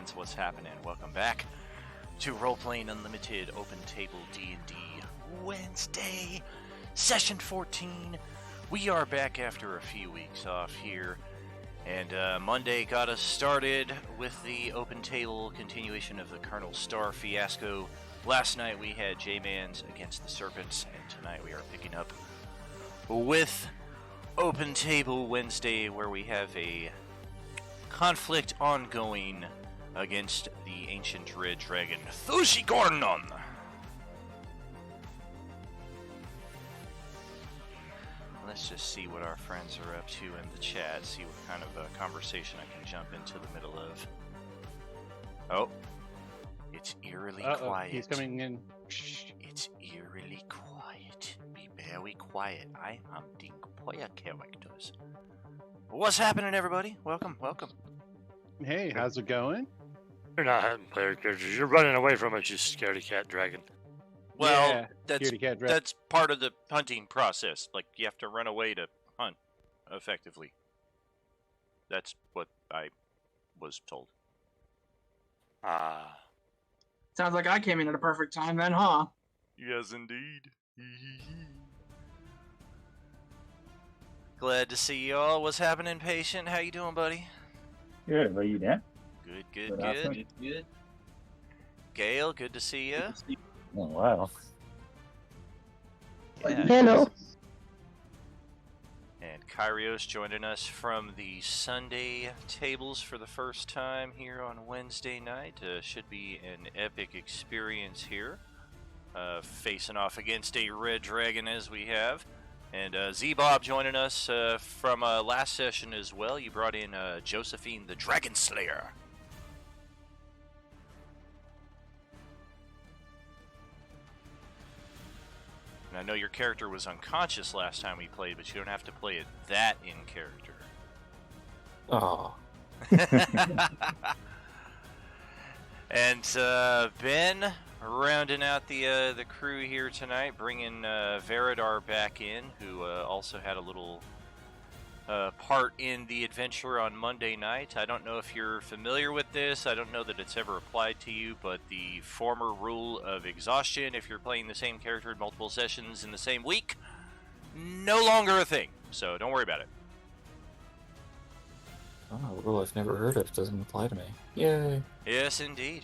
fans, what's happening? Welcome back to Roleplaying Unlimited Open Table D&D Wednesday, Session 14. We are back after a few weeks off here, and Monday got us started with the Open Table continuation of the Colonel Star fiasco. Last night we had J-Mans against the Serpents, and tonight we are picking up with Open Table Wednesday, where we have a conflict ongoing against the ancient red dragon Thushigornon. Let's just see what our friends are up to in the chat, see what kind of a conversation I can jump into the middle of. Oh, it's eerily quiet. He's coming in. It's eerily quiet. Be very quiet. I am hunting player characters. What's happening, everybody? Welcome. Hey, how's it going? You're not hunting player characters. You're running away from us, you scaredy cat dragon. Well, Yeah, that's part of the hunting process. Like, you have to run away to hunt, effectively. That's what I was told. Sounds like I came in at a perfect time then, huh? Yes, indeed. Glad to see y'all. What's happening, Patient? How you doing, buddy? Good. How you doing? Good. Gail, good to see you. Oh wow. Yeah. Hello. And Kyrios joining us from the Sunday tables for the first time here on Wednesday night. Should be an epic experience here. Facing off against a red dragon as we have. And Z-Bob joining us from last session as well. You brought in Josephine the Dragon Slayer. And I know your character was unconscious last time we played, but you don't have to play it that in character. Oh. And Ben rounding out the crew here tonight, bringing Veridar back in, who also had a little part in the adventure on Monday night. I don't know if you're familiar with this. I don't know that it's ever applied to you, but the former rule of exhaustion, if you're playing the same character in multiple sessions in the same week, no longer a thing. So don't worry about it. Oh, a rule I've never heard of. Doesn't apply to me. Yay. Yes, indeed.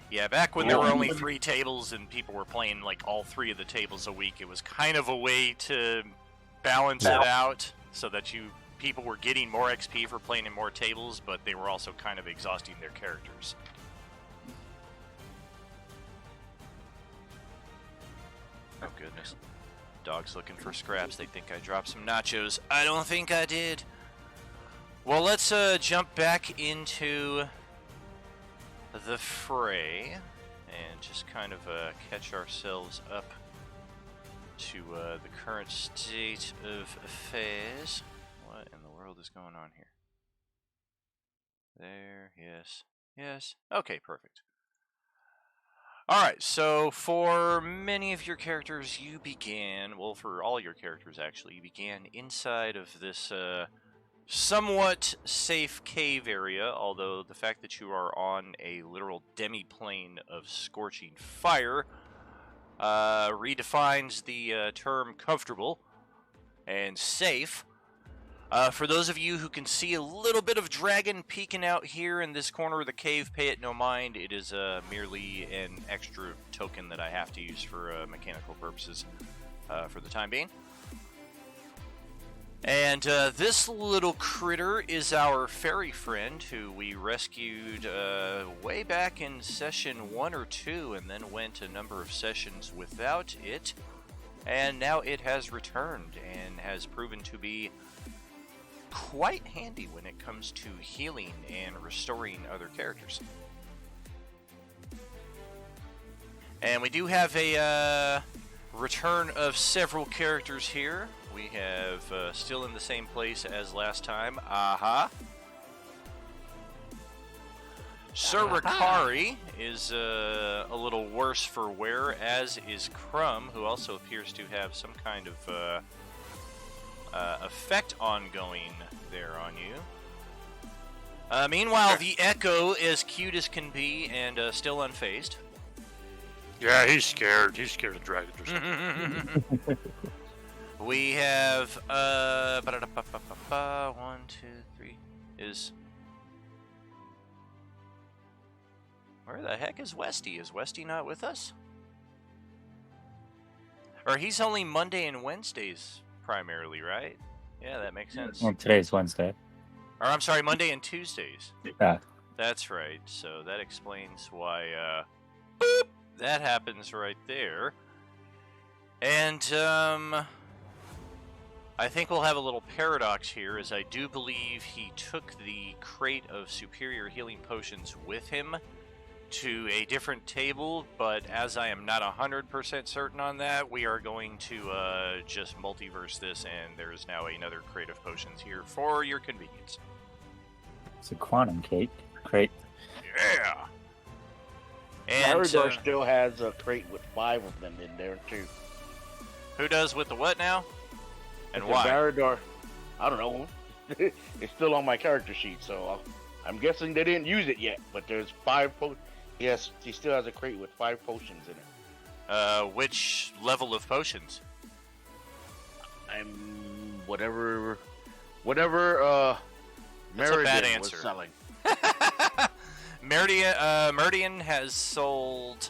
Yeah, back when there were only 3 tables and people were playing like all 3 of the tables a week, it was kind of a way to balance it out so that people were getting more XP for playing in more tables, but they were also kind of exhausting their characters. Oh goodness. Dog's looking for scraps. They think I dropped some nachos. I don't think I did. Well, let's jump back into the fray and just kind of catch ourselves up to the current state of affairs. What in the world is going on here? There, yes. Okay, perfect. Alright, so for many of your characters, you began, well, for all your characters actually, you began inside of this somewhat safe cave area, although the fact that you are on a literal demi-plane of scorching fire redefines the term comfortable and safe. For those of you who can see a little bit of dragon peeking out here in this corner of the cave, pay it no mind. It is merely an extra token that I have to use for mechanical purposes for the time being. And this little critter is our fairy friend who we rescued way back in session 1 or 2 and then went a number of sessions without it. And now it has returned and has proven to be quite handy when it comes to healing and restoring other characters. And we do have a return of several characters here. We have still in the same place as last time. Sir Ricari is a little worse for wear, as is Crumb, who also appears to have some kind of effect ongoing there on you. Meanwhile, the Echo is cute as can be and still unfazed. Yeah, he's scared. He's scared of dragons or something. We have 1, 2, 3 is. Where the heck is Westy? Is Westy not with us? Or he's only Monday and Wednesdays primarily, right? Yeah, that makes sense. Well, today's Wednesday. Or I'm sorry, Monday and Tuesdays. Yeah. That's right. So that explains why boop, that happens right there. And I think we'll have a little paradox here, as I do believe he took the crate of superior healing potions with him to a different table, but as I am not 100% certain on that, we are going to just multiverse this, and there is now another crate of potions here for your convenience. It's a quantum crate. Yeah! And Maridor still has a crate with 5 of them in there, too. who does with the what now? And It's a why? Maridor, I don't know. It's still on my character sheet, so I'm guessing they didn't use it yet, but there's 5 potions. Yes, he still has a crate with 5 potions in it. Which level of potions? I'm whatever That's a bad Meriden answer. was selling. Meridian has sold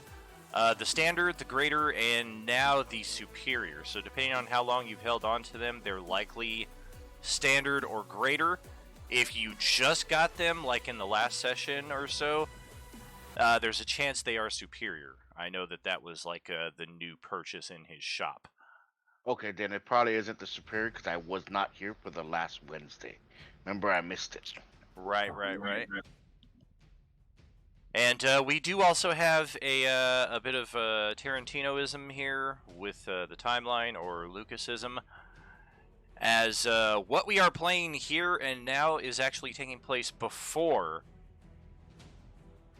the standard, the greater, and now the superior. So depending on how long you've held on to them, they're likely standard or greater. If you just got them, like in the last session or so, there's a chance they are superior. I know that was like the new purchase in his shop. Okay, then it probably isn't the superior because I was not here for the last Wednesday. Remember, I missed it. Right. And we do also have a bit of Tarantinoism here with the timeline, or Lucasism, as what we are playing here and now is actually taking place before.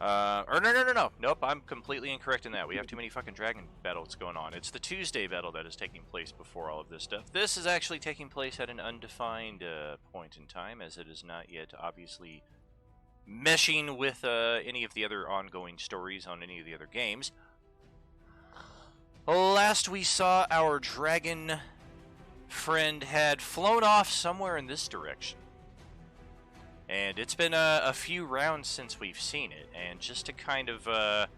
Nope, I'm completely incorrect in that. We have too many fucking dragon battles going on. It's the Tuesday battle that is taking place before all of this stuff. This is actually taking place at an undefined point in time, as it is not yet obviously meshing with any of the other ongoing stories on any of the other games. Last we saw, our dragon friend had flown off somewhere in this direction. And it's been a few rounds since we've seen it, and just to kind of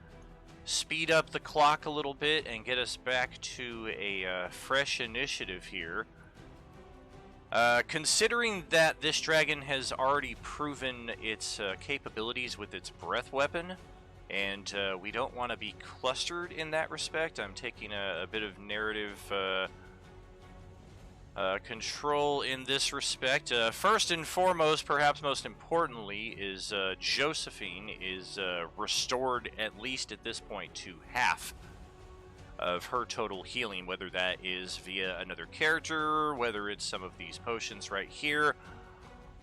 speed up the clock a little bit and get us back to a fresh initiative here, considering that this dragon has already proven its capabilities with its breath weapon, and we don't want to be clustered in that respect, I'm taking a bit of narrative control in this respect. First and foremost, perhaps most importantly, is Josephine is restored, at least at this point, to half of her total healing, whether that is via another character, whether it's some of these potions right here.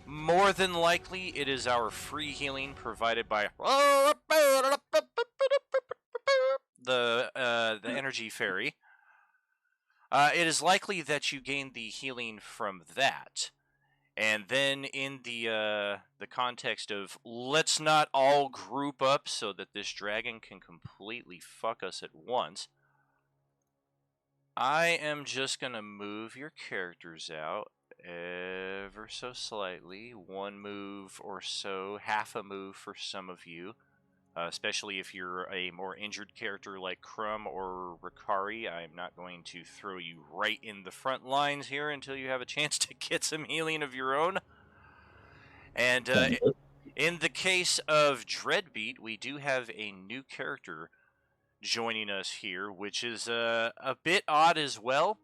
More than likely, it is our free healing provided by the energy fairy. It is likely that you gain the healing from that. And then in the context of let's not all group up so that this dragon can completely fuck us at once, I am just going to move your characters out ever so slightly. 1 move or so, half a move for some of you. Especially if you're a more injured character like Crumb or Ricari, I'm not going to throw you right in the front lines here until you have a chance to get some healing of your own. And in the case of Dreadbeat, we do have a new character joining us here, which is a bit odd as well.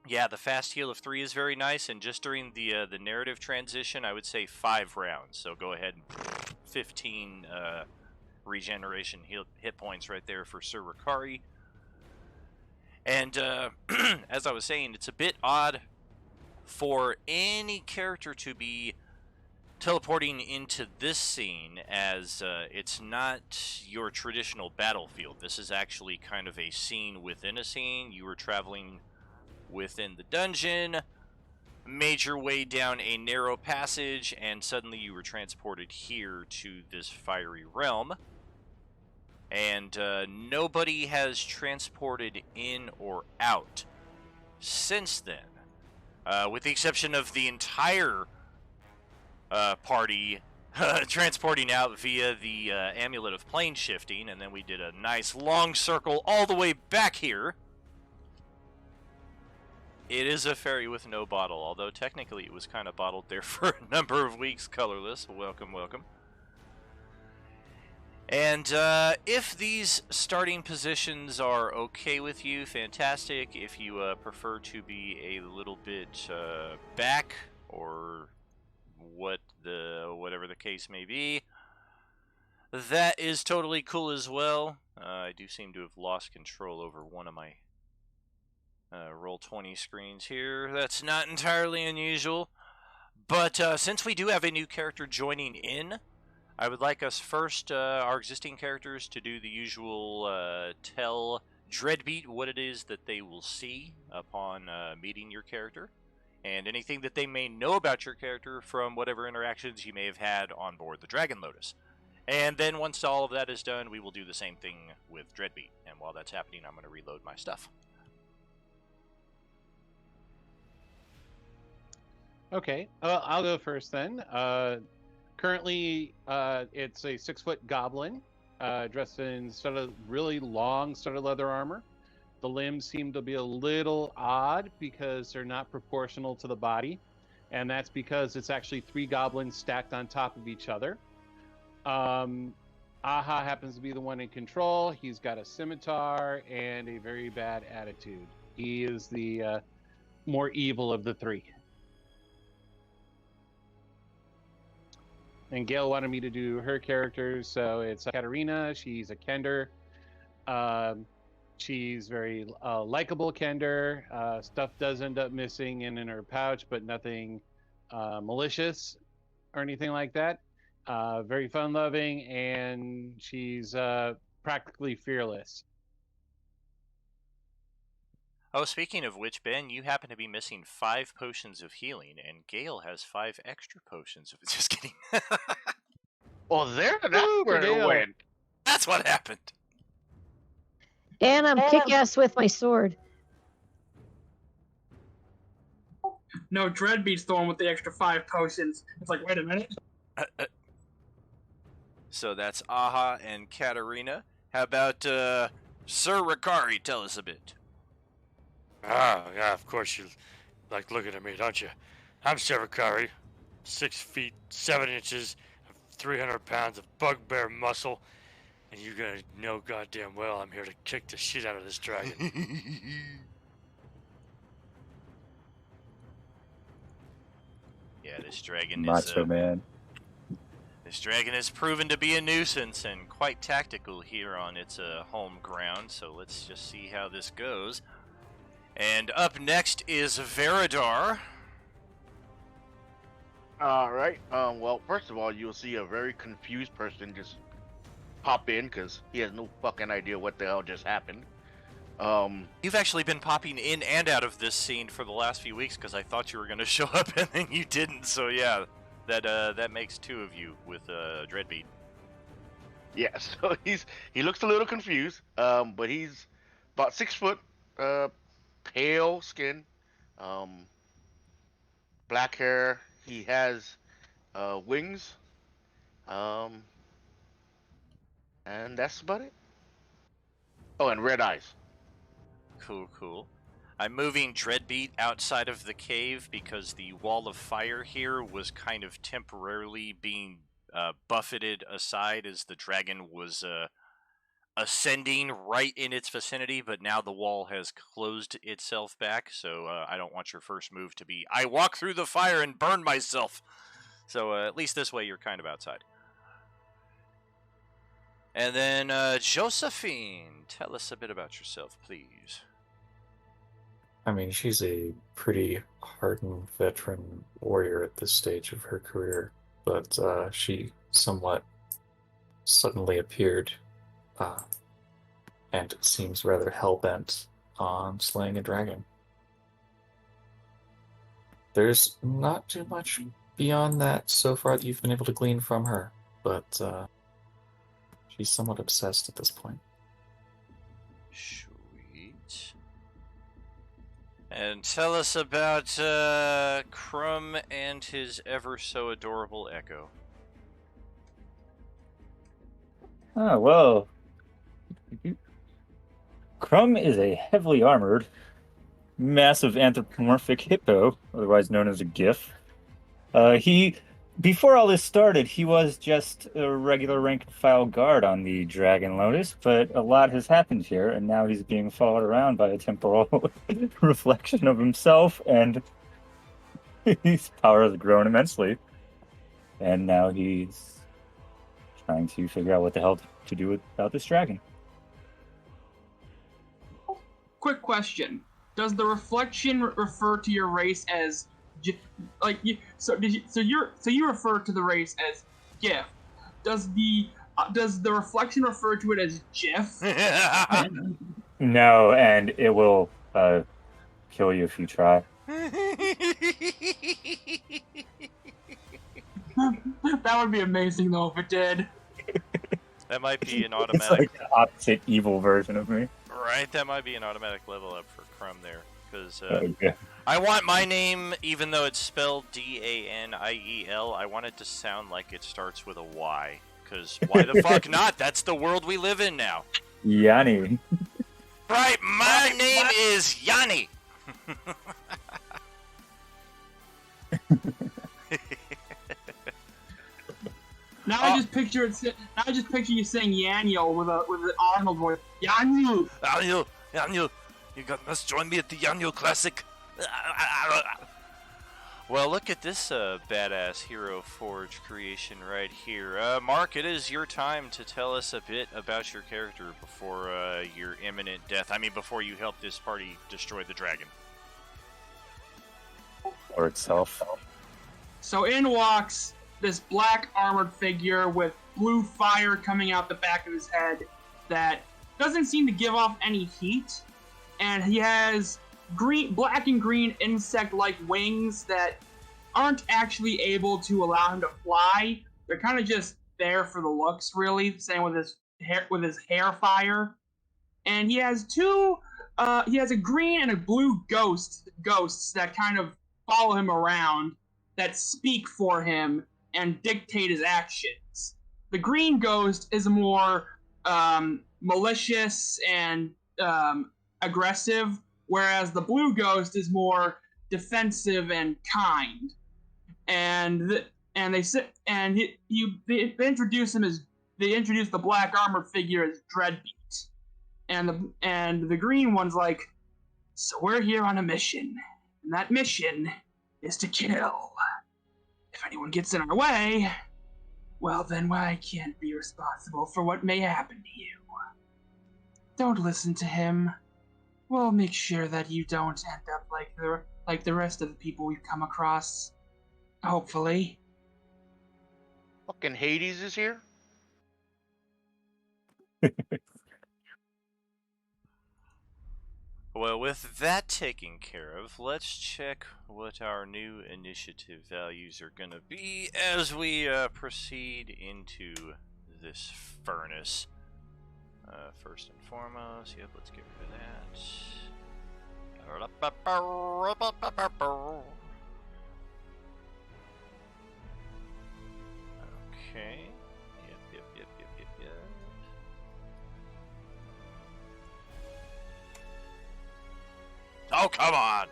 Yeah, the fast heal of 3 is very nice, and just during the narrative transition, I would say 5 rounds. So go ahead and 15... regeneration hit points right there for Sir Ricari. And as I was saying, it's a bit odd for any character to be teleporting into this scene, as it's not your traditional battlefield. This is actually kind of a scene within a scene. You were traveling within the dungeon. made your way down a narrow passage, and suddenly you were transported here to this fiery realm. And nobody has transported in or out since then, with the exception of the entire party transporting out via the Amulet of Plane Shifting, and then we did a nice long circle all the way back here. It is a ferry with no bottle, although technically it was kind of bottled there for a number of weeks, colorless. Welcome, welcome. And if these starting positions are okay with you, fantastic. If you prefer to be a little bit back, or whatever the case may be, that is totally cool as well. I do seem to have lost control over one of my Roll20 screens here. That's not entirely unusual. But since we do have a new character joining in, I would like us first, our existing characters, to do the usual tell Dreadbeat what it is that they will see upon meeting your character, and anything that they may know about your character from whatever interactions you may have had on board the Dragon Lotus. And then once all of that is done, we will do the same thing with Dreadbeat. And while that's happening, I'm going to reload my stuff. Okay, I'll go first then. Currently, it's a 6-foot goblin dressed in really long studded leather armor. The limbs seem to be a little odd because they're not proportional to the body, and that's because it's actually 3 goblins stacked on top of each other. Aha happens to be the one in control. He's got a scimitar and a very bad attitude. He is the more evil of the 3. And Gail wanted me to do her characters, so it's Katarina. She's a Kender. She's very likable Kender. Stuff does end up missing in her pouch, but nothing malicious or anything like that. Very fun-loving, and she's practically fearless. Oh, speaking of which, Ben, you happen to be missing 5 potions of healing, and Gale has 5 extra potions of... Just kidding. Oh, that's Woo, where it Gale. went. That's what happened. And I'm kick-ass with my sword. No, Dreadbeat's the one with the extra 5 potions. It's like, wait a minute. So that's Aha and Katarina. How about Sir Ricari? Tell us a bit. Ah, yeah, of course you like looking at me, don't you? I'm Serakari, 6 feet 7 inches, 300 pounds of bugbear muscle, and you're gonna know goddamn well I'm here to kick the shit out of this dragon. Yeah, this dragon Macho man. This dragon has proven to be a nuisance and quite tactical here on its home ground, so let's just see how this goes. And up next is Veridar. Alright, well, first of all, you'll see a very confused person just pop in because he has no fucking idea what the hell just happened. You've actually been popping in and out of this scene for the last few weeks because I thought you were going to show up and then you didn't, so yeah, that makes 2 of you with Dreadbeat. Yeah, so he looks a little confused, but he's about 6 foot, pale skin, black hair. He has wings, and that's about it. Oh, and red eyes. Cool, cool. I'm moving Dreadbeat outside of the cave because the wall of fire here was kind of temporarily being buffeted aside as the dragon was ascending right in its vicinity, but now the wall has closed itself back, so I don't want your first move to be, I walk through the fire and burn myself. So at least this way you're kind of outside. And then Josephine, tell us a bit about yourself, please. I mean, she's a pretty hardened veteran warrior at this stage of her career, but she somewhat suddenly appeared and seems rather hell-bent on slaying a dragon. There's not too much beyond that so far that you've been able to glean from her, but she's somewhat obsessed at this point. Sweet. And tell us about Crumb and his ever so adorable Echo. Ah, well. Crumb is a heavily armored, massive anthropomorphic hippo, otherwise known as a GIF. Before all this started, he was just a regular rank and file guard on the Dragon Lotus, but a lot has happened here, and now he's being followed around by a temporal reflection of himself, and his power has grown immensely. And now he's trying to figure out what the hell to do about this dragon. Quick question: does the reflection refer to your race as so you refer to the race as GIF? Does the reflection refer to it as GIF? No, and it will kill you if you try. That would be amazing though if it did. That might be an It's automatic. like the opposite evil version of me. Right, that might be an automatic level up for Crumb there. Because Okay. I want my name, even though it's spelled Daniel, I want it to sound like it starts with a Y. Because why the fuck not? That's the world we live in now. Yanni. Right, my name is Yanni. Now I just picture it. Now I just picture you saying Yaniel with an Arnold voice. Yaniel. Yanyo, must join me at the Yanyo Classic. Well, look at this badass Hero Forge creation right here. Mark, it is your time to tell us a bit about your character before your imminent death. I mean, before you help this party destroy the dragon. Or itself. So in walks this black armored figure with blue fire coming out the back of his head that doesn't seem to give off any heat, and he has black and green insect-like wings that aren't actually able to allow him to fly. They're kind of just there for the looks, really. Same with his hair fire, and he has he has a green and a blue ghosts that kind of follow him around, that speak for him and dictate his actions. The green ghost is more malicious and aggressive, whereas the blue ghost is more defensive and kind. And they introduce the black armored figure as Dreadbeat, and the green one's like, so we're here on a mission, and that mission is to kill. If anyone gets in our way, well then I can't be responsible for what may happen to you. Don't listen to him. We'll make sure that you don't end up like the rest of the people we've come across. Hopefully. Fucking Hades is here? Well, with that taken care of, let's check what our new initiative values are going to be as we proceed into this furnace. First and foremost, yep, let's get rid of that. Okay. Yep. Oh, come on!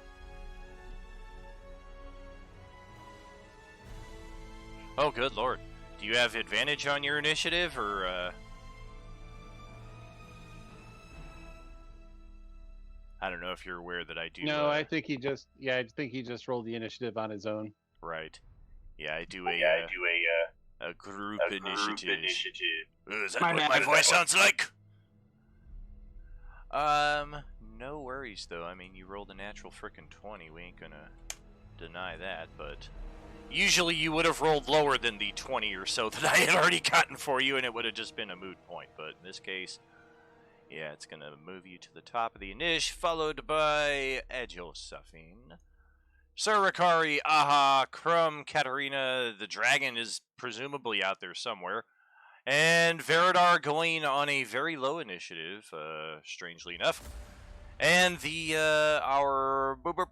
Oh, good lord. Do you have advantage on your initiative, or, I don't know if you're aware that I do... No, I think he just rolled the initiative on his own. Right. Yeah, I do a group initiative. Is that what my voice sounds like? No worries, though. I mean, you rolled a natural frickin' 20. We ain't gonna deny that, but... Usually you would have rolled lower than the 20 or so that I had already gotten for you, and it would have just been a moot point. But in this case, yeah, it's gonna move you to the top of the initiative, followed by Josephine. Sir Ricari, Aha, Crumb, Katarina, the dragon is presumably out there somewhere. And Veridar going on a very low initiative, strangely enough. And our buddy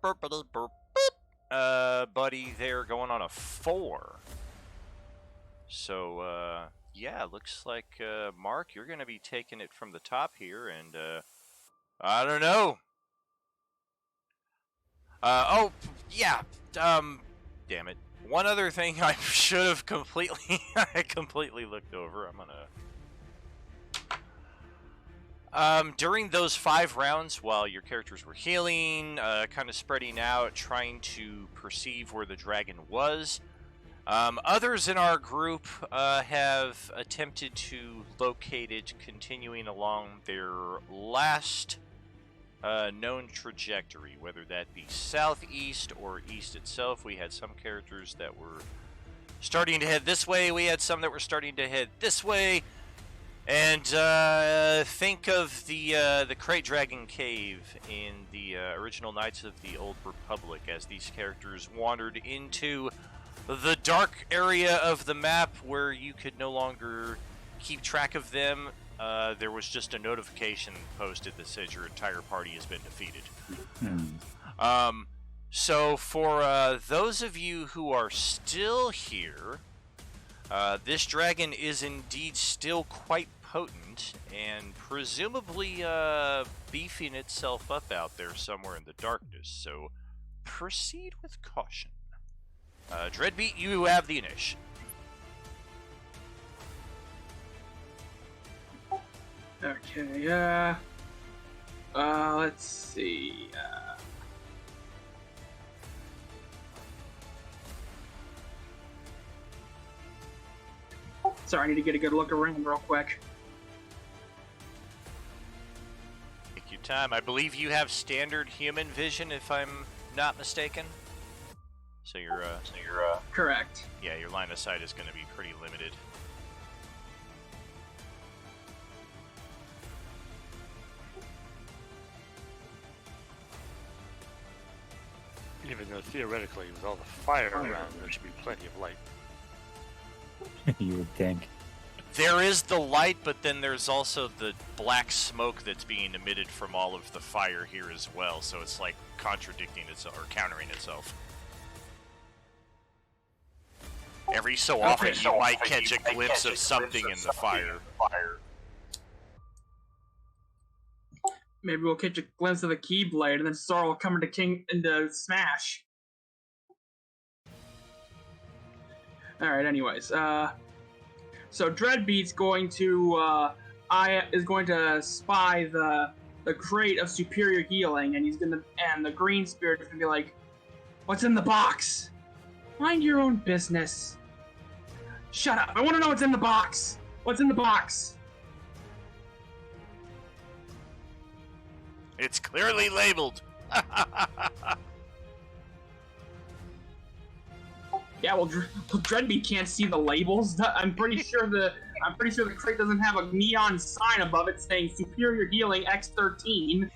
there going on a 4. So, yeah, looks like, Mark, you're going to be taking it from the top here, and, I don't know. Oh, yeah, damn it. One other thing I should have completely looked over. During those 5 rounds, while your characters were healing, kind of spreading out, trying to perceive where the dragon was, others in our group have attempted to locate it, continuing along their last known trajectory, whether that be southeast or east itself. We had some characters that were starting to head this way. We had some that were starting to head this way. And think of the Crate Dragon Cave in the original Knights of the Old Republic, as these characters wandered into the dark area of the map where you could no longer keep track of them. There was just a notification posted that said your entire party has been defeated. So for those of you who are still here, this dragon is indeed still quite potent and presumably beefing itself up out there somewhere in the darkness. So proceed with caution. Dreadbeat, you have the initiative. Okay, let's see, sorry, I need to get a good look around real quick. Take your time. I believe you have standard human vision, if I'm not mistaken. So you're Correct. yeah, your line of sight is going to be pretty limited. Even though theoretically, with all the fire around, there should be plenty of light. You would think. There is the light, but then there's also the black smoke that's being emitted from all of the fire here as well, so it's like contradicting itself, or countering itself. Every so often you might catch a glimpse of something in the fire. Maybe we'll catch a glimpse of the Keyblade, and then Sora will come into Smash. Alright, anyways, so Dreadbeat's going to, is going to spy the crate of superior healing, and and the green spirit is gonna be like, "What's in the box? Mind your own business. Shut up, I wanna know what's in the box! What's in the box?" It's clearly labeled. Yeah, well, Dreadbeat can't see the labels. I'm pretty sure the crate doesn't have a neon sign above it saying Superior Healing X13.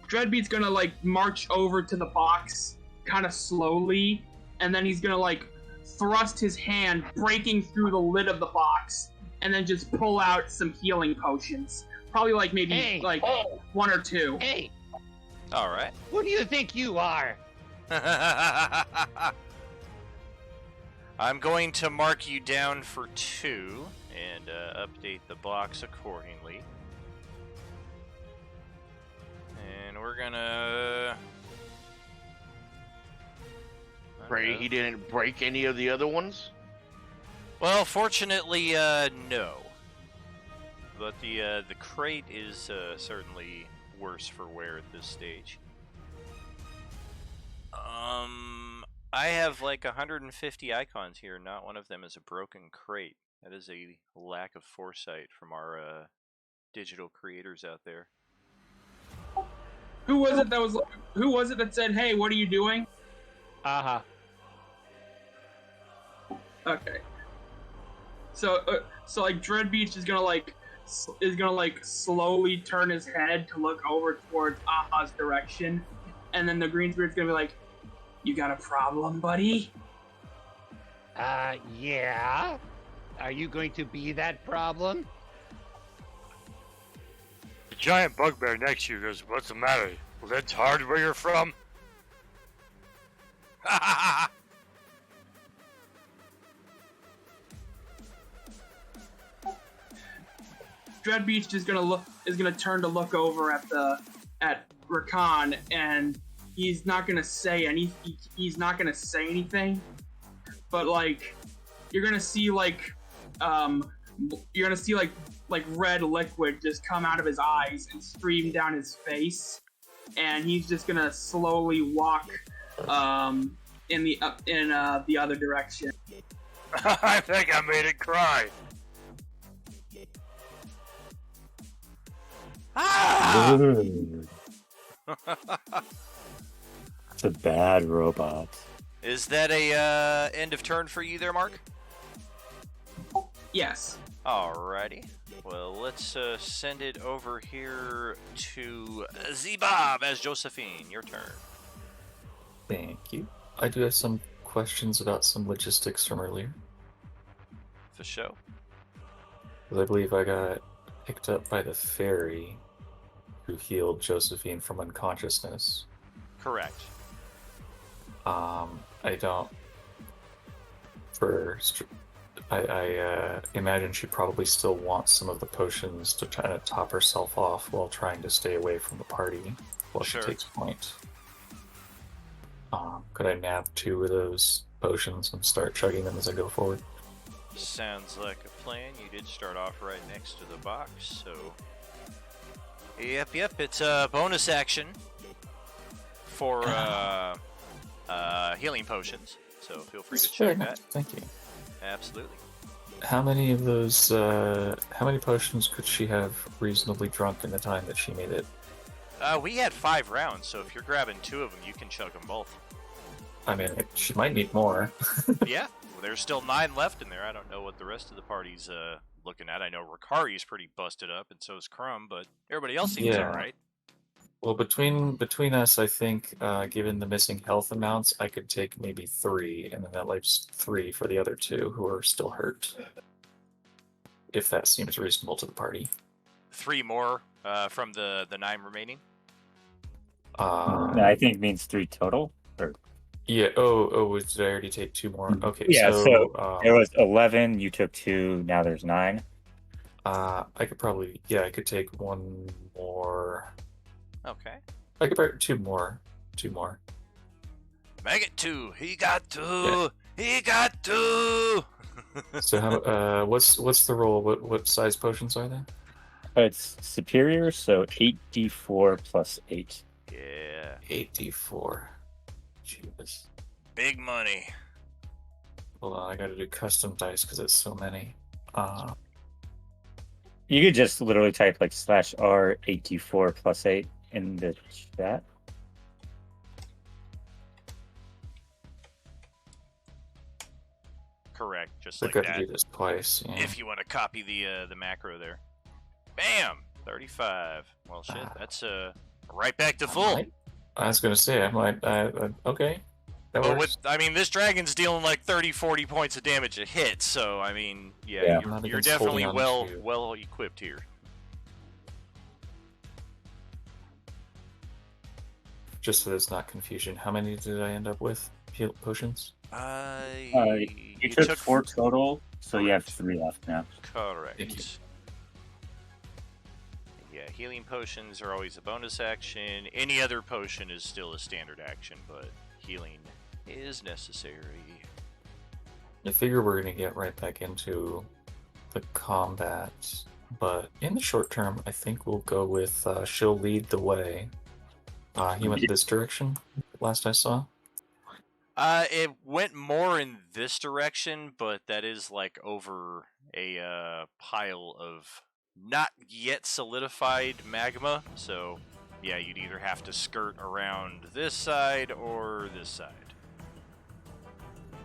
Dreadbeat's gonna like march over to the box kind of slowly, and then he's gonna like thrust his hand, breaking through the lid of the box, and then just pull out some healing potions. Probably like maybe one or two. Hey, All right. who do you think you are? I'm going to mark you down for 2 and update the box accordingly. And we're gonna... Pray he didn't break any of the other ones? Well, fortunately, no. But the crate is certainly worse for wear at this stage. I have like 150 icons here. Not one of them is a broken crate. That is a lack of foresight from our digital creators out there. Who was it that said, "Hey, what are you doing?" Aha. Okay. So like Dreadbeat's is gonna like like slowly turn his head to look over towards Aha's direction, and then the green spirit's gonna be like, "You got a problem, buddy?" Yeah. Are you going to be that problem? The giant bugbear next to you goes, "What's the matter? Lead's hard where you're from?" Dreadbeach is gonna turn to look over at Rakan, and he's not gonna say anything. But like, you're gonna see like red liquid just come out of his eyes and stream down his face, and he's just gonna slowly walk in the other direction. I think I made it cry. It's a bad robot. Is that a end of turn for you there, Mark? Yes. Alrighty. Well, let's send it over here to Zebob as Josephine. Your turn. Thank you. I do have some questions about some logistics from earlier. For show. I believe I got picked up by the fairy who healed Josephine from unconsciousness. Correct. I don't. I imagine she probably still wants some of the potions to try to top herself off while trying to stay away from the party while Sure. she takes point. Could I nab 2 of those potions and start chugging them as I go forward? Sounds like a plan. You did start off right next to the box, so... Yep, it's a bonus action for healing potions, so feel free to Sure, check that. thank you. Absolutely. How many of those, how many potions could she have reasonably drunk in the time that she made it? We had 5 rounds, so if you're grabbing 2 of them, you can chug them both. I mean, she might need more. Yeah, well, there's still 9 left in there. I don't know what the rest of the party's looking at. I know Ricari's pretty busted up, and so is Crumb, but everybody else seems Yeah. alright. Well, between us, I think, given the missing health amounts, I could take maybe 3, and then that leaves 3 for the other 2 who are still hurt. If that seems reasonable to the party. 3 more from the 9 remaining. I think it means 3 total. Or... Yeah. Did I already take 2 more? Okay. Yeah. So there was 11. You took 2. Now there's 9. I could probably. Yeah, I could take 1 more. Okay. I could probably 2 more. 2 more. Make it 2. He got 2. Yeah. He got 2. So how? What's the roll? What size potions are they? It's superior, so 8d4 plus 8. Yeah. 8d4. Jeez. Big money. Hold on, I gotta do custom dice because it's so many. You could just literally type like /r 8d4 plus 8 in the chat. Correct, just I like gotta that. do this twice. Yeah. If you want to copy the macro there. Bam! 35. Well, shit, that's right back to full. I was gonna say, I might. Okay. That But works. this dragon's dealing like 30, 40 points of damage a hit, so, I mean, Yeah. yeah, Not you're against definitely holding on to- well equipped here. Just so there's not confusion, how many did I end up with? Heal potions? You took 4 total, so you have 3 left now. Correct. Thank you. Yeah, healing potions are always a bonus action. Any other potion is still a standard action, but healing is necessary. I figure we're gonna get right back into the combat, but in the short term, I think we'll go with she'll lead the way. He went this direction, last I saw. It went more in this direction, but that is like over a pile of not yet solidified magma. So, yeah, you'd either have to skirt around this side or this side.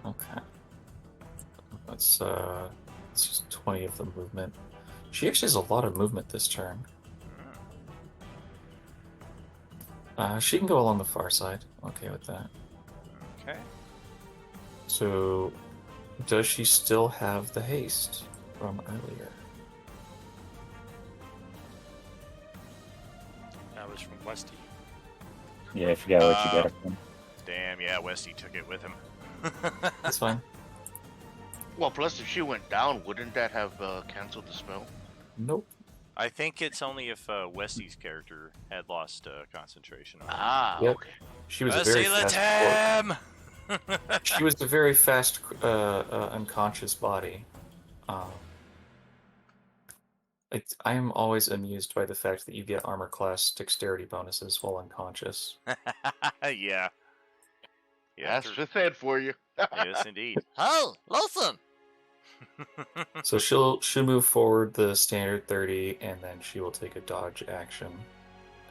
Okay. That's just 20 of the movement. She actually has a lot of movement this turn. She can go along the far side. Okay with that. Okay. So, does she still have the haste from earlier? That was from Westy. Yeah, I forgot what you got it from. Damn, yeah, Westy took it with him. That's fine. Well, plus if she went down, wouldn't that have canceled the spell? Nope. I think it's only if Westy's character had lost concentration on it. Ah, Yep. okay. She was a very Westy fast. Latam! She was a very fast, unconscious body. I am always amused by the fact that you get armor class dexterity bonuses while unconscious. Yeah. That's just said for you. Yes, indeed. Oh, listen! So she'll move forward the standard 30, and then she will take a dodge action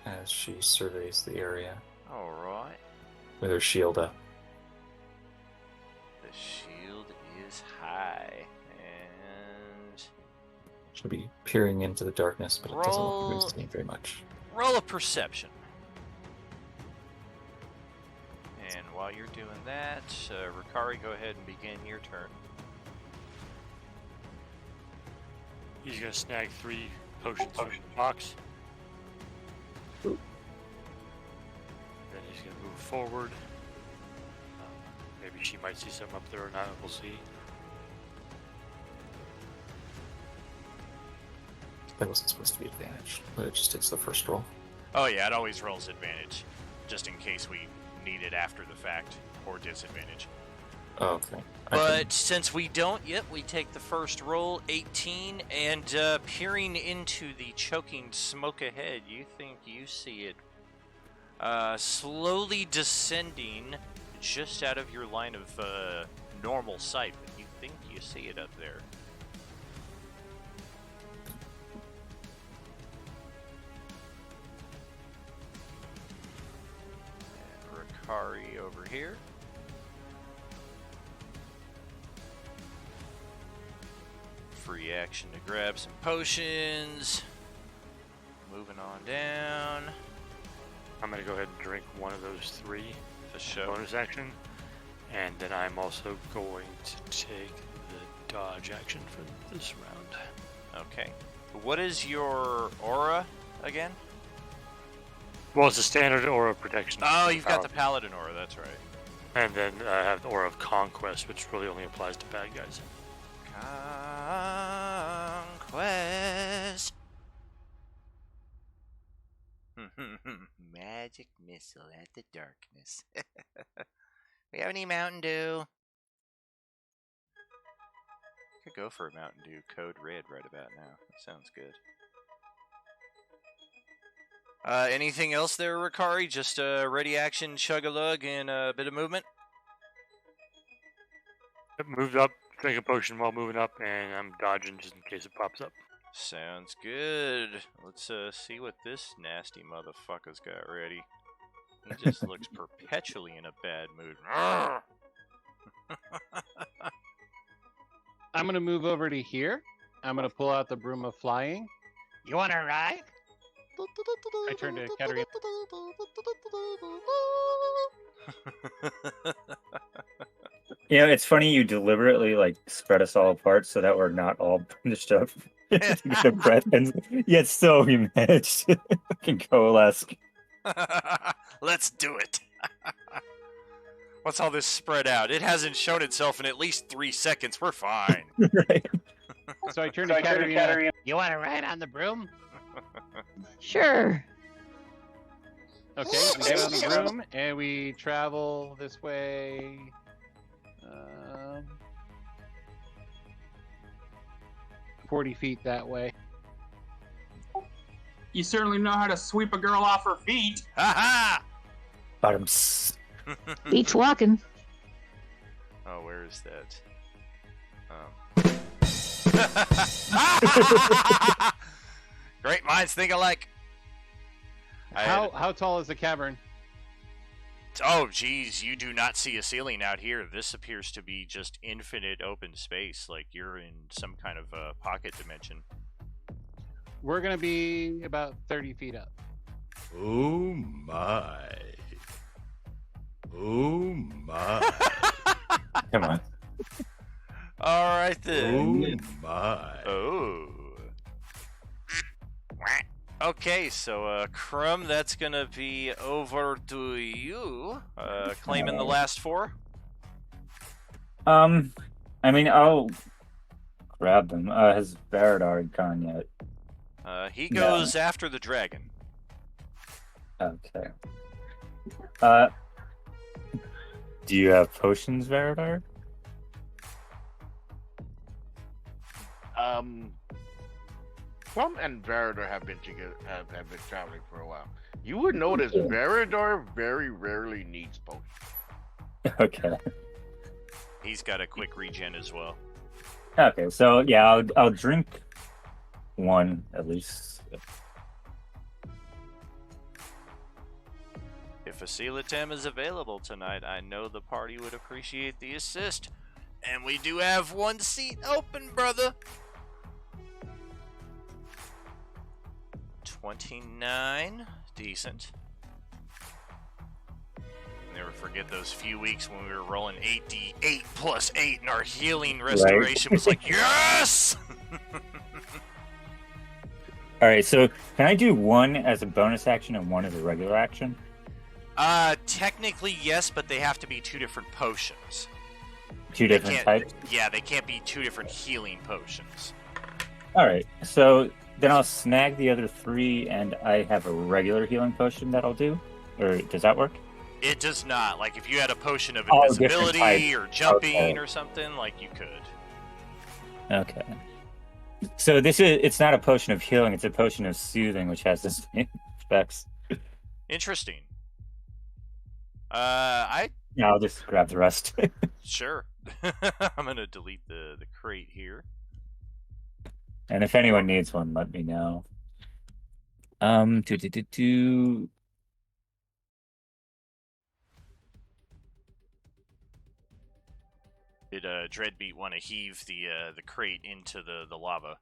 as she surveys the area Alright. with her shield up. The shield is high. And She'll be peering into the darkness, but it doesn't look like Roll- it's seeing very much. roll a perception. And while you're doing that, Rikari, go ahead and begin your turn. He's gonna snag 3 potions from the box. Ooh. Then he's gonna move forward. Maybe she might see something up there or not. We'll see. That wasn't supposed to be advantage, but it just takes the first roll. Oh yeah, it always rolls advantage, just in case we need it after the fact, or disadvantage. Oh, okay. But since we don't yet, we take the first roll, 18, and peering into the choking smoke ahead, you think you see it slowly descending just out of your line of normal sight, but you think you see it up there. And Rikari over here. Free action to grab some potions. Moving on down. I'm gonna go ahead and drink one of those 3 For sure. bonus action, and then I'm also going to take the dodge action for this round. Okay. What is your aura again? Well, it's a standard aura of protection. Oh, you've got the paladin aura, that's right. And then I have the aura of conquest, which really only applies to bad guys. Conquest. Magic missile at the darkness. We have any Mountain Dew? Could go for a Mountain Dew code red right about now. That sounds good. Anything else there, Rikari? Just a ready action, chug-a-lug, and a bit of movement? Moved up, drink a potion while moving up, and I'm dodging just in case it pops up. Sounds good. Let's see what this nasty motherfucker's got ready. He just looks perpetually in a bad mood. I'm gonna move over to here. I'm gonna pull out the broom of flying. You want to ride? I turn to Katarina. You know, it's funny you deliberately like spread us all apart so that we're not all bunched up. Take a breath, and yet still we managed to fucking coalesce. Let's do it. What's all this spread out? It hasn't shown itself in at least 3 seconds. We're fine. Right. So I turn to Katarina. You want to ride on the broom? Sure. Okay, we get on the broom and we travel this way. 40 feet that way. You certainly know how to sweep a girl off her feet. Ha Bottoms. Beats walking. Oh, where is that? Oh. Great minds think alike. How tall is the cavern? Oh, geez, you do not see a ceiling out here. This appears to be just infinite open space, like you're in some kind of pocket dimension. we're gonna be about 30 feet up. Oh my. Oh my. Come on. All right then. Oh my. Oh. Okay, so Crumb, that's gonna be over to you. Claiming the last 4. I mean, I'll grab them. Has Baradar gone yet? He goes after the dragon. Okay. Do you have potions, Baradar? Plum and Veridor have been together, have been traveling for a while. You would notice Veridor very rarely needs potions. Okay. He's got a quick regen as well. Okay, so yeah, I'll drink one at least. If Facilitem is available tonight, I know the party would appreciate the assist. And we do have 1 seat open, brother. 29. Decent. Never forget those few weeks when we were rolling 8d8 plus 8 and our healing restoration was like, yes! Alright, so can I do one as a bonus action and one as a regular action? Technically yes, but they have to be 2 different potions. Two different types? Yeah, they can't be 2 different healing potions. Alright, so then I'll snag the other 3 and I have a regular healing potion that I'll do? Or does that work? It does not. Like, if you had a potion of Oh, invisibility or jumping Okay. or something, like, you could. Okay. So it's not a potion of healing, it's a potion of soothing, which has the same effects. Interesting. Yeah, I'll just grab the rest. Sure. I'm gonna delete the crate here. And if anyone needs one, let me know. Did Dreadbeat want to heave the crate into the lava?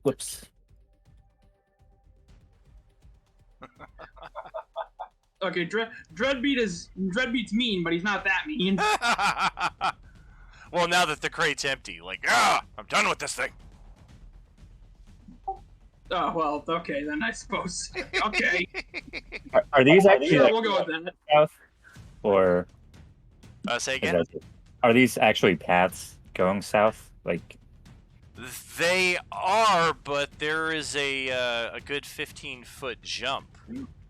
Whoops. Okay, Dreadbeat's mean, but he's not that mean. Well, now that the crate's empty, like, I'm done with this thing. Oh well, okay then I suppose. Okay, Are these actually sure, like, we'll go with that. south? Or Say is again? that- are these actually paths going south? Like, They are, but there is a good 15-foot jump.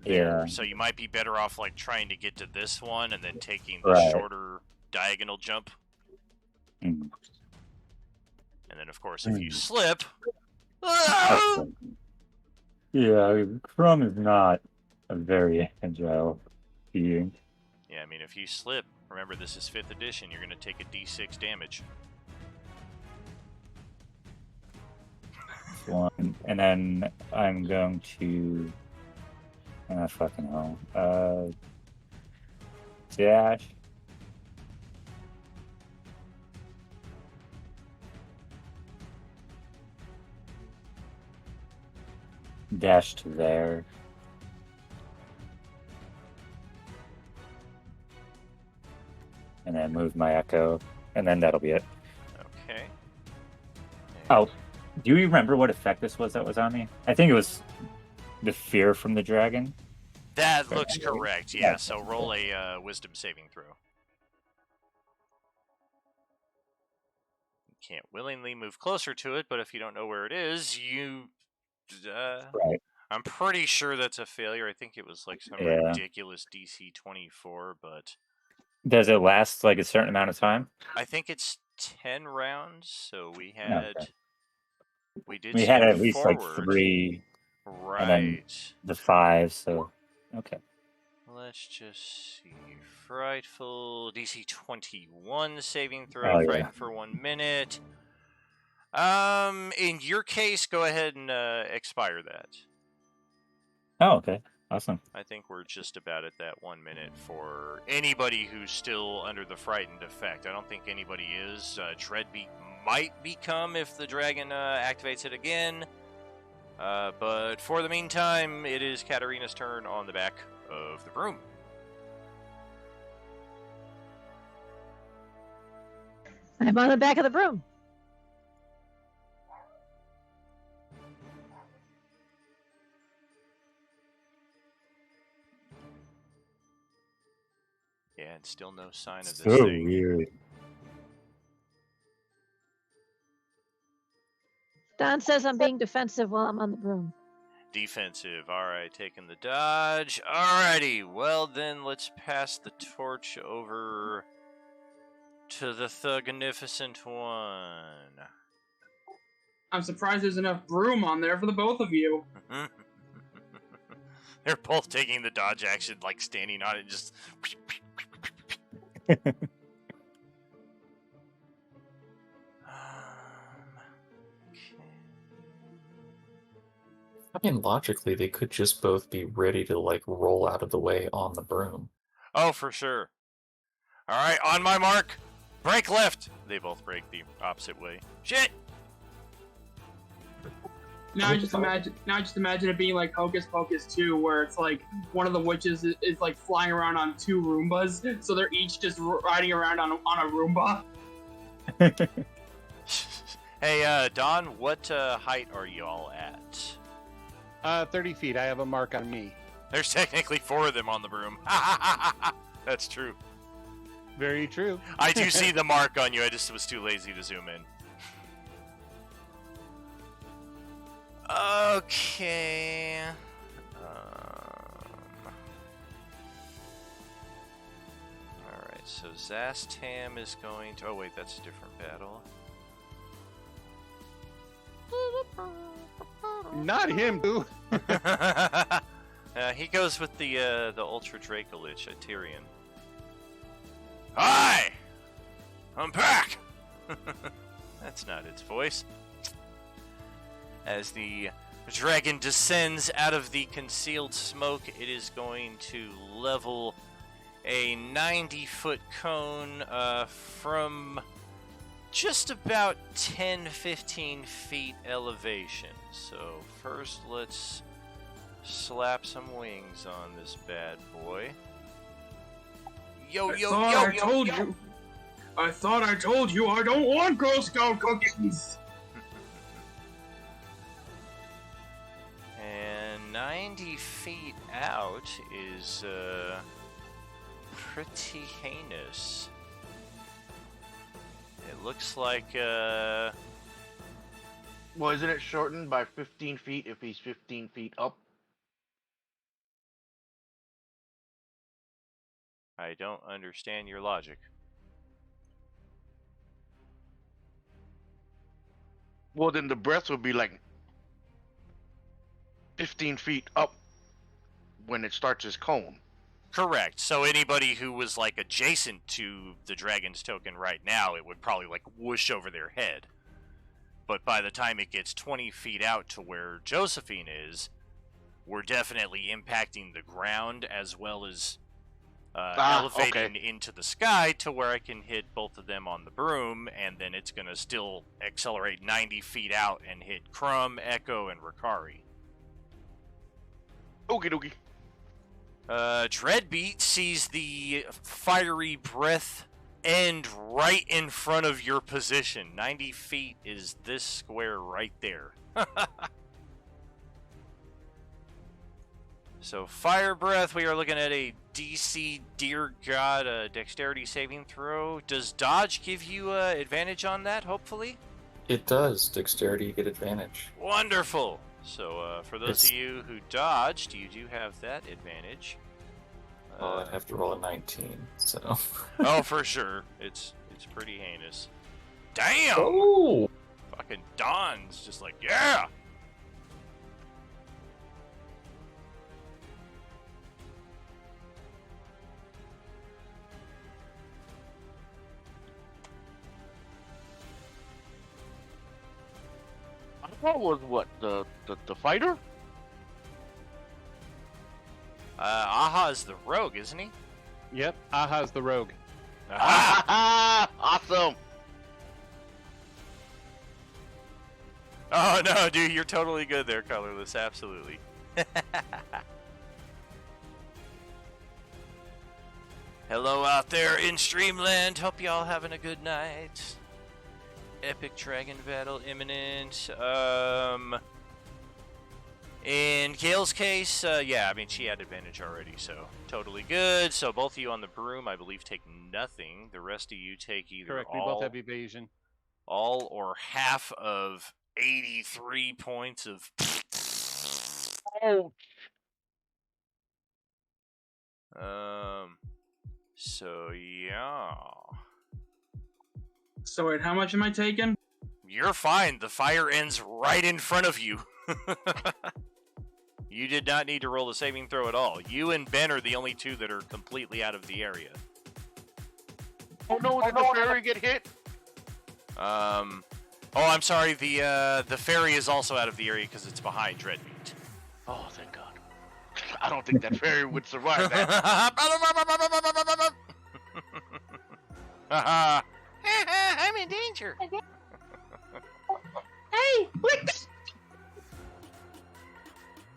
yeah. So you might be better off like trying to get to this one and then taking the Right. shorter diagonal jump. Mm. And then of course if you slip, Okay. Yeah, Crumb is not a very agile being. yeah, I mean if you slip, remember this is 5th edition, you're gonna take a d6 damage. One, and then I'm going to fucking hell. Dash. Dash to there. And then move my echo. And then that'll be it. Okay. Oh, do you remember what effect this was that was on me? I think it was the fear from the dragon. That looks correct, yeah. So roll a wisdom saving throw. You can't willingly move closer to it, but if you don't know where it is, you... Right. I'm pretty sure that's a failure. I think it was like some Yeah. ridiculous DC 24, but Does it last like a certain amount of time? I think it's 10 rounds, so we had... Okay. We did We had skip at least like forward. 3, Right. and then the 5, so okay. Let's just see. Frightful DC 21 saving Oh, throw. yeah. Frightened for 1 minute. In your case, go ahead and expire that. Oh, okay. Awesome. I think we're just about at that 1 minute for anybody who's still under the frightened effect. I don't think anybody is. Dreadbeat might become if the dragon activates it again. But for the meantime, it is Katarina's turn on the back of the broom. I'm on the back of the broom. Yeah, and still no sign of this So thing. weird. Don says I'm being defensive while I'm on the broom. Defensive. Alright, taking the dodge. Alrighty, well then let's pass the torch over to the Thugnificent One. I'm surprised there's enough broom on there for the both of you. They're both taking the dodge action, like standing on it, just. I mean, logically, they could just both be ready to, like, roll out of the way on the broom. Oh, for sure. Alright, on my mark. Break left. They both break the opposite way. Shit! Now I just imagine it being like Hocus Pocus 2, where it's like one of the witches is like flying around on 2 Roombas, so they're each just riding around on a Roomba. Hey, Don, what height are you all at? 30 feet. I have a mark on me. There's technically 4 of them on the broom. That's true. Very true. I do see the mark on you. I just was too lazy to zoom in. Okay. Alright, so Zastam is going to... Oh, wait, that's a different battle. Not him, boo. He goes with the Ultra Dracolich at Tyrion. Hi! I'm back! That's not its voice. As the dragon descends out of the concealed smoke, it is going to level a 90-foot cone from just about 10-15 feet elevation. So first let's slap some wings on this bad boy. Yo, yo, yo, I yo, told yo. you. I thought I told you I don't want Girl Scout cookies. And 90 feet out is pretty heinous. It looks like Well, isn't it shortened by 15 feet if he's 15 feet up? I don't understand your logic. Well, then the breath would be like 15 feet up when it starts his cone. Correct. So anybody who was like adjacent to the dragon's token right now, it would probably like whoosh over their head. But by the time it gets 20 feet out to where Josephine is, we're definitely impacting the ground as well as elevating into the sky to where I can hit both of them on the broom, and then it's going to still accelerate 90 feet out and hit Crumb, Echo, and Ricari. Okie dokie. Dreadbeat sees the fiery breath end right in front of your position. 90 feet is this square right there. So, fire breath, we are looking at a DC Dear God dexterity saving throw. Does dodge give you advantage on that, hopefully? It does. Dexterity, you get advantage. Wonderful! So, for those of you who dodged, you do have that advantage. Well, I'd have to roll a 19, so... Oh, for sure. It's pretty heinous. Damn! Oh! Fucking Don's just like, yeah! That was what, the fighter? Aha's the rogue, isn't he? Yep, Aha's the rogue. Aha! Awesome! Oh no, dude, you're totally good there, Colorless. Absolutely. Hello out there in Streamland. Hope y'all having a good night. Epic dragon battle imminent. In Gale's case, yeah, I mean, she had advantage already, so totally good. So both of you on the broom, I believe, take nothing. The rest of you take either Correct. We all, both have evasion. all or half of 83 points of. Oh, So yeah, So wait, how much am I taking? you're fine. The fire ends right in front of you. You did not need to roll a saving throw at all. You and Ben are the only two that are completely out of the area. oh no! Did the fairy get hit? Oh, I'm sorry. The ferry is also out of the area because it's behind Dreadbeat. Oh, thank God. I don't think that fairy would survive that. I'm in danger. Hey, lick this.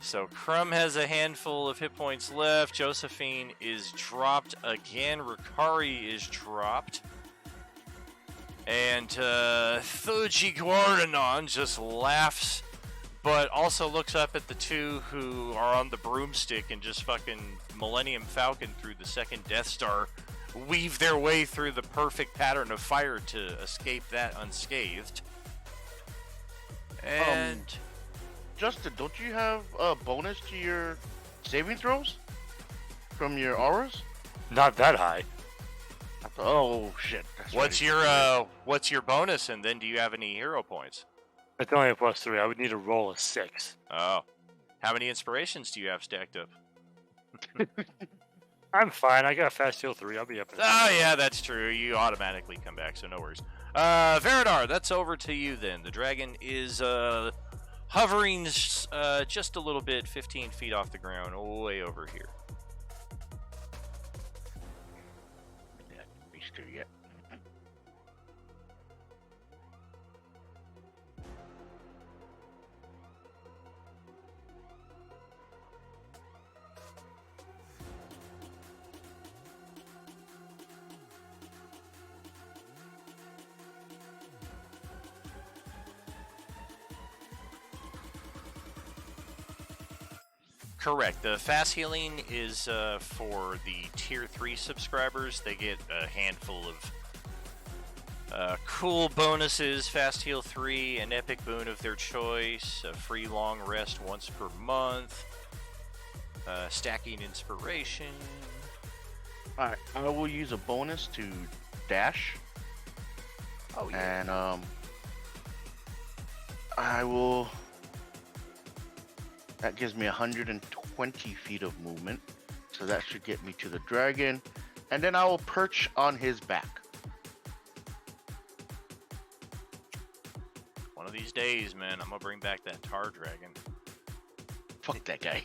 So Crumb has a handful of hit points left. Josephine is dropped again. Ricari is dropped. And Thuji Guardanon just laughs, but also looks up at the two who are on the broomstick and just fucking Millennium Falcon through the second Death Star, weave their way through the perfect pattern of fire to escape that unscathed. And Justin, don't you have a bonus to your saving throws from your auras? Not that high. Oh shit! That's right. what's your bonus? And then do you have any hero points? It's only a +3. I would need to roll a 6. Oh, how many inspirations do you have stacked up? I'm fine. I got a fast heal 3. I'll be up in a Oh second. yeah, that's true. You automatically come back, so no worries. Veridar, that's over to you then. The dragon is hovering just a little bit, 15 feet off the ground, way over here. Yeah, reached her yet. Correct. The fast healing is for the tier 3 subscribers. They get a handful of cool bonuses: fast heal 3, an epic boon of their choice, a free long rest once per month, stacking inspiration. Alright, I will use a bonus to dash. Oh yeah. And I will. That gives me 120 feet of movement, so that should get me to the dragon, and then I will perch on his back. One of these days, man, I'm gonna bring back that tar dragon. Fuck that guy.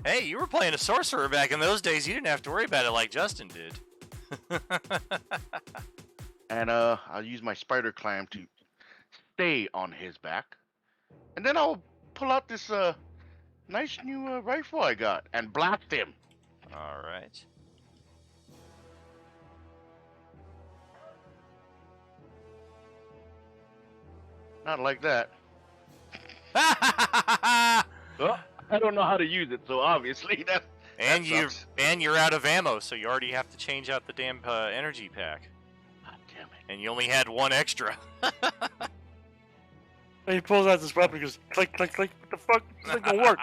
Hey, you were playing a sorcerer back in those days. You didn't have to worry about it like Justin did. And I'll use my spider climb to stay on his back, and then I'll pull out this nice new rifle I got and blast him. All right. Not like that. Well, I don't know how to use it, so obviously that. And sucks. you're out of ammo, so you already have to change out the damn energy pack. God damn it! And you only had one extra. And he pulls out this weapon and goes, click, click, click. What the fuck? This ain't gonna work.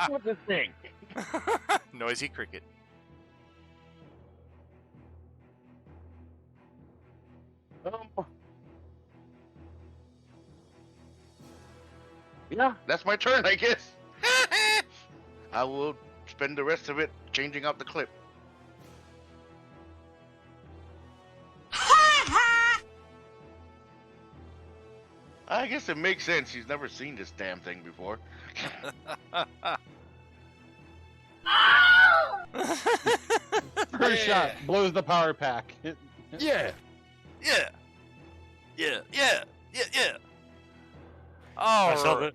What's this thing? Noisy cricket. Yeah, that's my turn, I guess. I will spend the rest of it changing out the clip. I guess it makes sense. He's never seen this damn thing before. First shot blows the power pack. Yeah. Yeah. Yeah. Yeah. Yeah. Yeah. I saw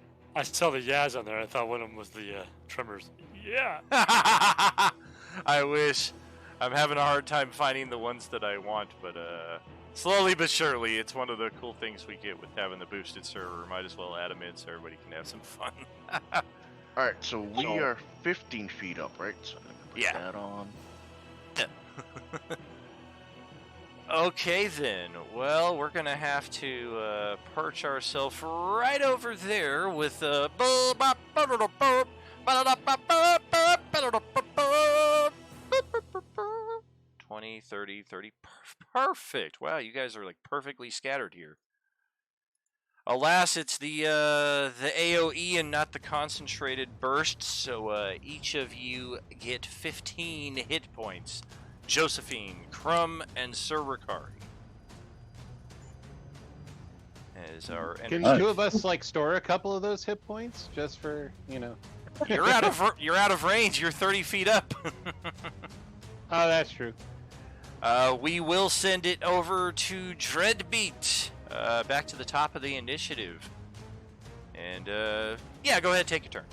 Oh, the Yaz on there. I thought one of them was the Tremors. Yeah. I wish. I'm having a hard time finding the ones that I want, but slowly but surely, it's one of the cool things we get with having the boosted server. Might as well add them in so everybody can have some fun. Alright, so we are 15 feet up, right? So I'm gonna put Yeah. that on. Okay then. Well, we're gonna have to perch ourselves right over there with 20, 30, 30. Perfect. Wow, you guys are like perfectly scattered here. Alas, it's the AOE and not the concentrated burst, so each of you get 15 hit points. Josephine, Crumb, and Sir Ricari. As our Can Nice. two of us like store a couple of those hit points just for you're out of range. You're 30 feet up. Oh, that's true. We will send it over to Dreadbeat. Back to the top of the initiative. And yeah, go ahead, take your turn.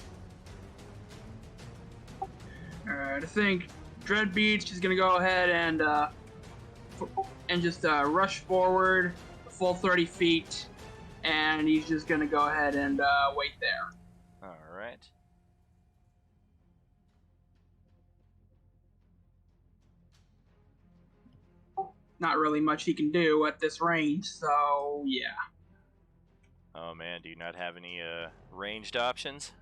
Alright, I think Dreadbeat is gonna go ahead and just rush forward a full 30 feet, and he's just gonna go ahead and wait there. All right. Not really much he can do at this range, so yeah. Oh man, do you not have any ranged options?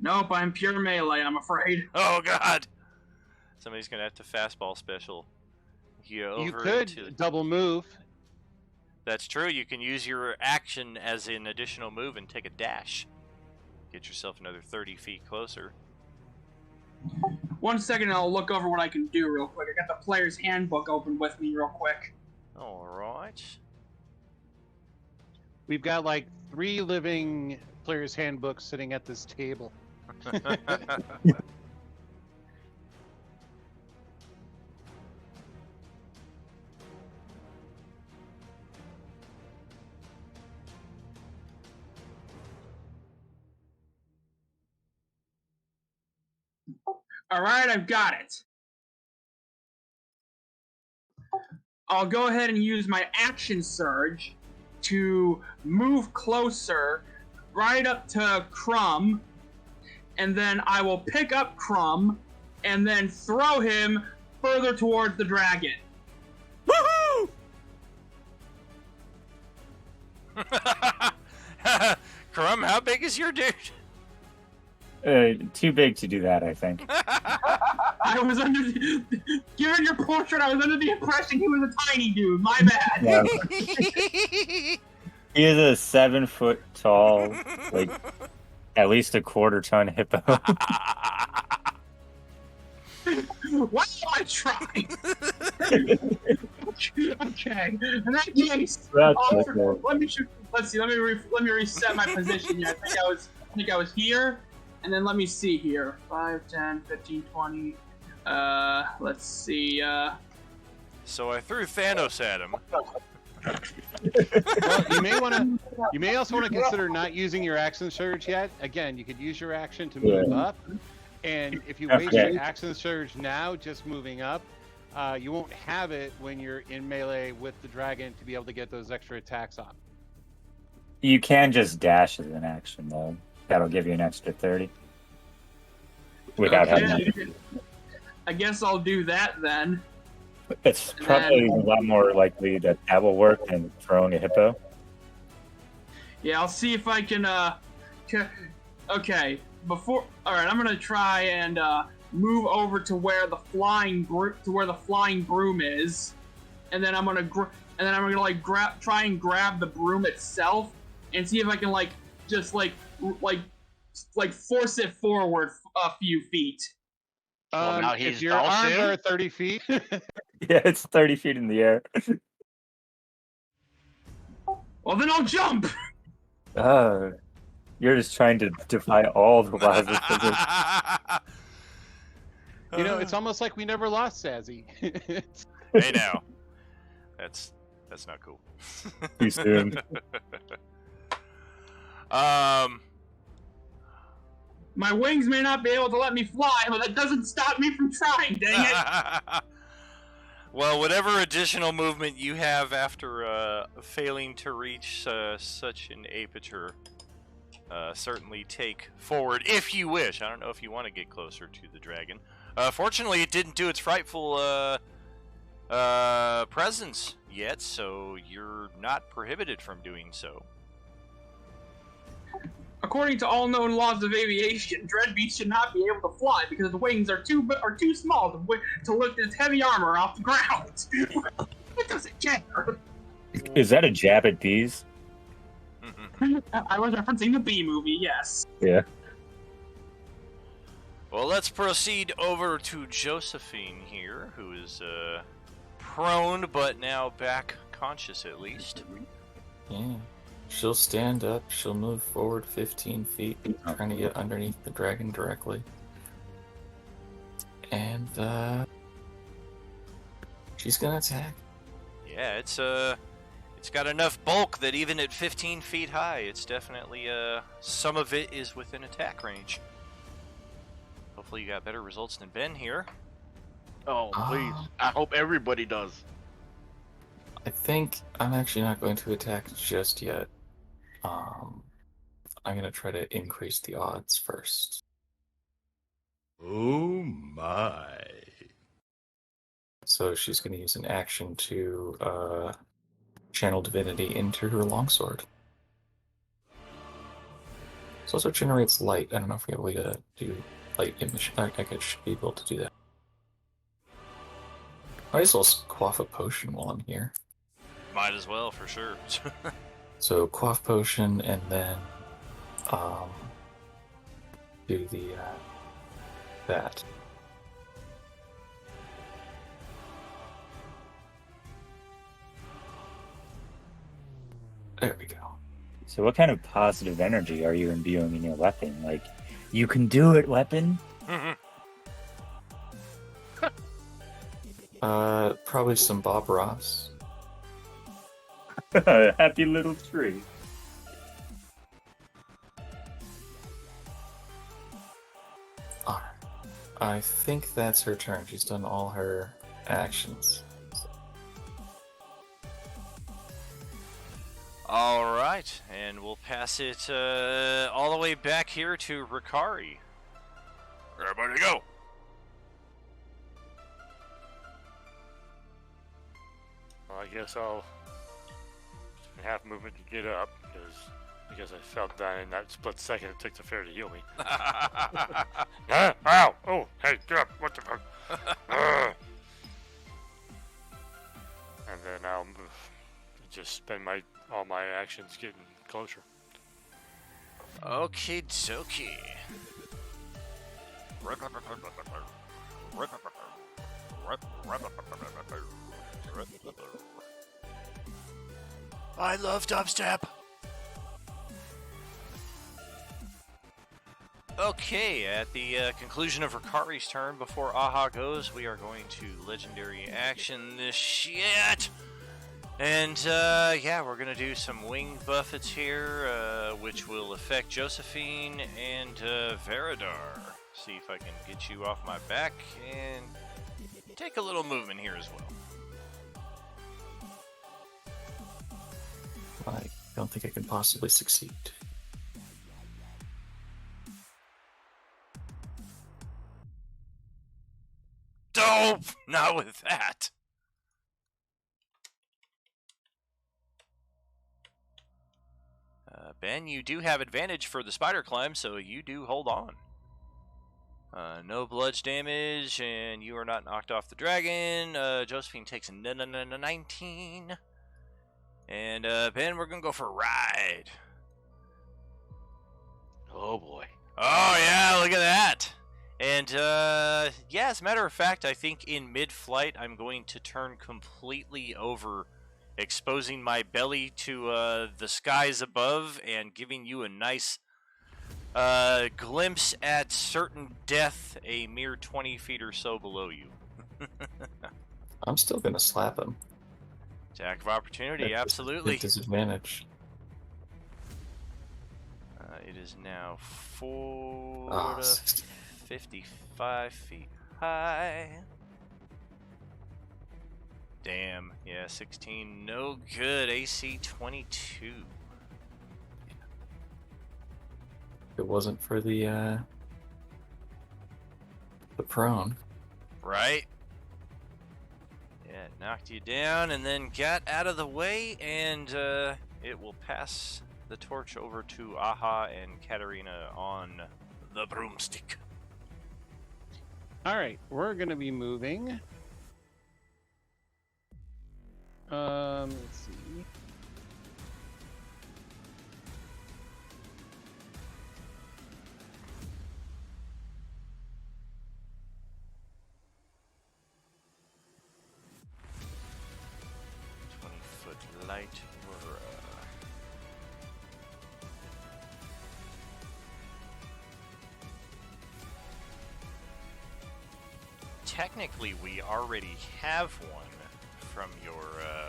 Nope, I'm pure melee, I'm afraid. Oh god! Somebody's gonna have to fastball special. You could double move. That's true. You can use your action as an additional move and take a dash. Get yourself another 30 feet closer. 1 second, and I'll look over what I can do real quick. I got the player's handbook open with me real quick. All right. We've got like 3 living player's handbooks sitting at this table. Alright, I've got it. I'll go ahead and use my action surge to move closer right up to Crumb, and then I will pick up Crumb and then throw him further towards the dragon. Woohoo! Crumb, how big is your dude? Too big to do that, I think. I was under the, given your portrait, I was under the impression he was a tiny dude. My bad. Yeah. He is a 7 foot tall, like at least a quarter ton hippo. Why do I try? Okay. In that case, let's see. Let me reset my position here. I think I was here, and then let me see here. 5, 10, 15, 20. Let's see. So I threw Thanos at him. Well, you may also want to consider not using your action surge yet. Again, you could use your action to move up, and if you waste your action surge now, just moving up, you won't have it when you're in melee with the dragon to be able to get those extra attacks on. You can just dash as an action, though. That'll give you an extra 30. Without having. I guess I'll do that then. It's probably a lot more likely that that will work than throwing a hippo. Yeah, I'll see if I can. Okay, all right, I'm gonna try and move over to where the flying broom is, and then I'm gonna try and grab the broom itself and see if I can just force it forward a few feet. Well, now If he's your arms Dawson. are 30 feet, Yeah, it's 30 feet in the air. Well, then I'll jump. You're just trying to defy all the laws of physics. it's almost like we never lost Sazzy. Hey now, that's That's not cool. Too soon. My wings may not be able to let me fly, but that doesn't stop me from trying, dang it! Well, whatever additional movement you have after failing to reach such an aperture, certainly take forward if you wish. I don't know if you want to get closer to the dragon. Fortunately, it didn't do its frightful presence yet, so you're not prohibited from doing so. According to all known laws of aviation, Dreadbeast should not be able to fly because the wings are too small to lift its heavy armor off the ground. It doesn't care. Is that a jab at bees? I was referencing the Bee movie, yes. Yeah. Well, let's proceed over to Josephine here, who is prone but now back conscious at least. Yeah. She'll stand up, she'll move forward 15 feet, trying to get underneath the dragon directly. And, she's gonna attack. Yeah, it's got enough bulk that even at 15 feet high, it's definitely, some of it is within attack range. Hopefully you got better results than Ben here. Oh, please. I hope everybody does. I think I'm actually not going to attack just yet. I'm gonna try to increase the odds first. Oh my. So she's gonna use an action to channel divinity into her longsword. This also generates light. I don't know if we have a way to do light emission. I should be able to do that. I just also quaff a potion while I'm here. Might as well, for sure. So quaff potion and then do the that. There we go. So what kind of positive energy are you imbuing in your weapon? Like, you can do it, weapon? Probably some Bob Ross. Happy little tree. Alright. I think that's her turn. She's done all her actions. Alright, and we'll pass it all the way back here to Ricari. Everybody go! Well, I guess I'll half movement to get up because I guess I fell down in that split second it took the fair to heal me. Huh? Ow! Oh, hey, get up! What the fuck? And then I'll just spend all my actions getting closer. Okie dokie. I love dubstep. Okay, at the conclusion of Ricari's turn, before Aha goes, we are going to legendary action this shit. And, yeah, we're gonna do some wing buffets here, which will affect Josephine and, Veradar. See if I can get you off my back, and take a little movement here as well. I don't think I can possibly succeed. Dope! Not with that! Ben, you do have advantage for the spider climb, so you do hold on. No bludge damage, and you are not knocked off the dragon. Josephine takes a 19. And, Ben, we're gonna go for a ride. Oh boy. Oh, yeah, look at that! And, yeah, as a matter of fact, I think in mid-flight, I'm going to turn completely over, exposing my belly to the skies above and giving you a nice glimpse at certain death a mere 20 feet or so below you. I'm still gonna slap him. Attack of opportunity, At absolutely. disadvantage. It is now 4 Ah, to 60. 55 feet high. Damn, yeah, 16, no good. AC 22. If it wasn't for the prone. Right? Yeah, it knocked you down and then got out of the way, and it will pass the torch over to Aha and Katarina on the broomstick. All right, we're gonna be moving. Let's see. Light aura. Technically, we already have one from your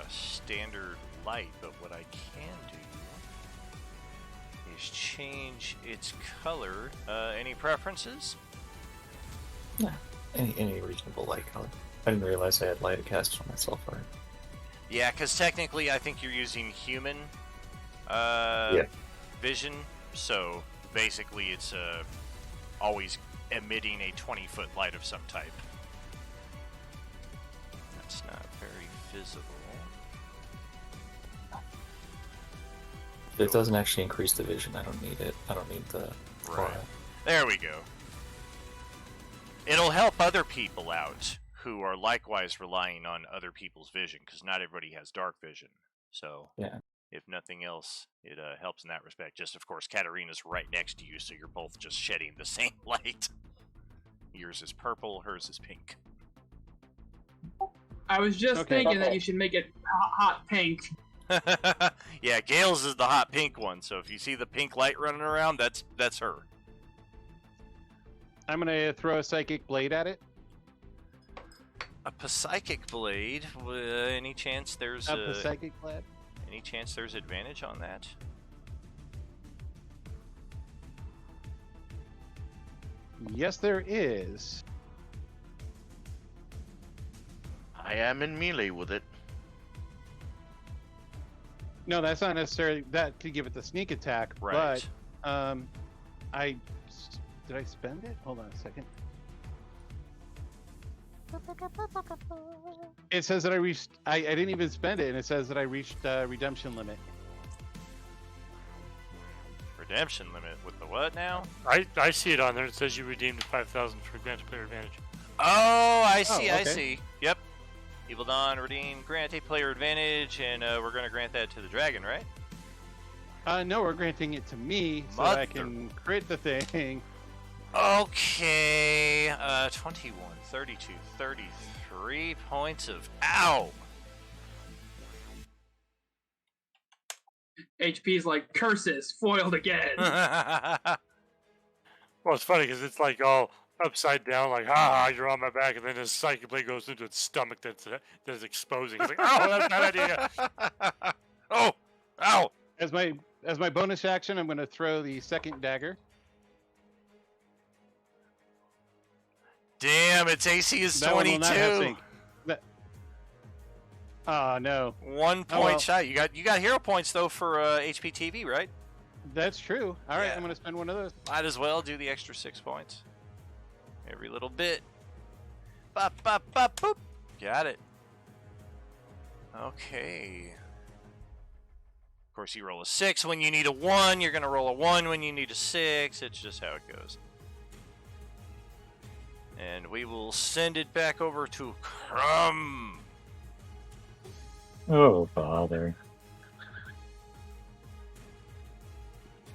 standard light, but what I can do is change its color. Any preferences? Yeah, any reasonable light color. I didn't realize I had light cast on myself already. Yeah, because technically I think you're using human vision, so basically it's always emitting a 20-foot light of some type. That's not very visible. It doesn't actually increase the vision. I don't need it. I don't need the aura. Right. There we go. It'll help other people out who are likewise relying on other people's vision, because not everybody has dark vision. So, Yeah. if nothing else, it helps in that respect. Just, of course, Katarina's right next to you, so you're both just shedding the same light. Yours is purple, hers is pink. I was just thinking that you should make it hot pink. Yeah, Gale's is the hot pink one, so if you see the pink light running around, that's her. I'm gonna throw a psychic blade at it. A psychic blade. Any chance there's A psychic blade. Any chance there's advantage on that? Yes, there is. I am in melee with it. No, that's not necessarily. That could give it the sneak attack, Right. but did I spend it? Hold on a second. It says that I reached. I didn't even spend it, and it says that I reached redemption limit. Redemption limit with the what now? I see it on there. It says you redeemed 5,000 for granted player advantage. Oh, I see, I okay. see. Yep. Evil Dawn, redeem, grant a player advantage, and we're going to grant that to the dragon, right? No, we're granting it to me so I can crit the thing. Okay. 21, 32, 33 points of ow. HP's like, curses, foiled again. Well, it's funny because it's like all upside down, like, ha ha, you're on my back, and then his psychic blade goes into its stomach that's exposing. It's like, oh, that's a bad idea. Oh, ow. As my bonus action, I'm going to throw the second dagger. Damn, its AC is That one will not have 22. sync. Oh no. 1 point well. shot. You got hero points though for HPTV, right? That's true. All right, Yeah. I'm going to spend one of those. Might as well do the extra 6 points. Every little bit. Bop, bop, bop, boop. Got it. Okay. Of course, you roll a 6 when you need a 1. You're going to roll a 1 when you need a 6. It's just how it goes. And we will send it back over to Crumb. Oh, bother.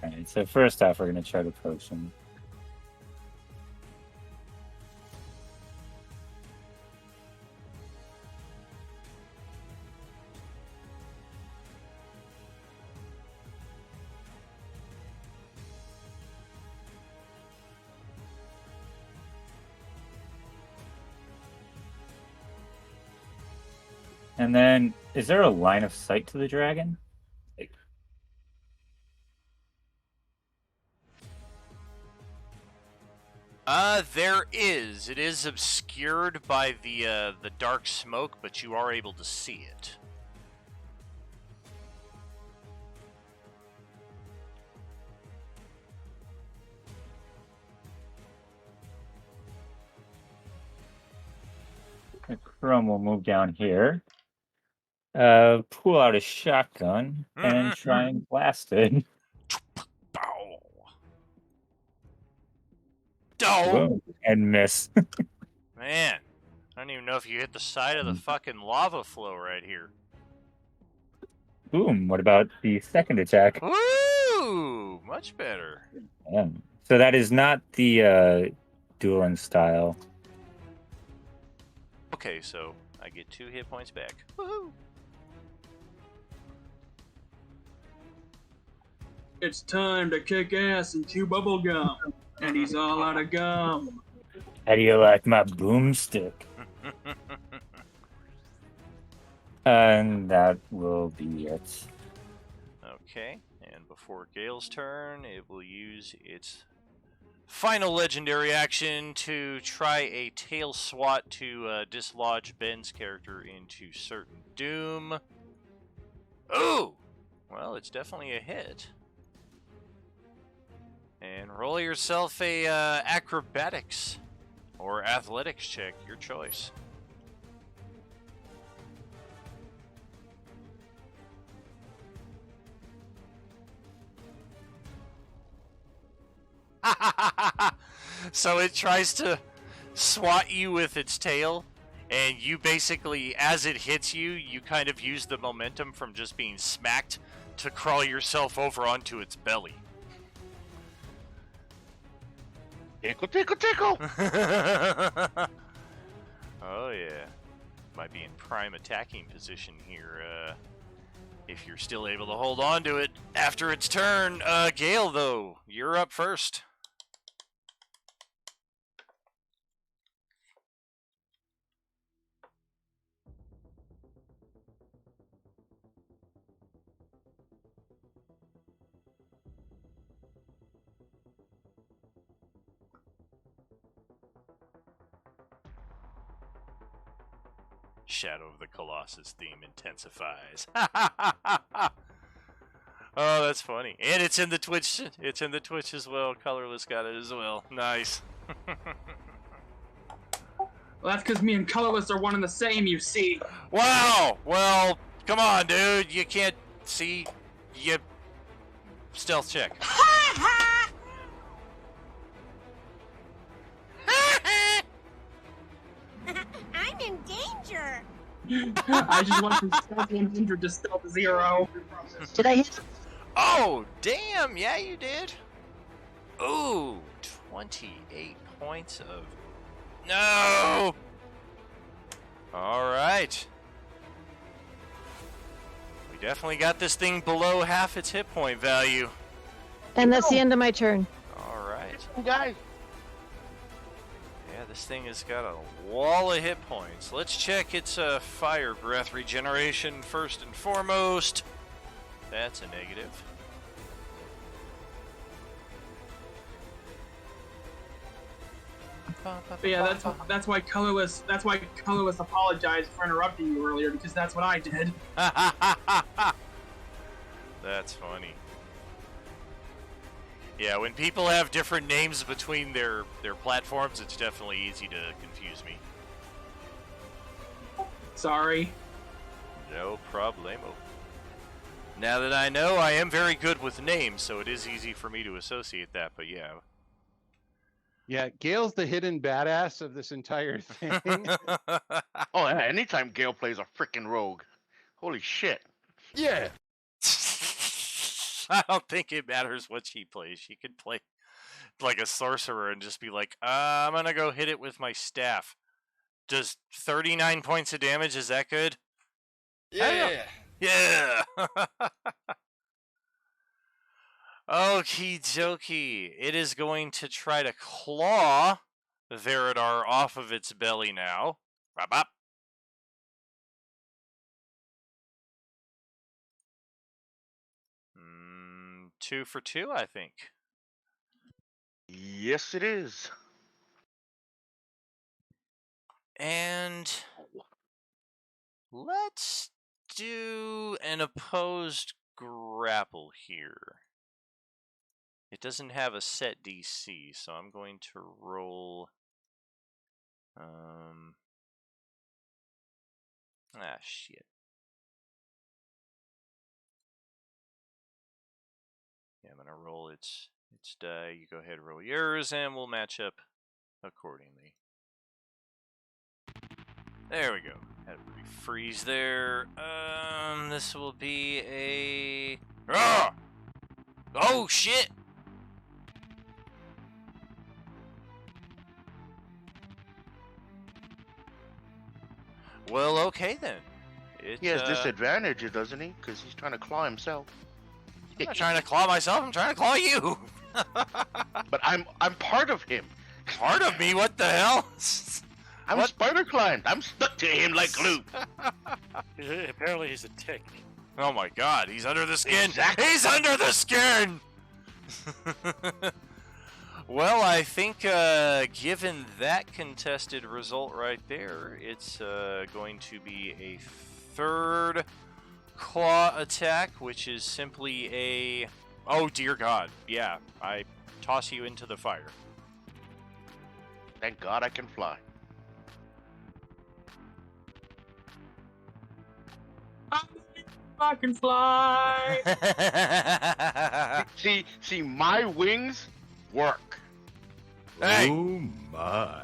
Alright, so first off, we're going to try to potion. And then Is there a line of sight to the dragon? There is. It is obscured by the dark smoke, but you are able to see it. Chrome will move down here. Pull out a shotgun and try and blast it. Bow. Whoa, and miss. Man, I don't even know if you hit the side of the fucking lava flow right here. Boom. What about the second attack? Woo! Much better. Yeah. So that is not the dueling style. Okay, so I get 2 hit points back. Woohoo! It's time to kick ass and chew bubble gum. And he's all out of gum. How do you like my boomstick? And that will be it. Okay, and before Gale's turn, it will use its final legendary action to try a tail swat to dislodge Ben's character into certain doom. Ooh! Well, it's definitely a hit. And roll yourself a acrobatics or athletics check, your choice. So it tries to swat you with its tail, and you basically, as it hits you, you kind of use the momentum from just being smacked to crawl yourself over onto its belly. Tickle, tickle, tickle! Oh yeah. Might be in prime attacking position here, if you're still able to hold on to it after its turn. Gale, though, you're up first. Shadow of the Colossus theme intensifies. Oh, that's funny. And it's in the Twitch. It's in the Twitch as well. Colorless got it as well. Nice. Well, that's because me and Colorless are one and the same, you see. Wow. Well, come on, dude. You can't see. You stealth check. I'm in danger. I just went from stealth 100 to stealth 0. Did I hit? Oh, damn. Yeah, you did. Ooh, 28 points of... No! All right. We definitely got this thing below half its hit point value. And that's the end of my turn. All right. Guys, Yeah, this thing has got a wall of hit points. Let's check its fire breath regeneration first and foremost. That's a negative. But yeah, that's why Colorless apologized for interrupting you earlier, because that's what I did. That's funny. Yeah, when people have different names between their platforms, it's definitely easy to confuse me. Sorry. No problemo. Now that I know, I am very good with names, so it is easy for me to associate that, but yeah. Yeah, Gale's the hidden badass of this entire thing. oh yeah, anytime Gale plays a freaking rogue. Holy shit. Yeah. I don't think it matters what she plays. She could play like a sorcerer and just be like, I'm gonna go hit it with my staff. Does 39 points of damage, is that good? Yeah. Yeah! Okie dokie. It is going to try to claw Veridar off of its belly now. Bop, bop. 2 for 2, I think. Yes, it is. And let's do an opposed grapple here. It doesn't have a set DC, so I'm going to roll. Shit. Yeah, I'm gonna roll its die. You go ahead and roll yours, and we'll match up accordingly. There we go. Had a freeze there. This will be a. Oh shit! Well, okay then. He has disadvantage, doesn't he? Because he's trying to claw himself. I'm not trying to claw myself. I'm trying to claw you. But I'm part of him. Part of me? What the hell? I'm spider-climbed. I'm stuck to him like glue. Apparently he's a tick. Oh my god, he's under the skin. Exactly. He's under the skin! Well, I think given that contested result right there, it's going to be a third claw attack, which is simply a... Oh dear god, yeah, I toss you into the fire. Thank God I can fly. I can fly. See, my wings work. Hey. Oh my.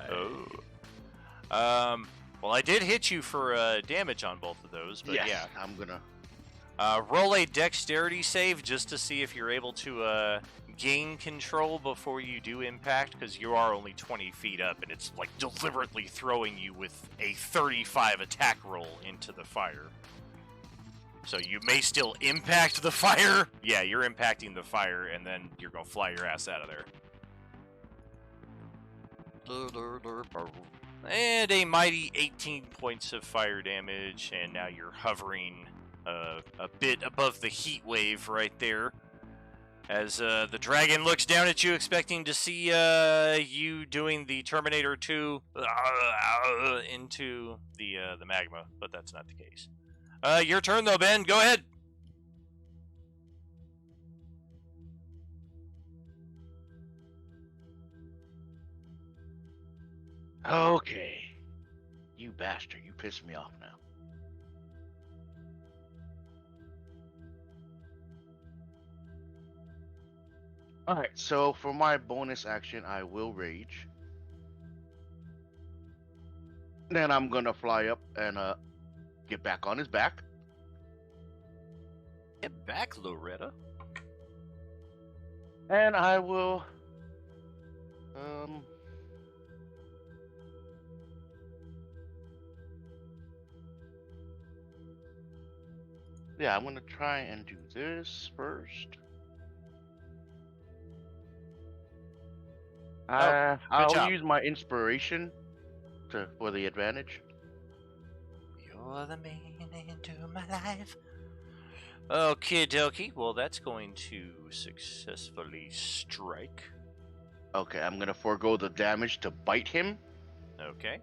Oh. Well, I did hit you for damage on both of those, but yes, yeah. I'm gonna roll a dexterity save just to see if you're able to gain control before you do impact, because you are only 20 feet up, and it's like deliberately throwing you with a 35 attack roll into the fire. So you may still impact the fire. Yeah, you're impacting the fire, and then you're going to fly your ass out of there. And a mighty 18 points of fire damage, and now you're hovering a bit above the heat wave right there. As the dragon looks down at you, expecting to see you doing the Terminator 2 into the magma, but that's not the case. Your turn though, Ben. Go ahead. Okay. You bastard, you pissed me off now. Alright, so for my bonus action, I will rage. Then I'm gonna fly up and get back on his back. Get back, Loretta. And I will yeah, I'm gonna try and do this first. I'll job. use my inspiration for the advantage. You're the main into my life. Okie dokie. Well, that's going to successfully strike. Okay, I'm gonna forego the damage to bite him. Okay.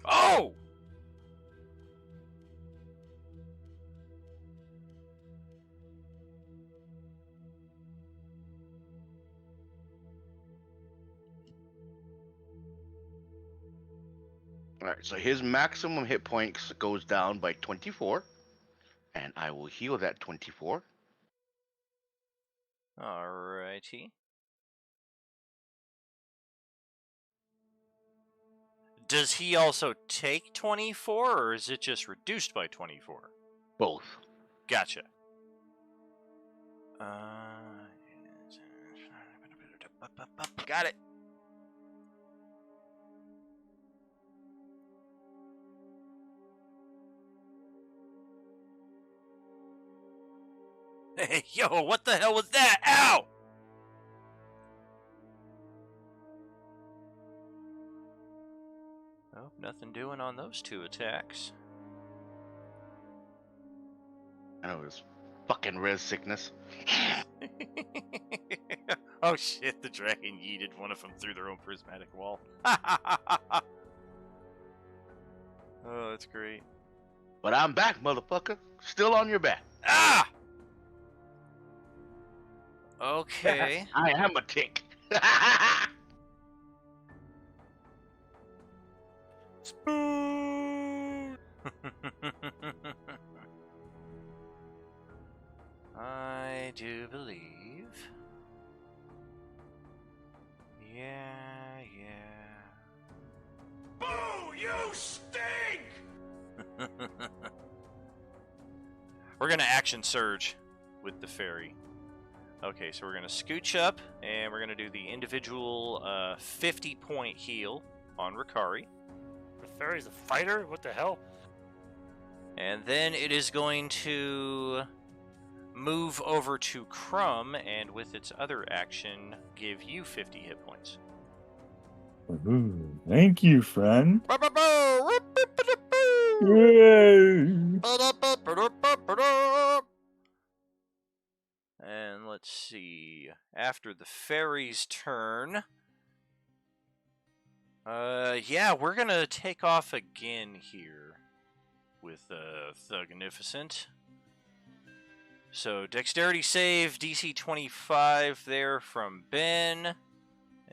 Oh! Alright, so his maximum hit points goes down by 24. And I will heal that 24. Alrighty. Does he also take 24, or is it just reduced by 24? Both. Gotcha. Got it. Hey, yo, what the hell was that? Ow! Nothing doing on those 2 attacks. I know it's fucking res sickness. Oh shit, the dragon yeeted one of them through their own prismatic wall. Oh, that's great. But I'm back, motherfucker. Still on your back. Ah! Okay. I am a tick. Spoon! I do believe. Yeah. Boo! You stink! We're gonna action surge with the fairy. Okay, so we're gonna scooch up and we're gonna do the individual 50-point heal on Ricari. The fairy's a fighter? What the hell? And then it is going to move over to Crumb and with its other action give you 50 hit points. Ooh, thank you, friend. Yay! And let's see. After the fairy's turn. Yeah, we're gonna take off again here with Thugnificent. So, dexterity save, DC 25 there from Ben.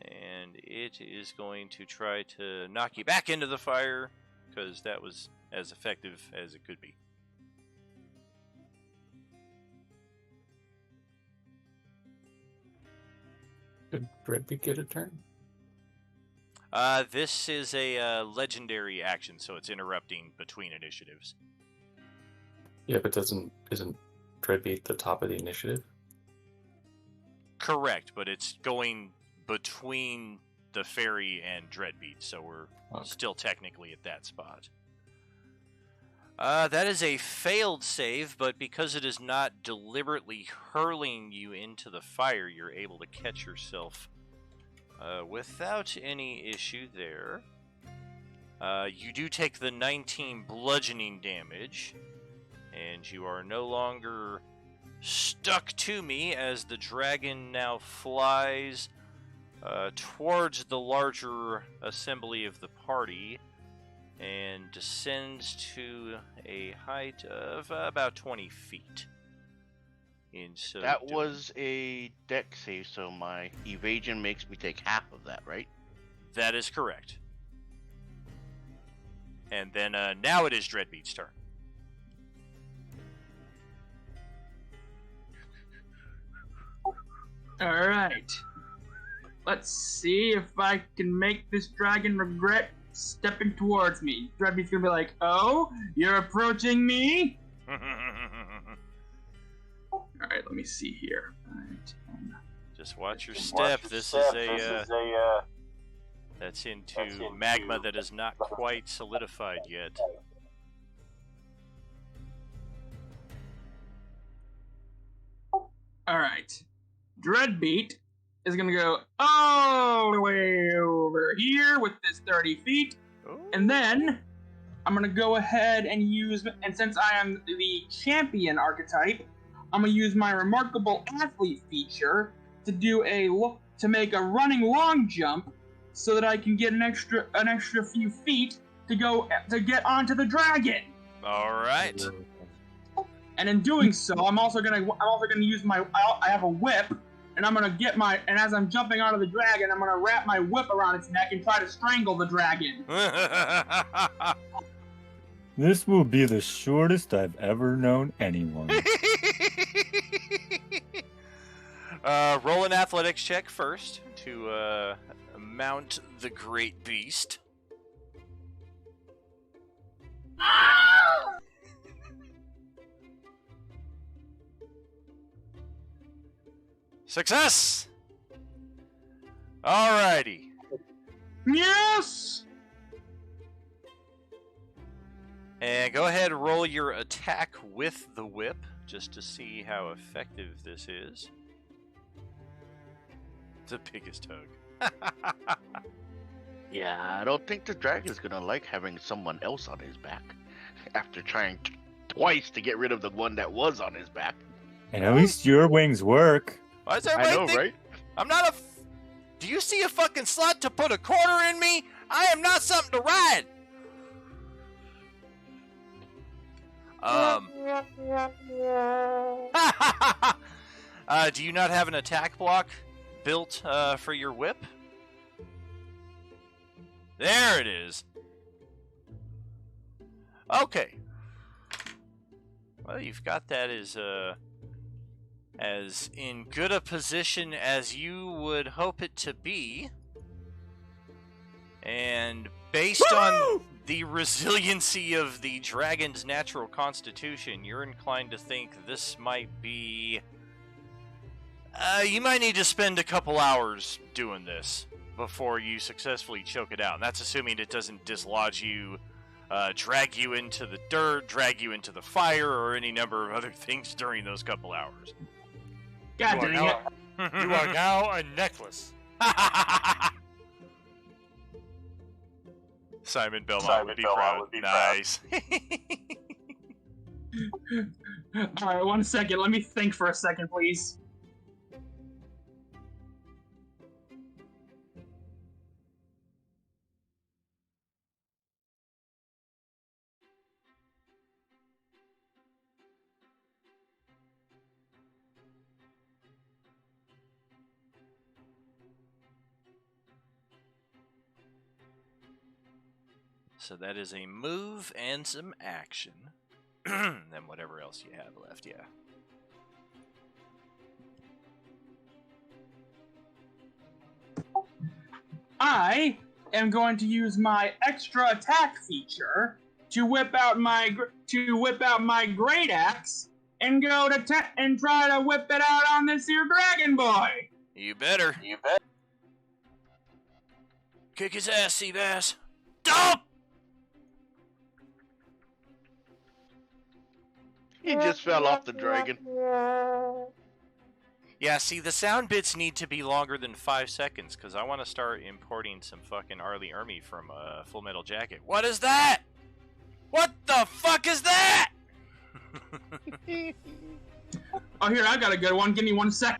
And it is going to try to knock you back into the fire, because that was as effective as it could be. Did Dreadbeak get a turn? This is a legendary action, so it's interrupting between initiatives. Yeah, but isn't Dreadbeak the top of the initiative? Correct, but it's going between the fairy and Dreadbeat, so we're still technically at that spot. That is a failed save, but because it is not deliberately hurling you into the fire, you're able to catch yourself without any issue there. You do take the 19 bludgeoning damage, and you are no longer stuck to me as the dragon now flies towards the larger assembly of the party and descends to a height of about 20 feet. That was a deck save, so my evasion makes me take half of that, right? That is correct. And then now it is Dreadbeat's turn. Alright. Let's see if I can make this dragon regret stepping towards me. Dreadbeat's gonna be like, oh, you're approaching me? Alright, let me see here. Alright. Just watch your step. This is a that's into magma that is not quite solidified yet. Alright. Dreadbeat is gonna go all the way over here with this 30 feet. Ooh. And then I'm gonna go ahead and use, and since I am the champion archetype, I'm gonna use my remarkable athlete feature to to make a running long jump, so that I can get an extra few feet to get onto the dragon. All right. And in doing so, I'm also gonna use I have a whip, and and as I'm jumping onto the dragon, I'm gonna wrap my whip around its neck and try to strangle the dragon. This will be the shortest I've ever known anyone. Roll an athletics check first to mount the great beast. Success! Alrighty. Yes! And go ahead and roll your attack with the whip, just to see how effective this is. The biggest hug. Yeah, I don't think the dragon's gonna like having someone else on his back after trying twice to get rid of the one that was on his back. And at least your wings work. Why does I everybody know, think right? I'm not a... Do you see a fucking slut to put a quarter in me? I am not something to ride! Do you not have an attack block built for your whip? There it is. Okay. Well, you've got that as in good a position as you would hope it to be. And based on the resiliency of the dragon's natural constitution, you're inclined to think this might be... you might need to spend a couple hours doing this before you successfully choke it out. And that's assuming it doesn't dislodge you, drag you into the dirt, drag you into the fire, or any number of other things during those couple hours. God You are dang it. now, you are now a necklace. Simon Belmont would be proud. Nice. Alright, 1 second. Let me think for a second, please. So that is a move and some action. Then whatever else you have left, yeah. I am going to use my extra attack feature to whip out my great axe and go to and try to whip it out on this here dragon boy. You better. You bet. Kick his ass, Seabass. Dump! He just fell off the dragon. Yeah, see, the sound bits need to be longer than 5 seconds, because I want to start importing some fucking Arlie Ermy from Full Metal Jacket. What is that? What the fuck is that? Oh, here, I got a good one. Give me 1 second.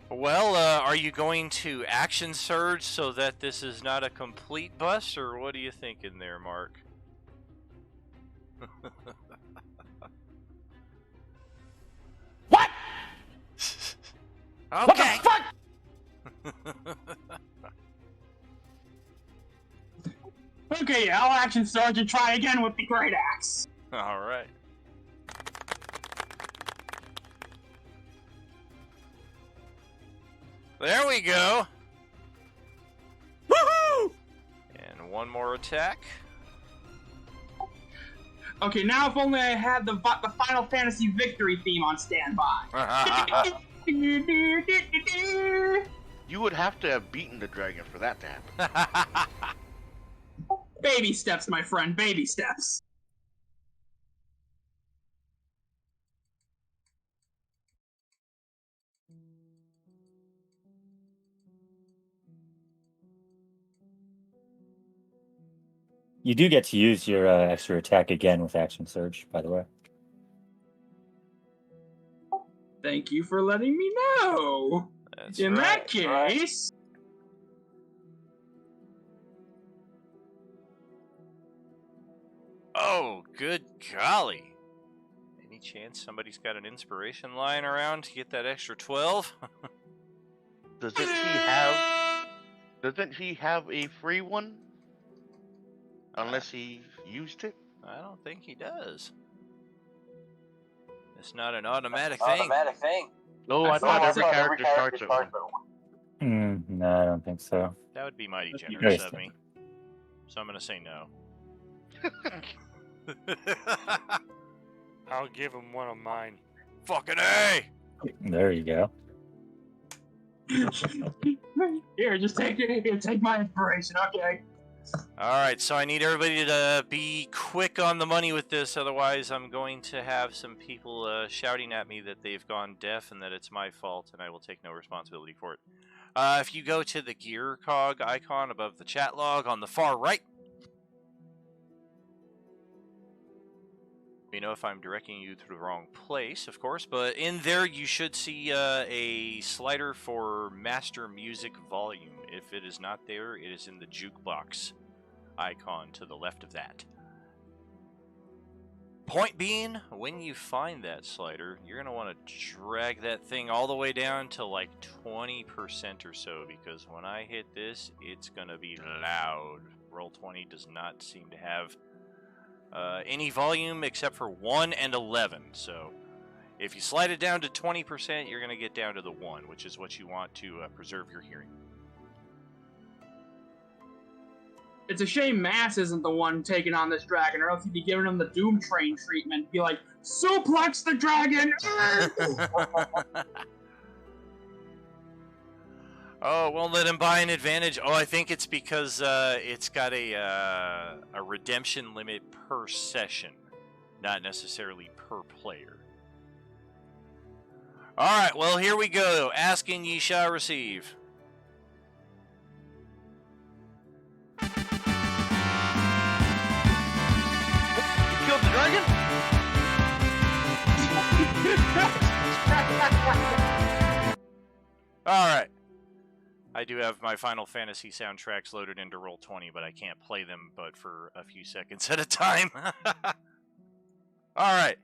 Well, are you going to action surge so that this is not a complete bust, or what are you thinking there, Mark? What? Okay. What the fuck? Okay, I'll action surge and try again with the great axe. All right. There we go. Woohoo! And one more attack. Okay, now if only I had the Final Fantasy victory theme on standby. You would have to have beaten the dragon for that to happen. Baby steps, my friend, baby steps. You do get to use your extra attack again with Action Surge, by the way. Thank you for letting me know. That's In right. that case... Oh, good golly. Any chance somebody's got an inspiration lying around to get that extra 12? Doesn't he have a free one? Unless he used it? I don't think he does. It's not an automatic thing. No, I thought every character starts at one. No, I don't think so. That would be mighty Very generous of simple. me. So I'm going to say no. I'll give him one of mine. Fucking A! There you go. Here, just take it. Here, take my inspiration, okay? Alright, so I need everybody to be quick on the money with this, otherwise I'm going to have some people shouting at me that they've gone deaf and that it's my fault, and I will take no responsibility for it. If you go to the gear cog icon above the chat log on the far right, you know if I'm directing you to the wrong place, of course, but in there you should see a slider for master music volume. If it is not there, it is in the jukebox icon to the left of that. Point being, when you find that slider, you're going to want to drag that thing all the way down to like 20% or so, because when I hit this, it's going to be loud. Roll20 does not seem to have any volume except for 1 and 11, so if you slide it down to 20%, you're going to get down to the 1, which is what you want to preserve your hearing. It's a shame Mass isn't the one taking on this dragon, or else he'd be giving him the Doom Train treatment. Be like, suplex the dragon! Oh, won't let him buy an advantage. Oh, I think it's because it's got a redemption limit per session, not necessarily per player. All right, well, here we go. Asking ye shall receive. You killed the dragon? All right. I do have my Final Fantasy soundtracks loaded into Roll20, but I can't play them but for a few seconds at a time. Alright,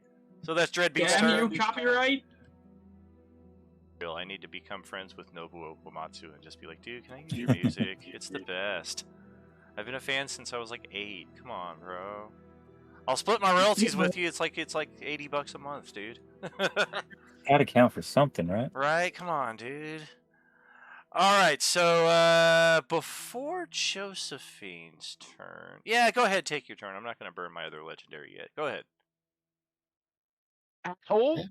so that's Dreadbeat's Damn turn. you, copyright! I need to become friends with Nobuo Uematsu and just be like, dude, can I use your music? It's the best. I've been a fan since I was like 8. Come on, bro. I'll split my royalties with you. It's like $80 a month, dude. Gotta count for something, right? Right? Come on, dude. Alright, so before Josephine's turn... Yeah, go ahead, take your turn. I'm not going to burn my other legendary yet. Go ahead. Asshole? Yeah.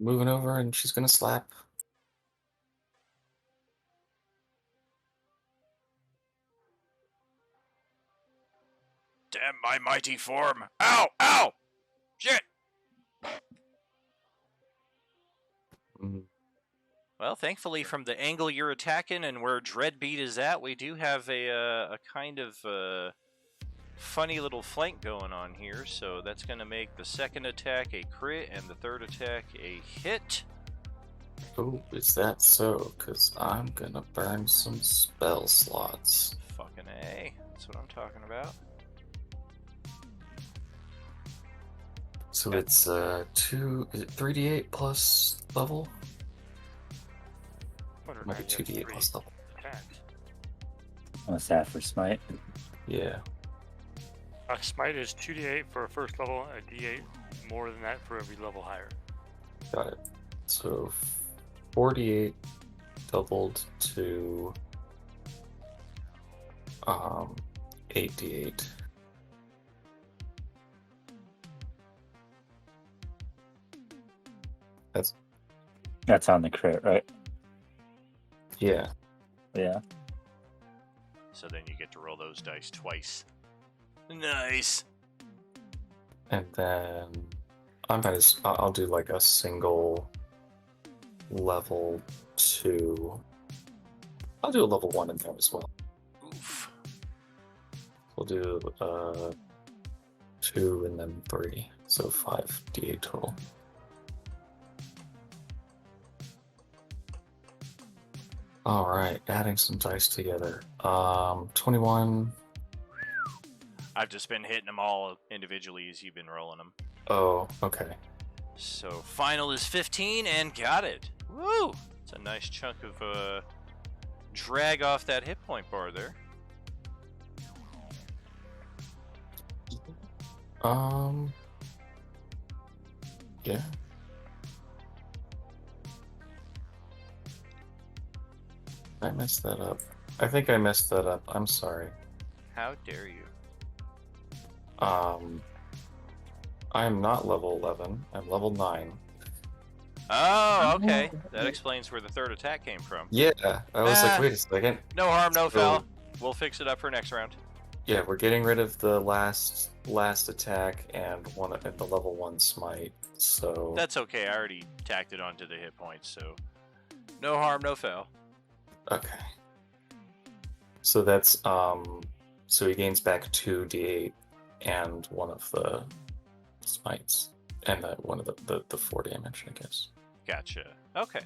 Moving over, and she's gonna slap. Damn my mighty form. Ow! Ow! Shit! Mm. Well, thankfully, from the angle you're attacking and where Dreadbeat is at, we do have a kind of funny little flank going on here. So that's going to make the second attack a crit and the third attack a hit. Oh, is that so? Because I'm gonna burn some spell slots. Fucking A. That's what I'm talking about. So it's is it 3d8 plus level? Might be 2d8 plus level. What's that for smite? Yeah. Smite is 2d8 for a first level, a d8 more than that for every level higher. Got it. So 48 doubled to 8d8. That's on the crit, right? Yeah. Yeah. So then you get to roll those dice twice. Nice. And then I'll do like a single level 2. I'll do a level 1 in there as well. Oof. We'll do 2 and then 3. So 5d8 total. Alright, adding some dice together. 21. I've just been hitting them all individually as you've been rolling them. Oh, okay. So final is 15 and got it. Woo! It's a nice chunk of drag off that hit point bar there. Yeah. I messed that up. I think I messed that up. I'm sorry. How dare you? I'm not level 11. I'm level 9. Oh, okay. That explains where the third attack came from. Yeah, I was like, wait a second. No harm, no So, foul. We'll fix it up for next round. Yeah, we're getting rid of the last attack and the level 1 smite. So That's okay. I already tacked it onto the hit points, so no harm, no foul. okay. So that's so he gains back 2d8 and one of the smites and one of the 4 damage, I guess. Gotcha. Okay.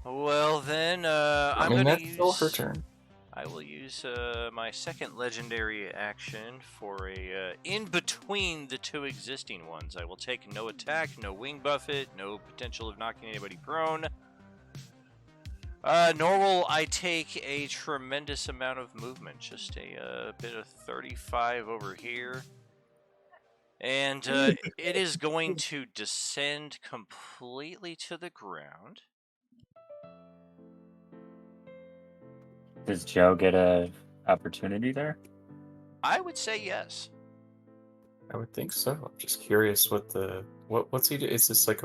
Well then, I'm gonna that's use. still her turn. I will use my second legendary action for a in between the 2 existing ones. I will take no attack, no wing buffet, no potential of knocking anybody prone. Nor will I take a tremendous amount of movement. Just a bit of 35 over here. And it is going to descend completely to the ground. Does Joe get a opportunity there? I would say yes. I would think so. I'm just curious what's he do? Is this like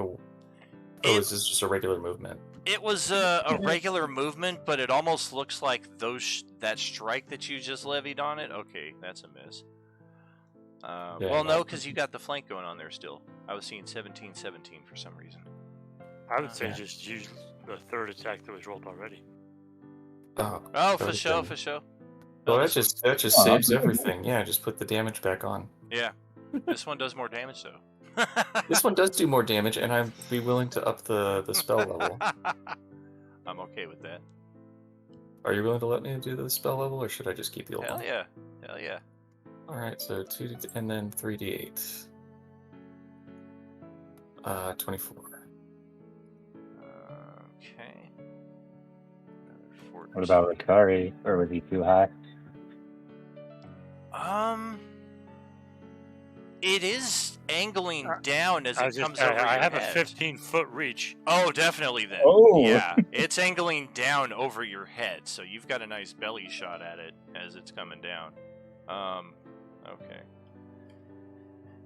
is this just a regular movement? It was a regular movement, but it almost looks like that strike that you just levied on it. Okay, that's a miss. Well, no, because you got the flank going on there still. I was seeing 17-17 for some reason. I would say just use the 3rd attack that was rolled already. Oh, for sure, for sure. Well, that just saves everything. Yeah, just put the damage back on. Yeah, this one does more damage though. This one does do more damage, and I'd be willing to up the spell level. I'm okay with that. Are you willing to let me do the spell level, or should I just keep the old Hell one? yeah, hell yeah. All right, so 2 and then 3d8. 24. Okay. What about Ricari? Or was he too high? It is angling down as it comes over your I have head. a 15-foot reach. Oh, definitely then. Oh. Yeah, it's angling down over your head, so you've got a nice belly shot at it as it's coming down. Okay.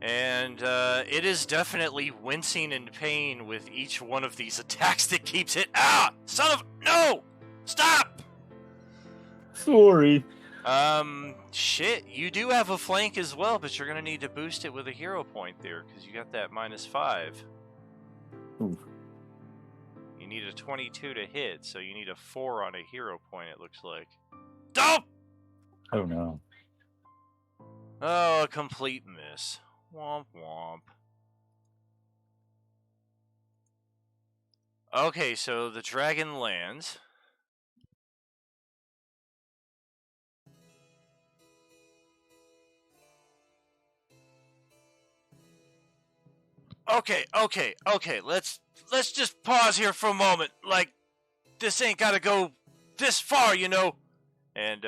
And it is definitely wincing in pain with each one of these attacks that keeps it. Ah! Son of... No! Stop! Sorry. Shit, you do have a flank as well, but you're gonna need to boost it with a hero point there, because you got that -5. Ooh. You need a 22 to hit, so you need a 4 on a hero point, it looks like. Don't! Oh no. Oh, a complete miss. Womp womp. Okay, so the dragon lands. Okay, let's just pause here for a moment. Like, this ain't gotta go this far, you know? And,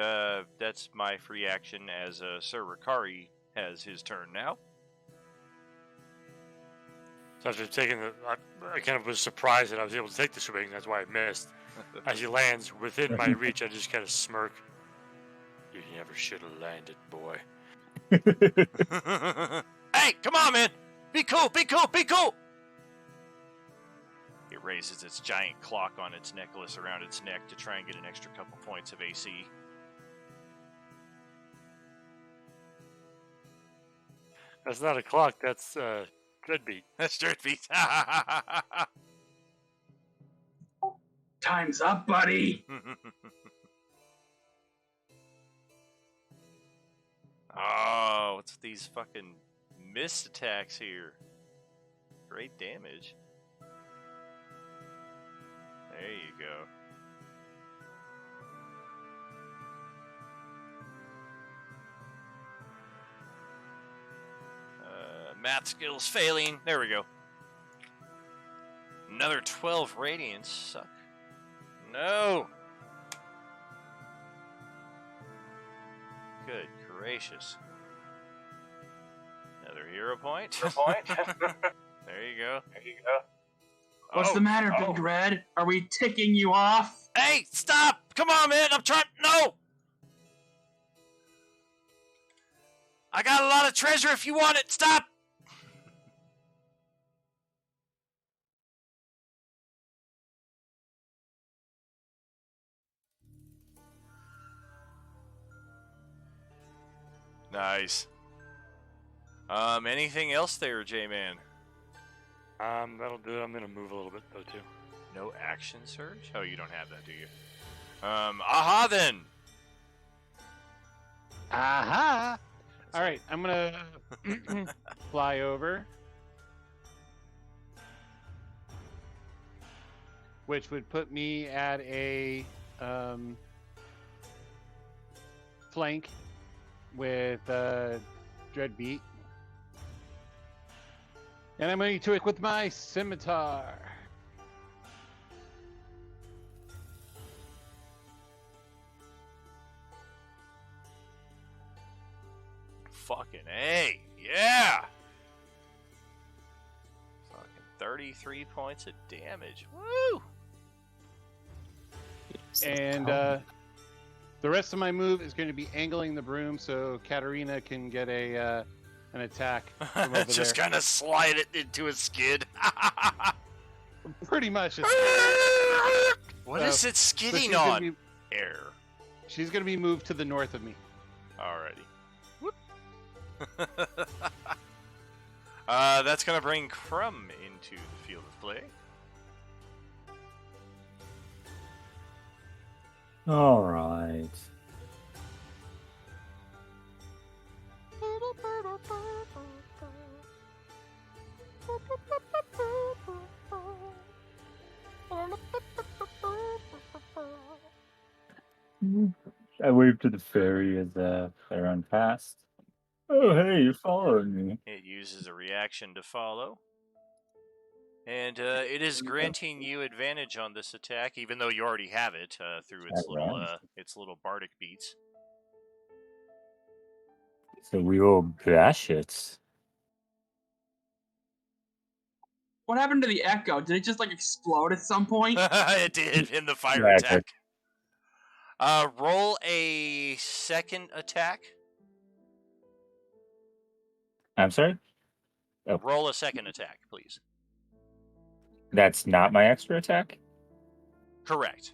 that's my free action as, Sir Ricari has his turn now. So after taking I kind of was surprised that I was able to take the swing, that's why I missed. As he lands within my reach, I just kind of smirk. You never should have landed, boy. Hey, come on, man! Be cool, be cool, be cool! It raises its giant clock on its necklace around its neck to try and get an extra couple points of AC. That's not a clock, that's Dreadbeat. That's Dreadbeat. Time's up, buddy. Oh, what's these fucking missed attacks here? Great damage. There you go. Math skills failing. There we go. Another 12 radiance. Suck. No. Good gracious. Another hero point. There you go. What's the matter, Big Red? Are we ticking you off? Hey, stop! Come on, man! I'm trying. No! I got a lot of treasure if you want it. Stop! Nice. Anything else there, J-Man? That'll do it. I'm gonna move a little bit though too. No action surge? Oh, you don't have that, do you? Aha then! Aha! All right, I'm gonna fly over, which would put me at a flank with Dreadbeat, and I'm going to it with my scimitar. Fucking A, yeah! Fucking 33 points of damage. Woo! And the rest of my move is going to be angling the broom so Katarina can get a an attack from over Just there. kind of slide it into a skid. Pretty much. What is it so skidding she's gonna on? be- Air. She's going to be moved to the north of me. Alrighty. That's gonna bring Crumb into the field of play. All right. I waved to the fairy as they run past. Oh, hey, you followed me. It uses a reaction to follow. And it is granting you advantage on this attack, even though you already have it through its little bardic beats. So we will bash it. What happened to the echo? Did it just like explode at some point? It did in the fire Yeah, attack. Roll a second attack. I'm sorry? Oh. Roll a second attack, please. That's not my extra attack? Correct.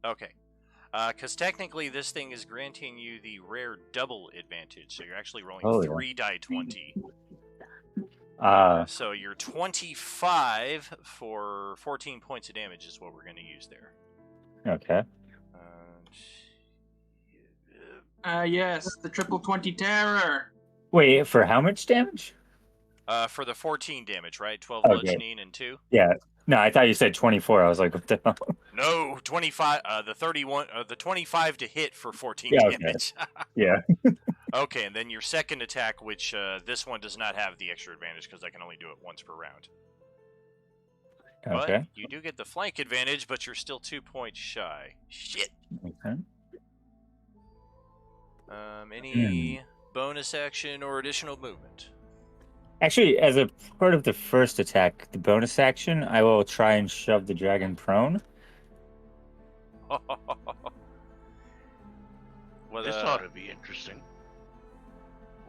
Okay. Because technically this thing is granting you the rare double advantage, so you're actually rolling 3 die 20. So you're 25 for 14 points of damage is what we're going to use there. Okay. Yes, the triple 20 terror. Wait, for how much damage? For the 14 damage, right? 12 Okay. bludgeoning and 2? Yeah. No, I thought you said 24. I was like, what the hell? No, 25. The 31. The 25 to hit for 14 Yeah, okay. damage. Yeah. Okay, and then your second attack, which this one does not have the extra advantage because I can only do it once per round. Okay. But you do get the flank advantage, but you're still 2 points shy. Shit. Okay. Any bonus action or additional movement? Actually, as a part of the first attack, the bonus action, I will try and shove the dragon prone. What, This ought to be interesting.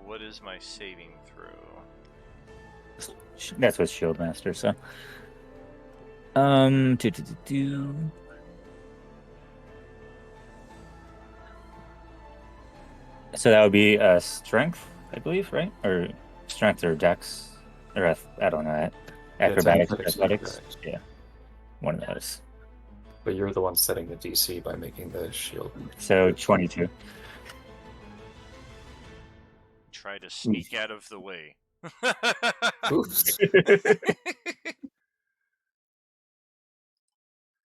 What is my saving throw? That's what Shield Master, so. So that would be strength, I believe, right? Or strength or dex? Or I don't know. Acrobatics or athletics? Yeah. One of those. But you're the one setting the DC by making the shield. So 22. Try to sneak out of the way. Oops.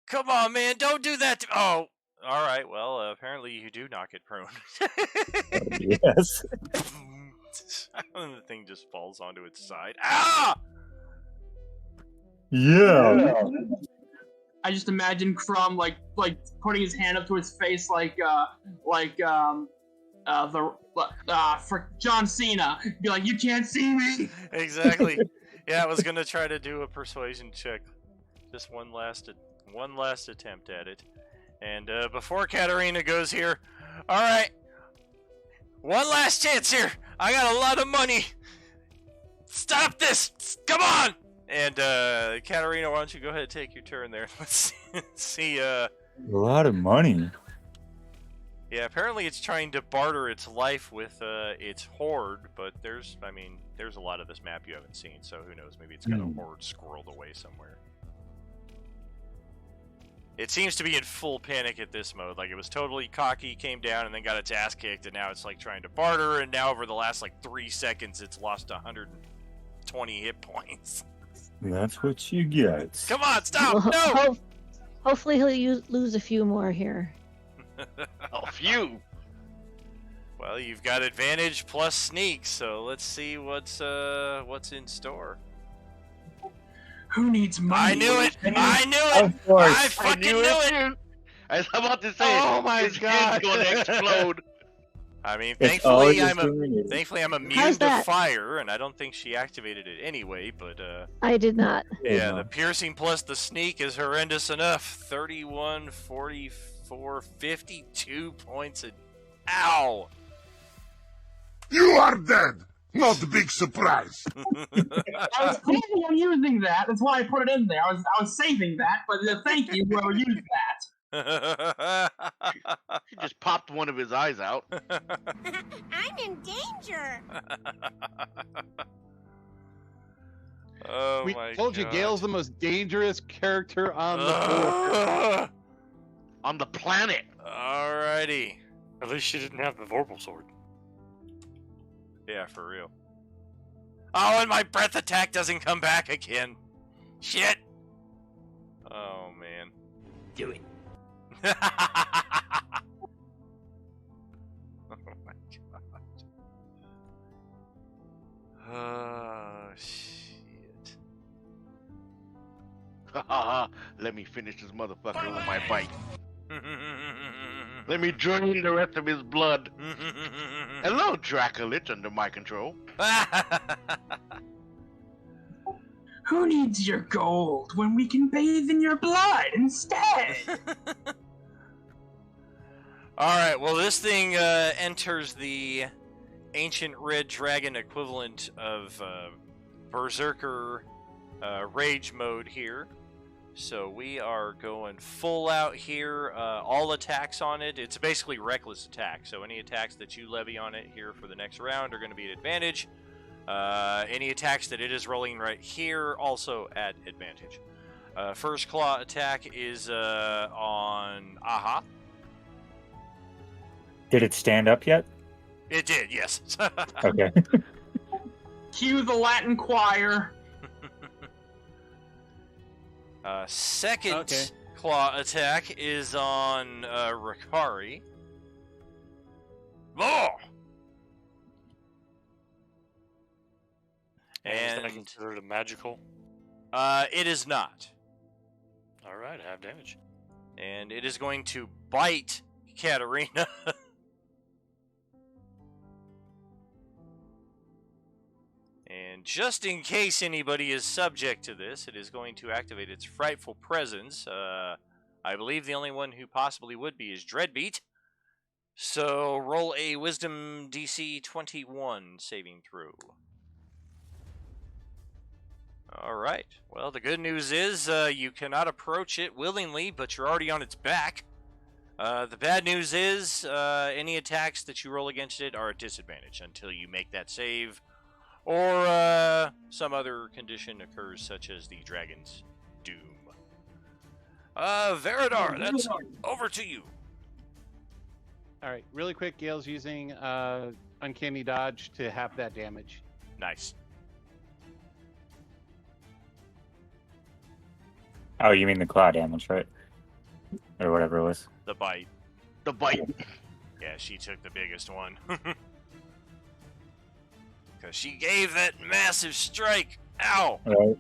Come on, man! Don't do that. Oh, all right. Well, apparently you do knock it prone. Yes. And the thing just falls onto its side. Ah! Yeah. I just imagine Crumb like putting his hand up to his face for John Cena. Be like, you can't see me. Exactly. Yeah, I was gonna try to do a persuasion check. Just one last attempt at it. And before Katarina goes here, all right, one last chance here. I got a lot of money. Stop this! Come on! And Katarina, why don't you go ahead and take your turn there? Let's see. A lot of money. Yeah, apparently it's trying to barter its life with its horde, but there's a lot of this map you haven't seen, so who knows? Maybe it's got a horde squirreled away somewhere. It seems to be in full panic at this mode. Like, it was totally cocky, came down, and then got its ass kicked, and now it's, like, trying to barter, and now over the last, like, 3 seconds, it's lost 120 hit points. That's what you get. Come on, stop! Well, No! hopefully he'll lose a few more here. A few. Well, you've got advantage plus sneak, so let's see what's in store. Who needs money? I knew it! I knew it! Of course. I fucking knew it! I was about to say, Oh my his God. kid's gonna explode. I mean, It's all thankfully just doing I'm immune How's to that? fire, and I don't think she activated it anyway, but I did not. yeah, the piercing plus the sneak is horrendous enough. 31, 44, 52 points of... Ow! You are dead! Not a big surprise. I was planning on using that. That's why I put it in there. I was saving that, but thank you, whoever used that. He just popped one of his eyes out. I'm in danger. Oh We my told you God. Gale's the most dangerous character on the board. On the planet. Alrighty. At least she didn't have the Vorpal sword. Yeah, for real. Oh, and my breath attack doesn't come back again. Shit. Oh, man. Do it. Oh, my God. Oh, shit. Let me finish this motherfucker with my bite. Let me drain the rest of his blood. Hello, Dracula. It's under my control. Who needs your gold when we can bathe in your blood instead? Alright, well, this thing enters the ancient red dragon equivalent of Berserker rage mode here. So we are going full out here. All attacks on it, it's basically reckless attack. So any attacks that you levy on it here for the next round are going to be at advantage. Any attacks that it is rolling right here, also at advantage. First claw attack is on Aha. Did it stand up yet? It did, yes. Okay. Cue the Latin choir. Second claw attack is on Rakari. Oh! And is that And considered a magical? it is not. Alright, half damage. And it is going to bite Katarina. And just in case anybody is subject to this, it is going to activate its frightful presence. I believe the only one who possibly would be is Dreadbeat. So roll a Wisdom DC 21 saving throw. Alright, well the good news is you cannot approach it willingly, but you're already on its back. The bad news is any attacks that you roll against it are at disadvantage until you make that save, or some other condition occurs, such as the dragon's doom. Veridar, that's over to you. All right, really quick. Gale's using Uncanny Dodge to half that damage. Nice. Oh, you mean the claw damage, right? Or whatever it was. The bite. The bite. Yeah, she took the biggest one. Because she gave that massive strike. Ow! Right.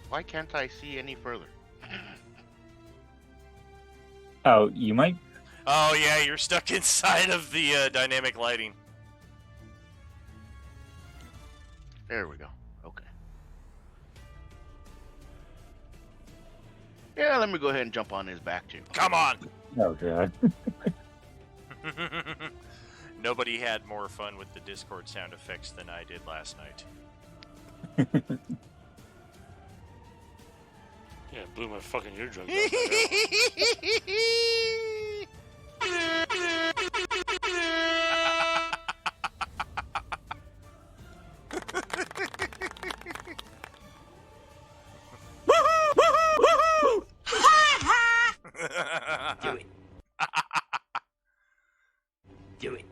Why can't I see any further? Oh, you might. Oh yeah, you're stuck inside of the dynamic lighting. There we go. Okay. Yeah, let me go ahead and jump on his back too. Come on! Oh god. Nobody had more fun with the Discord sound effects than I did last night. Yeah, it blew my fucking eardrums out. Do it. Do it.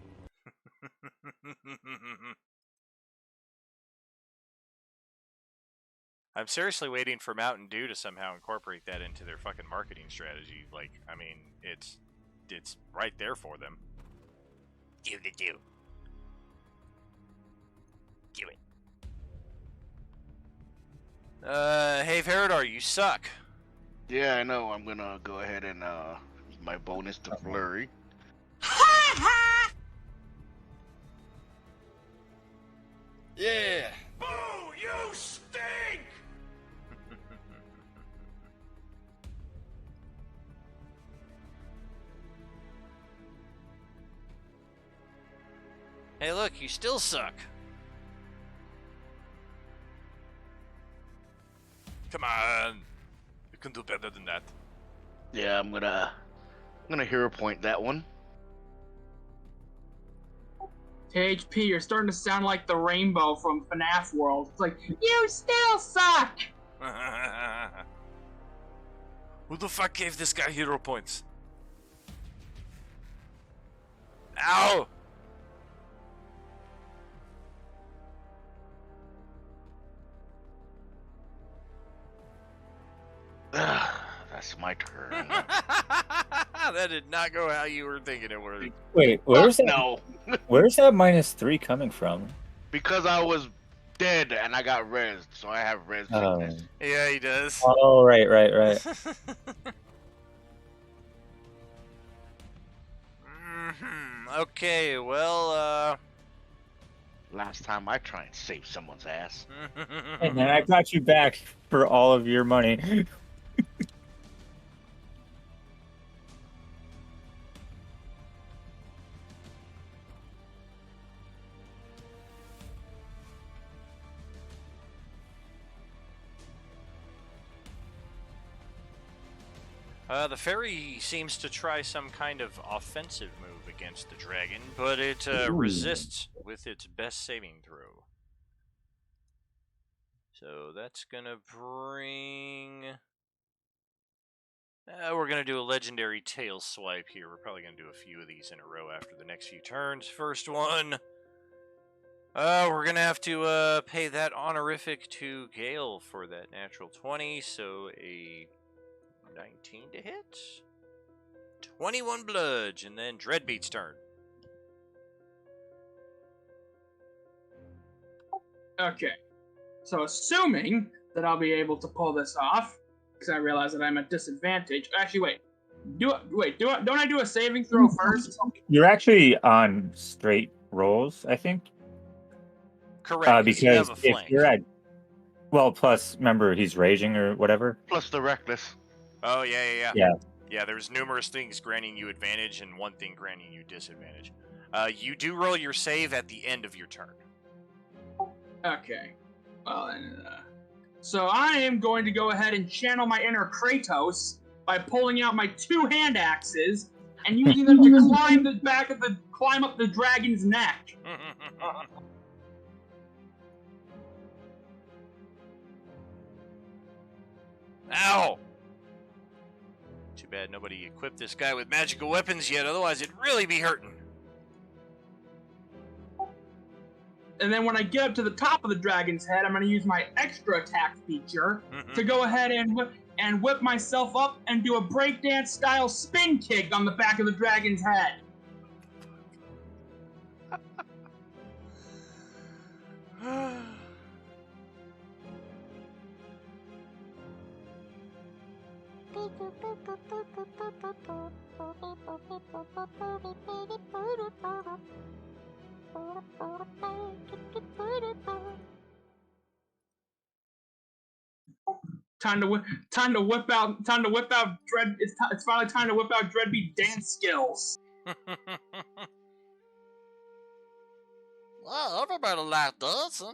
I'm seriously waiting for Mountain Dew to somehow incorporate that into their fucking marketing strategy. Like, I mean, it's right there for them. Do the do. Do it. Hey Veridar, you suck. Yeah, I know. I'm gonna go ahead and use my bonus to flurry. Yeah. Boo! You stink! Hey, look, you still suck. Come on, you can do better than that. Yeah, I'm gonna hero point that one. KHP, you're starting to sound like the rainbow from FNAF World. It's like, you still suck! Who the fuck gave this guy hero points? Ow! That's my turn. That did not go how you were thinking it would. Wait, where's that? No. Where's that -3 coming from? Because I was dead and I got rezzed, so I have res sickness. Yeah, he does. Oh, right. Okay, well, Last time I try and save someone's ass. Hey man, I got you back for all of your money. The fairy seems to try some kind of offensive move against the dragon, but it resists with its best saving throw. So that's gonna bring... we're gonna do a legendary tail swipe here. We're probably gonna do a few of these in a row after the next few turns. First one... we're gonna have to pay that honorific to Gale for that natural 20, so a 19 to hit, 21 bludge, and then Dreadbeat's turn. Okay, so assuming that I'll be able to pull this off, because I realize that I'm at disadvantage. Actually, don't I do a saving throw first? You're actually on straight rolls, I think. Correct. Because you have a if flank. you're at, well, plus remember he's raging or whatever. Plus the reckless. Oh yeah. Yeah. Yeah, there's numerous things granting you advantage and one thing granting you disadvantage. You do roll your save at the end of your turn. Okay. Well, then, so I am going to go ahead and channel my inner Kratos by pulling out my 2 hand axes and using them to climb up the dragon's neck. Ow! Too bad nobody equipped this guy with magical weapons yet, otherwise it'd really be hurting. And then when I get up to the top of the dragon's head, I'm going to use my extra attack feature to go ahead and whip myself up and do a breakdance style spin kick on the back of the dragon's head. Time to whip out Dread. It's finally time to whip out Dreadbeat dance skills. Well, everybody like dancing.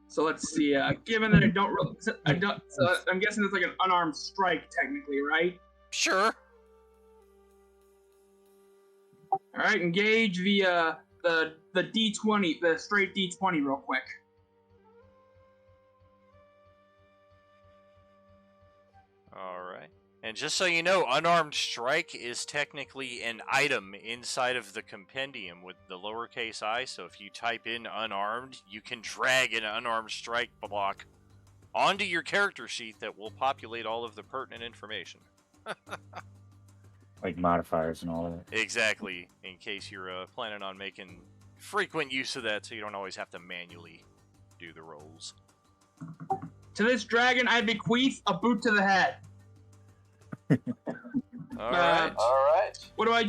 So let's see. Given that so I'm guessing it's like an unarmed strike, technically, right? Sure. All right, engage the D20, the straight D20, real quick. All right. And just so you know, unarmed strike is technically an item inside of the compendium with the lowercase I. So if you type in unarmed, you can drag an unarmed strike block onto your character sheet that will populate all of the pertinent information. Like modifiers and all of it. Exactly, in case you're planning on making frequent use of that so you don't always have to manually do the rolls. To this dragon, I bequeath a boot to the head. All right. What do I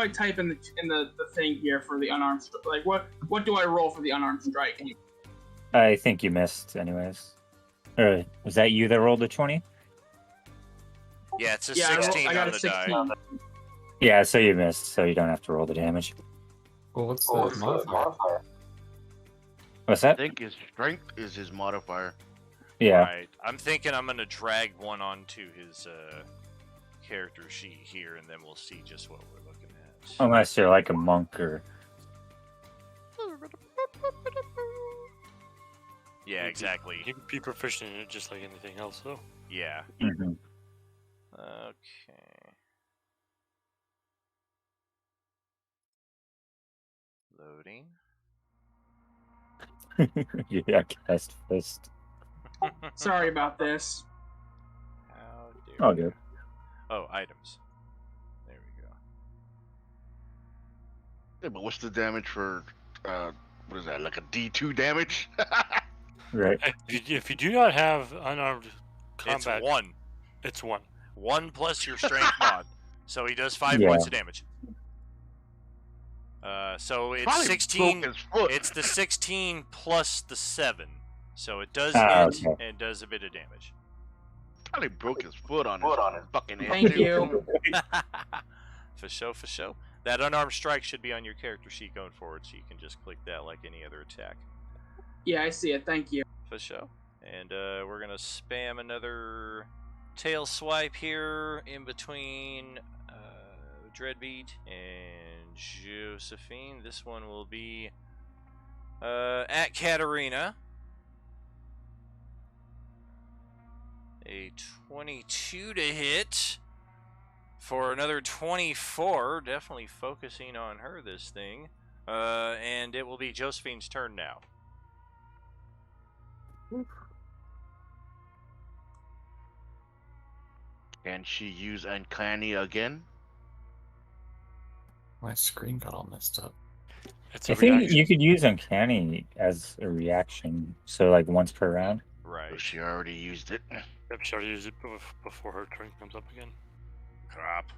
type in the thing here for the unarmed strike? Like what do I roll for the unarmed strike? I think you missed, anyways. Or was that you that rolled a 20? Yeah, it's a 16 I got on a the 16. die. Yeah, so you missed, so you don't have to roll the damage. Well, what's the modifier? What's I that? think his strength is his modifier. Yeah. Right. I'm thinking I'm gonna drag one onto his character sheet here, and then we'll see just what we're looking at. Unless you're like a monk or... Yeah, exactly. You can be proficient in it just like anything else, though. Yeah. Mhm. Okay. Loading. Yeah, cast fist. Sorry about this. How dare Oh, you. good. Oh, items. There we go. Yeah, but what's the damage for, what is that, like a D2 damage? Right. If you do not have unarmed combat, It's 1. It's 1. 1 plus your strength mod. So he does 5 Yeah. points of damage. So it's Probably 16. broke his foot. It's the 16 plus the 7. So it does Ah, hit okay. and does a bit of damage. Probably broke his foot on his fucking head. Thank too. you. For sure, for sure. That unarmed strike should be on your character sheet going forward, so you can just click that like any other attack. Yeah, I see it. Thank you. For sure. And we're gonna spam another tail swipe here in between Dreadbeat and Josephine. This one will be at Katarina. A 22 to hit for another 24. Definitely focusing on her this thing. And it will be Josephine's turn now. Can she use Uncanny again? My screen got all messed up. It's I a think reaction. you could use Uncanny as a reaction, so like once per round. Right. Or she already used it. Yep, she already used it before her turn comes up again. Crap.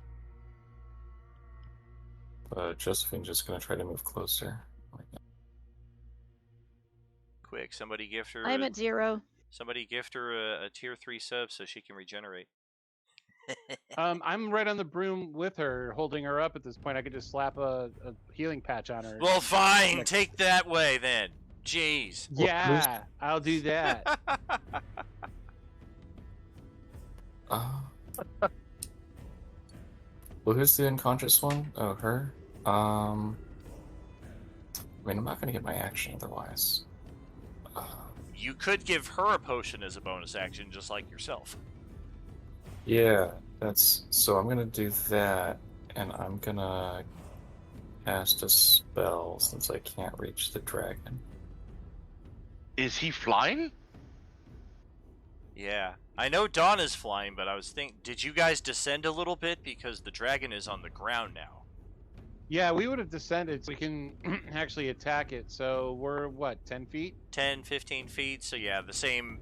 Josephine's just gonna try to move closer. Quick, somebody gift her. I'm at 0. Somebody gift her a tier 3 sub so she can regenerate. I'm right on the broom with her, holding her up at this point. I could just slap a healing patch on her. Well, fine. Take that way then. Jeez. Yeah, I'll do that. Well, who's the unconscious one? Oh, her. I mean, I'm not gonna get my action otherwise. You could give her a potion as a bonus action, just like yourself. Yeah, so I'm gonna do that, and I'm gonna cast a spell since I can't reach the dragon. Is he flying? Yeah. I know Dawn is flying, but I was thinking, did you guys descend a little bit? Because the dragon is on the ground now. Yeah, we would have descended so we can actually attack it. So we're, what, 10 feet? 10, 15 feet. So yeah, the same.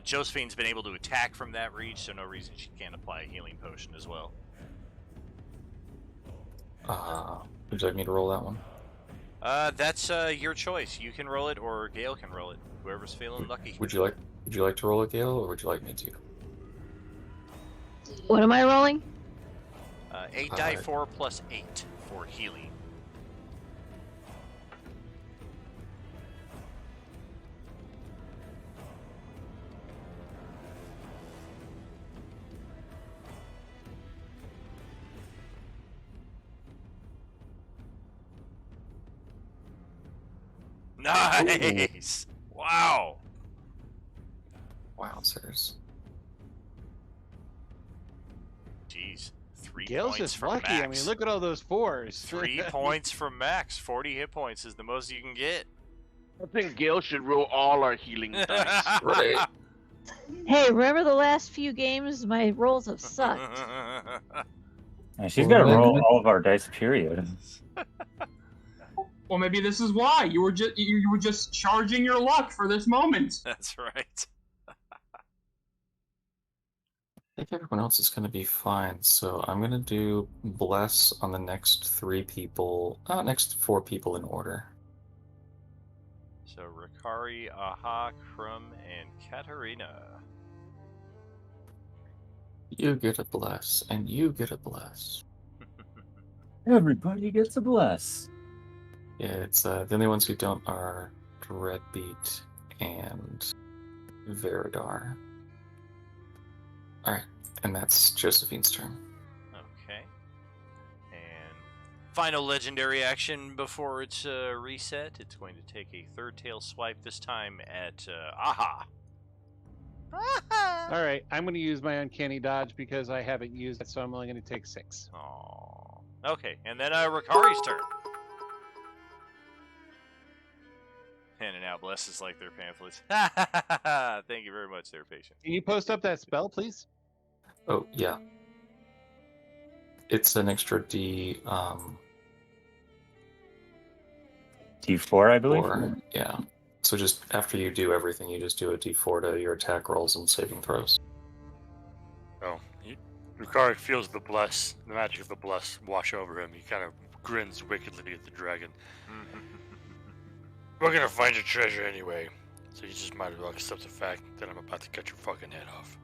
Josephine's been able to attack from that reach, so no reason she can't apply a healing potion as well. Would you like me to roll that one? That's your choice. You can roll it, or Gale can roll it. Whoever's feeling lucky. Would you like to roll a Gale, or would you like me to? What am I rolling? A die 4 plus 8 for healing. Nice! Wow! Wowzers. Jeez. 3 Gale's points just from lucky. Max. I mean, look at all those 4s. 3 points from Max. 40 hit points is the most you can get. I think Gale should roll all our healing dice. Right. Hey, remember the last few games? My rolls have sucked. And she's got to roll all of our dice, period. Well, maybe this is why you were just charging your luck for this moment. That's right. I think everyone else is going to be fine, so I'm going to do bless on the next 4 people in order. So Ricari, Aha, Krum, and Katarina. You get a bless, and you get a bless. Everybody gets a bless. Yeah, it's the only ones who don't are Dreadbeat and Veridar. Alright, and that's Josephine's turn. Okay. And final legendary action before it's reset. It's going to take a third tail swipe, this time at Aha. All right, I'm going to use my uncanny dodge because I haven't used it, so I'm only going to take 6. Aww. Okay, and then Ricari's turn. Handing out blesses like they're pamphlets. Thank you very much, there, patient. Can you post up that spell, please? Oh, yeah. It's an extra D4, I believe. Yeah. So just after you do everything, you just do a D4 to your attack rolls and saving throws. Oh, Ricari feels the magic of the bless wash over him. He kind of grins wickedly at the dragon. We're gonna find your treasure anyway, so you just might as well accept the fact that I'm about to cut your fucking head off.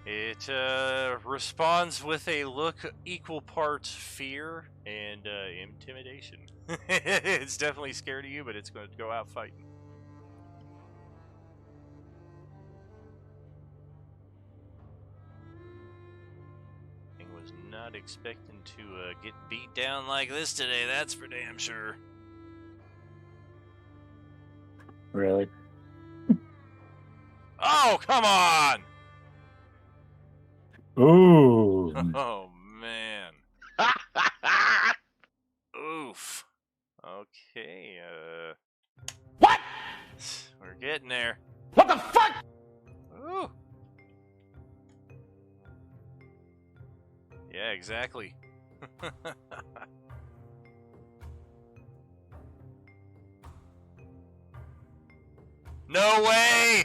It responds with a look equal parts fear and intimidation. It's definitely scared of you, but it's going to go out fighting. I was not expecting to get beat down like this today, that's for damn sure. Really? Oh, come on! Ooh. Oh, man. Oof. Okay, What? We're getting there. What the fuck? Ooh. Yeah, exactly. No way!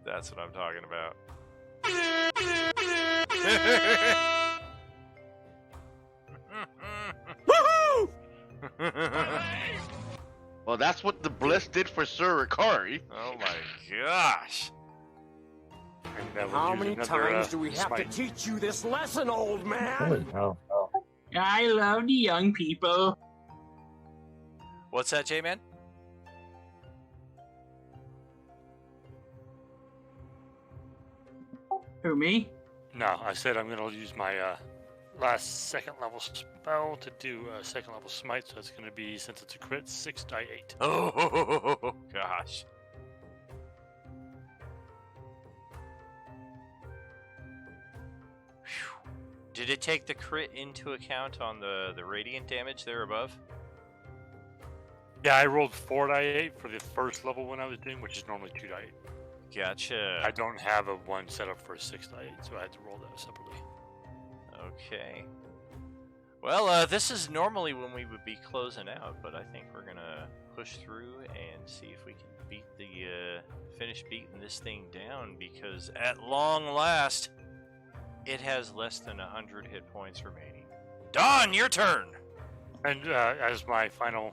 That's what I'm talking about. Well, that's what the bliss did for Sir Ricari. Oh my gosh. How many times do we have to teach you this lesson, old man? Holy hell. I love the young people. What's that, J-Man? Who, me? No, I said I'm gonna use my last second level spell to do a second level smite, so it's gonna be, since it's a crit, 6 die 8. Oh gosh. Whew. Did it take the crit into account on the radiant damage there above? Yeah, I rolled 4 die 8 for the first level one I was doing, which is normally 2 die 8. Gotcha. I don't have a one set up for a 6 die 8, so I had to roll that separately. Okay. Well, this is normally when we would be closing out, but I think we're gonna push through and see if we can beat finish beating this thing down, because at long last, it has less than 100 hit points remaining. Dawn, your turn! And as my final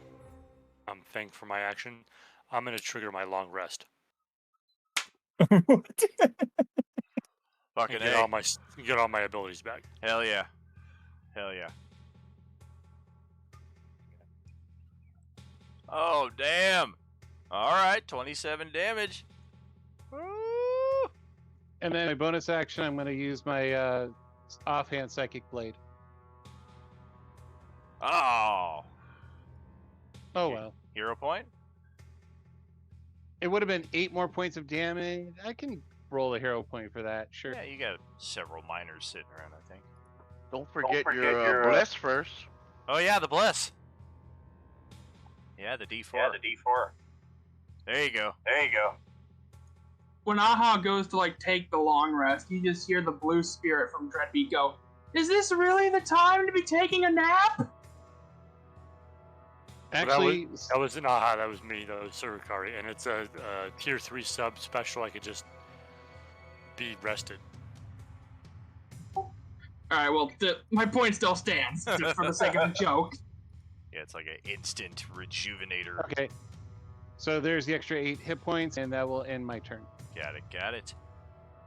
thing for my action, I'm gonna trigger my long rest. Fucking get A. all my abilities back. Hell yeah. Hell yeah. Oh, damn. All right, 27 damage. Woo! And then my bonus action, I'm going to use my offhand Psychic Blade. Oh. Oh, well. Hero point? It would have been 8 more points of damage. I can roll a hero point for that, sure. Yeah, you got several minors sitting around, I think. Don't forget your bless first. Oh, yeah, the bless. Yeah, the D4. There you go. When Aha goes to take the long rest, you just hear the blue spirit from Dreadbeat go, "Is this really the time to be taking a nap?" Actually, that was an Aha. That was me. That was Surikari, and it's a tier 3 sub special. I could just be rested. All right. Well, my point still stands, just for the sake of the joke. Yeah, it's like an instant rejuvenator. Okay. So there's the extra 8 hit points, and that will end my turn. Got it.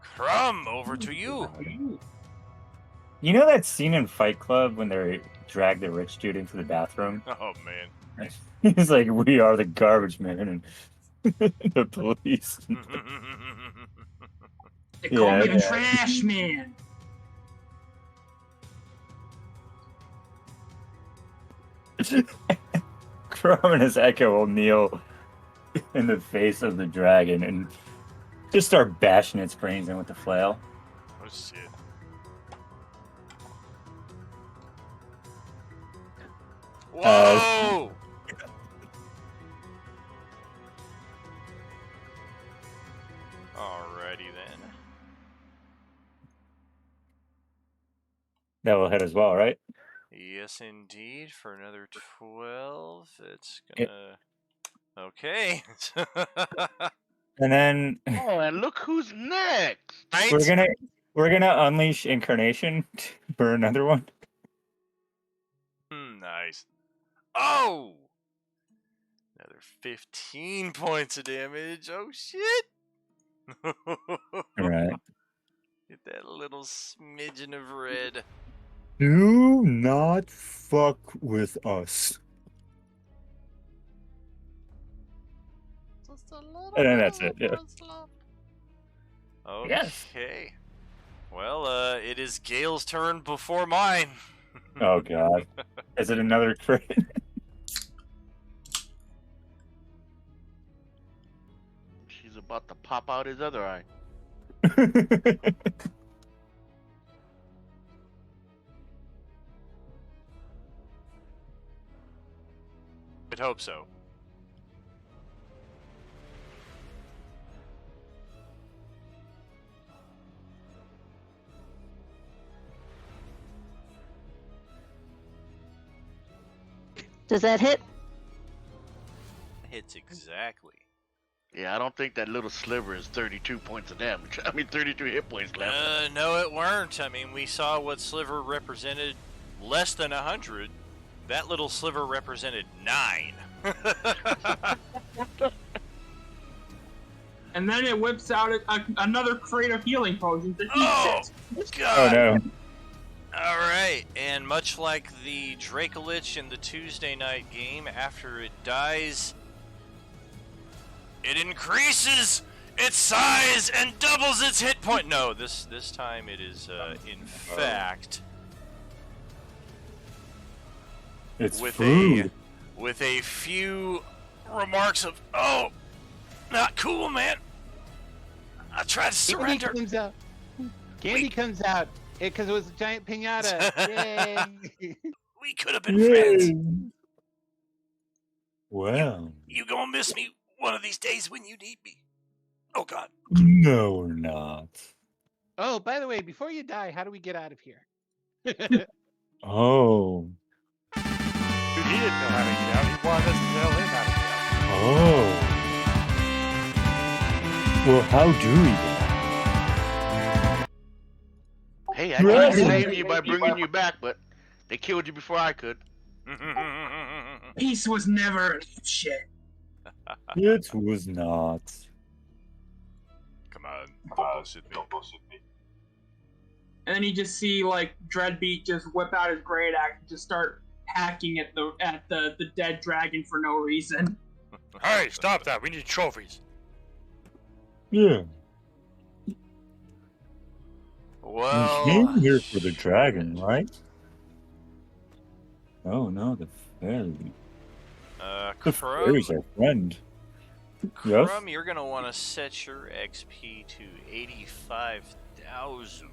Crumb, over to you. You know that scene in Fight Club when they drag the rich dude into the bathroom? Oh, man. He's like, "We are the garbage man," and the police. They call me the trash man. Crumb and his echo will kneel in the face of the dragon and just start bashing its brains in with the flail. Oh, shit. Whoa! Alrighty then. That will hit as well, right? Yes, indeed. For another 12, it's gonna. Okay. And then Oh, and look who's next! we're gonna unleash Incarnation for another one. Nice. Oh! Another 15 points of damage. Oh, shit! Right. Get that little smidgen of red. Do not fuck with us. Just a little And then that's it. Yeah. Okay. Yes. Well, it is Gale's turn before mine. Oh god. Is it another crit? She's about to pop out his other eye. I'd hope so. Does that hit? Hits exactly. Yeah, I don't think that little sliver is 32 points of damage. I mean, 32 hit points left. No, it weren't. I mean, we saw what sliver represented less than 100. That little sliver represented 9. And then it whips out another crate of healing potions that eats it. God. Oh no. Alright, and much like the Dracolich in the Tuesday night game, after it dies, it increases its size and doubles its hit point. No, this time it is, in fact... It's with food. with a few remarks of, "Oh, not cool, man. I tried to surrender." Candy comes out because it was a giant pinata. Yay! We could have been friends. Well. You gonna miss me one of these days when you need me. Oh God. No, we're not. Oh, by the way, before you die, how do we get out of here? Oh. Dude, he didn't know how to get out. He wanted us to tell him how to get out. Oh. Well, how do we get out? Hey, I tried to save you by bringing you back, but they killed you before I could. Peace was never an option. It was not. Come Don't bullshit me. And then you just see like Dreadbeat just whip out his great axe and just start hacking at the dead dragon for no reason. Hey, stop that! We need trophies. Yeah. Well, You came here for the dragon, right? Oh no, the fairy. The fairy's our friend. Yes? Crumb, you're gonna want to set your XP to 85,000.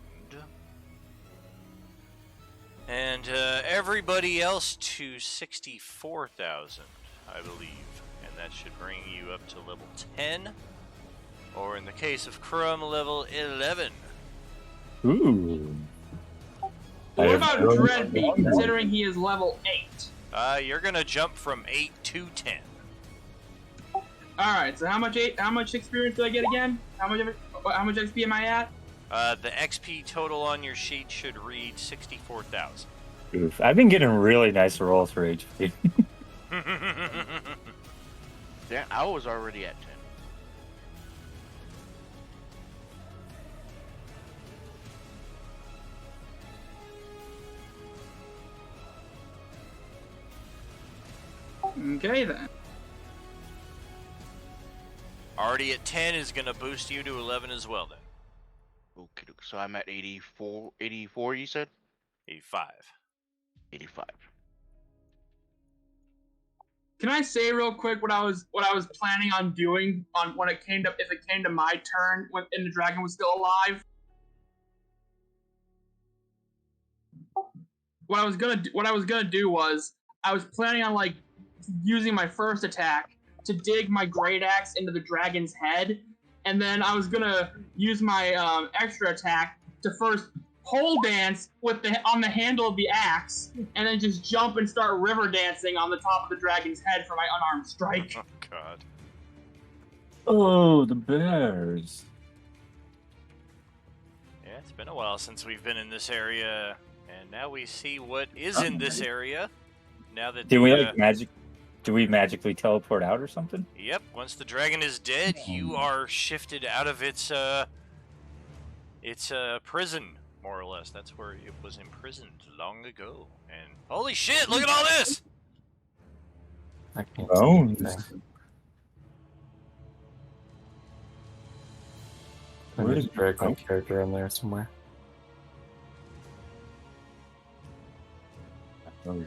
And everybody else to 64,000, I believe. And that should bring you up to level 10. Or in the case of Crumb, level 11. Ooh. What about Dreadbeat, considering he is level 8? You're gonna jump from 8 to 10. Alright, so how much experience do I get again? How much XP am I at? The XP total on your sheet should read 64,000. Oof. I've been getting really nice rolls for HP. Yeah, I was already at 10. Okay then. Already at 10 is gonna boost you to 11 as well then. Okay, so I'm at 84, you said? 85. 85. Can I say real quick what I was planning on doing on when it came to if it came to my turn when the dragon was still alive? What I was gonna do was I was planning on like using my first attack to dig my great axe into the dragon's head, and then I was gonna use my extra attack to first pole dance on the handle of the axe, and then just jump and start river dancing on the top of the dragon's head for my unarmed strike. Oh god. Oh, the bears. Yeah, it's been a while since we've been in this area, and now we see what is in this area. Now that Did we do we magically teleport out or something? Yep, once the dragon is dead, you are shifted out of its prison, more or less. That's where it was imprisoned long ago. And holy shit, look at all this! I can't Bones. see anything. There's a dragon character in there somewhere. Oh.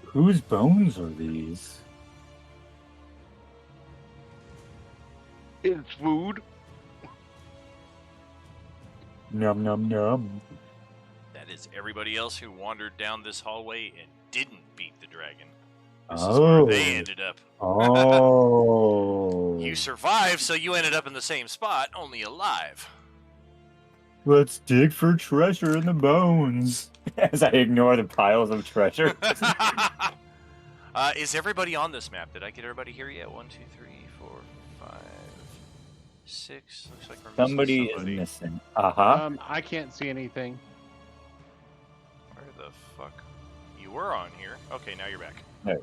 Whose bones are these? It's food. Num num num. That is everybody else who wandered down this hallway and didn't beat the dragon. This is Oh. where they ended up. Oh. You survived, so you ended up in the same spot, only alive. Let's dig for treasure in the bones. As I ignore the piles of treasure. Is everybody on this map? Did I get everybody here yet? 1, 2, 3, 4, 5, 6. Looks like we're missing Somebody is missing. Uh-huh. I can't see anything. Where the fuck? You were on here. Okay, now you're back. No.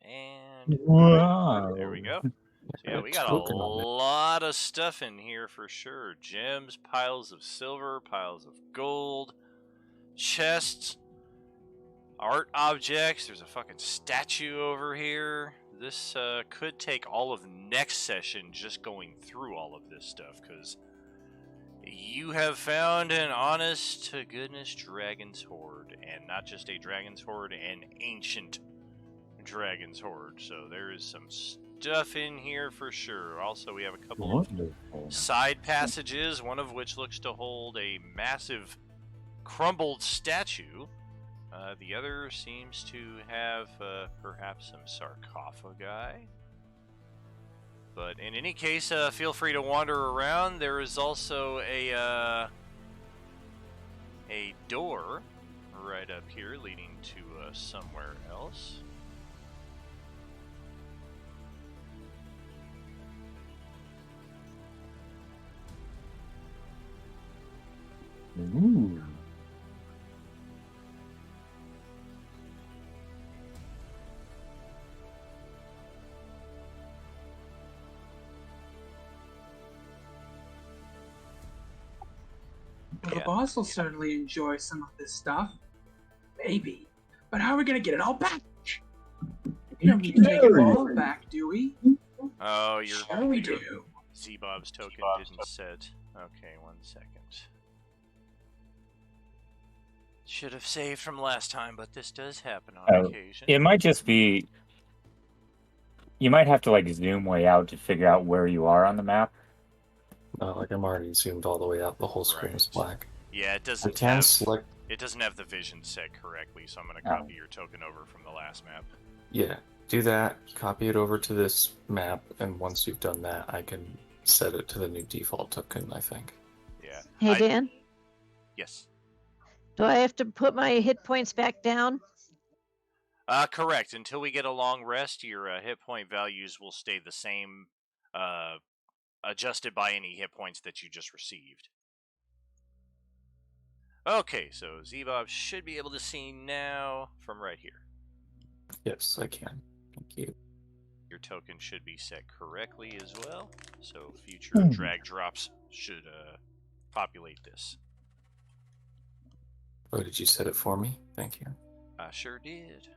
And Wow. there we go. So yeah, we got a lot of stuff in here for sure. Gems, piles of silver, piles of gold, chests, art objects. There's a fucking statue over here. This could take all of next session just going through all of this stuff, because you have found an honest-to-goodness dragon's hoard. And not just a dragon's hoard, an ancient dragon's hoard. So there is some stuff in here for sure. Also, we have a couple of side passages, one of which looks to hold a massive crumbled statue. The other seems to have perhaps some sarcophagi. But in any case, feel free to wander around. There is also a door right up here leading to somewhere else. Ooh. Well, the boss will certainly enjoy some of this stuff. Maybe. But how are we gonna get it all back? We don't need to take it all back, do we? Oh, Sure we do. Z-Bob's token didn't set. Okay, 1 second. Should have saved from last time, but this does happen on occasion. It might just be. You might have to like zoom way out to figure out where you are on the map. Like I'm already zoomed all the way out. The whole screen is black. Yeah, it I doesn't can have select. it doesn't have the vision set correctly, so I'm gonna copy your token over from the last map. Yeah, do that. Copy it over to this map, and once you've done that, I can set it to the new default token. I think. Yeah. Hey, Dan, Yes. do I have to put my hit points back down? Correct. Until we get a long rest, your hit point values will stay the same, adjusted by any hit points that you just received. Okay, so Z-Bob should be able to see now from right here. Yes, I can. Thank you. Your token should be set correctly as well, so future drag drops should populate this. Oh, did you set it for me? Thank you. I sure did.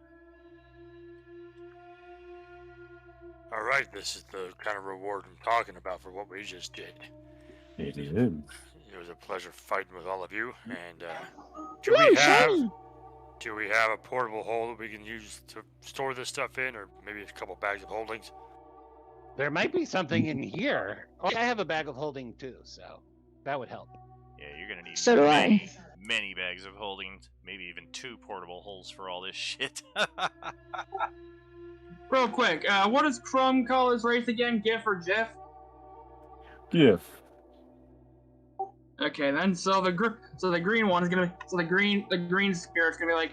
All right, this is the kind of reward I'm talking about for what we just did. It is. It was a pleasure fighting with all of you, and do we have a portable hole that we can use to store this stuff in, or maybe a couple bags of holdings? There might be something in here. Oh, I have a bag of holding too, so that would help. Yeah, you're gonna need So do many bags of holding, maybe even 2 portable holes for all this shit. Real quick, what does Crumb call his race again? GIF or JIF? GIF. Okay, then so the green one is gonna the green spirit's gonna be like,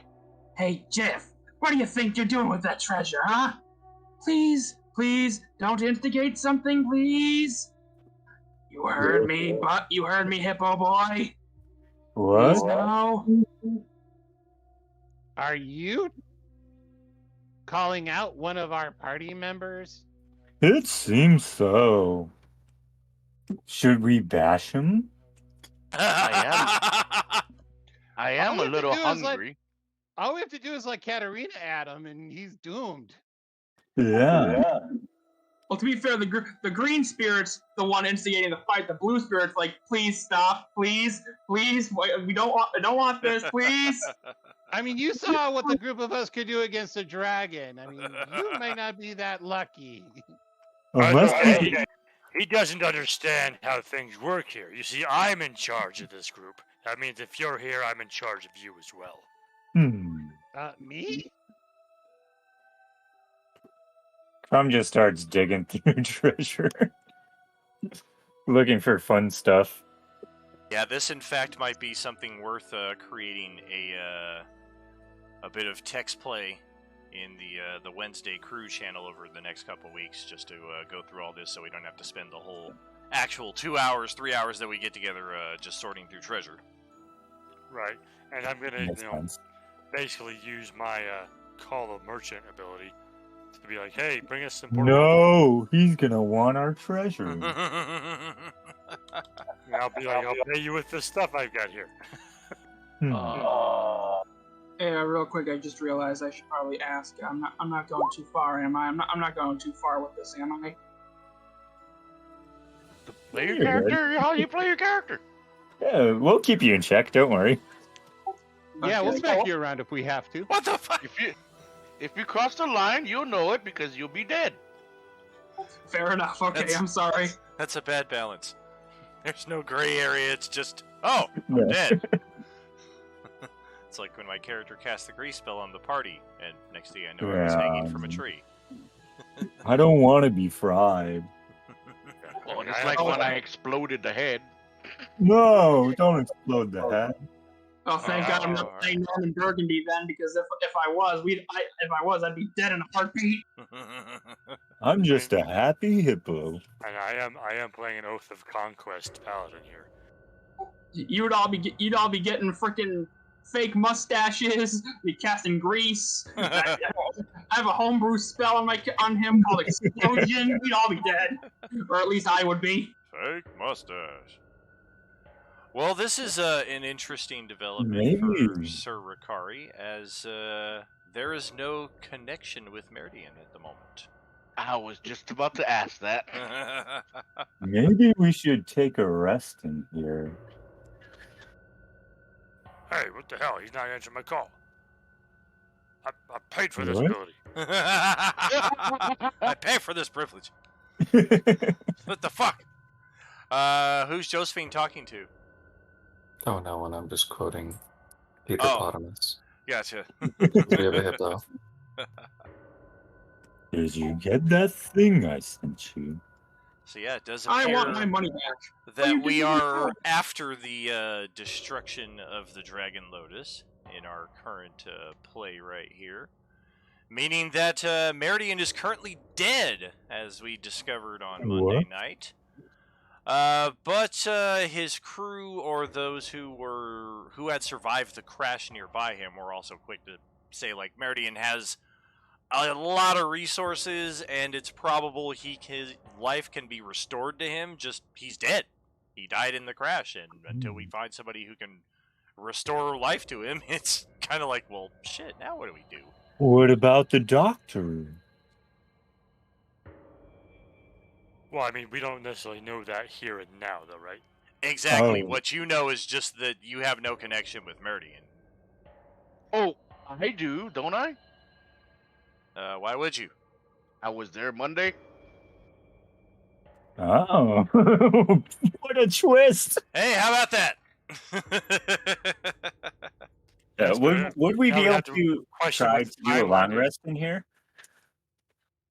hey JIF, what do you think you're doing with that treasure, huh? Please don't instigate something, please. You heard me, Hippo Boy. What? Please no. Are you calling out one of our party members? It seems so. Should we bash him? I am a little All hungry. we have to do is like Katarina at him, and he's doomed. Yeah. Well, to be fair, the green spirit's the one instigating the fight. The blue spirit's like, please stop, please, we don't want this, please. I mean, you saw what the group of us could do against a dragon. I mean, you may not be that lucky. He doesn't understand how things work here. You see, I'm in charge of this group. That means if you're here, I'm in charge of you as well. Me? Crumb just starts digging through treasure. Looking for fun stuff. Yeah, this in fact might be something worth creating a bit of text play in the Wednesday crew channel over the next couple weeks, just to go through all this, so we don't have to spend the whole actual 2 hours, 3 hours that we get together just sorting through treasure. Right, and I'm gonna basically use my call a merchant ability to be like, hey, bring us some portable. No, he's gonna want our treasure. And I'll be like, I'll pay you with the stuff I've got here. Hey, real quick, I just realized I should probably ask. I'm not going too far, am I? I'm not going too far with this, am I? Play your character. How you play your character? Yeah, we'll keep you in check. Don't worry. Yeah, we'll smack you around if we have to. What the fuck? If you cross the line, you'll know it because you'll be dead. Fair enough. Okay, I'm sorry. That's a bad balance. There's no gray area. It's just, I'm dead. It's like when my character casts the grease spell on the party, and next thing I know, I was hanging from a tree. I don't want to be fried. Oh, it's like when I exploded the head. No, don't explode the head. Oh, thank God I'm not playing Norman Burgundy then, because if I was, I'd be dead in a heartbeat. I'm just a happy hippo. And I am playing an Oath of Conquest paladin here. You'd all be getting freaking fake mustaches, be casting grease. I have a homebrew spell on him called Explosion. We'd all be dead, or at least I would be. Fake mustache. Well, this is an interesting development Maybe. for Sir Ricari, as there is no connection with Meridian at the moment. I was just about to ask that. Maybe we should take a rest in here. Hey, what the hell? He's not answering my call. I paid for this What? ability. I pay for this privilege. What the fuck? Who's Josephine talking to? Oh, no one. I'm just quoting Hippopotamus. Gotcha. Do we have a hippo? Did you get that thing I sent you? So yeah, it does I appear want my money back. that you we didn't are know. after the destruction of the Dragon Lotus in our current play right here. Meaning that Meridian is currently dead, as we discovered on Monday What? night. But his crew, or those who had survived the crash nearby him, were also quick to say, like, Meridian has a lot of resources, and it's probable his life can be restored to him. Just he's dead. He died in the crash, and until we find somebody who can restore life to him, it's kind of like, well, shit. Now what do we do? What about the doctor? Well, I mean, we don't necessarily know that here and now, though, right? Exactly. Oh. What you know is just that you have no connection with Meridian. Oh, I do, don't I? Why would you? I was there Monday. Oh, what a twist! Hey, how about that? That's better. Would we Now be we able have to to question try what to do a timeline long is. rest in here?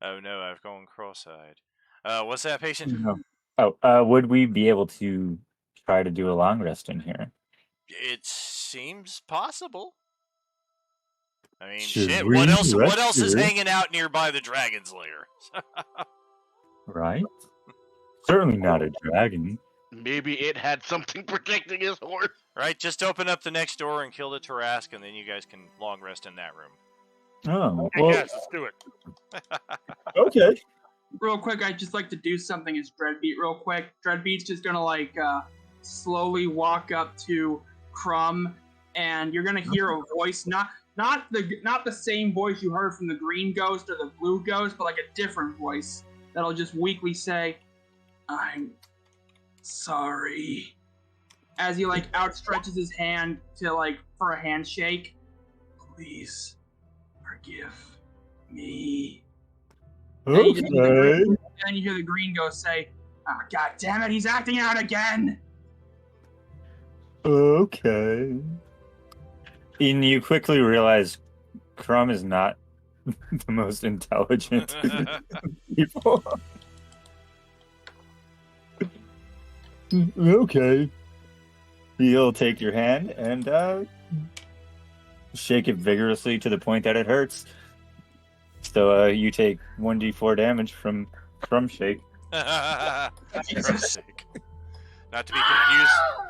Oh no, I've gone cross-eyed. What's that, patient? No. Oh, would we be able to try to do a long rest in here? It seems possible. I mean, Should shit. we What else? What rest else is here? hanging out nearby the Dragon's Lair? Right? Certainly not a dragon. Maybe it had something protecting his horse. Right. Just open up the next door and kill the Tarrasque, and then you guys can long rest in that room. Oh, Hey, well, guys, let's do it. okay. Real quick, I'd just like to do something as Dreadbeat real quick. Dreadbeat's just gonna like slowly walk up to Crumb, and you're gonna hear a voice, not the same voice you heard from the green ghost or the blue ghost, but like a different voice that'll just weakly say, "I'm sorry," as he like outstretches his hand to like for a handshake. "Please forgive me." And you just hear the Okay. green- and then you hear the green ghost say, "Ah, God damn it, he's acting out again!" Okay. And you quickly realize Crumb is not the most intelligent people. Okay. He'll take your hand and shake it vigorously to the point that it hurts. So you take 1d4 damage from Crumb Shake. Crumb shake. Not to be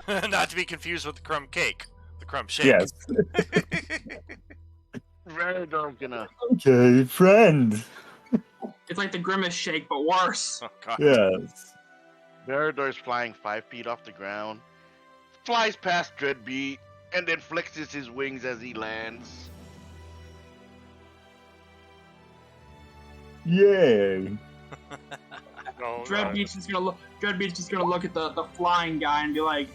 confused. Not to be confused with the crumb cake. The crumb shake. Yes. Veridor's gonna. Okay, friend. It's like the Grimace shake, but worse. Oh god. Yes. Veridor's flying 5 feet off the ground, flies past Dreadbeat, and then flexes his wings as he lands. Yay. No, Dreadbeat's just gonna look. Dreadbeat's just gonna look at the flying guy and be like,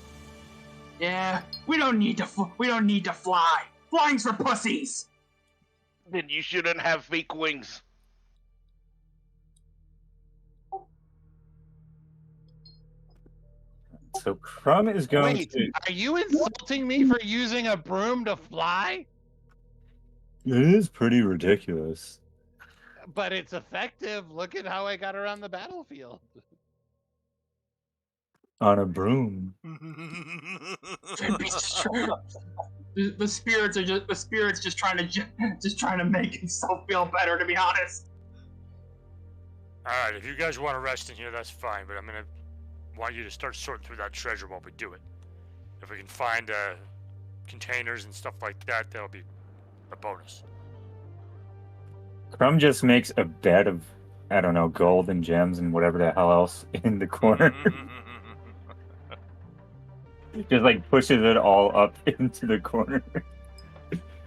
"Yeah, we don't need to fly. Flying's for pussies." Then you shouldn't have fake wings. So Crumb is going Wait, to. are you insulting me for using a broom to fly? It is pretty ridiculous. But it's effective. Look at how I got around the battlefield. On a broom. Dreadbeat's just trying to- the spirits just trying to make himself feel better. To be honest. Alright, if you guys want to rest in here, that's fine, but I'm gonna want you to start sorting through that treasure while we do it. If we can find containers and stuff like that, that'll be a bonus. Crumb just makes a bed of, I don't know, gold and gems and whatever the hell else in the corner. Just like pushes it all up into the corner.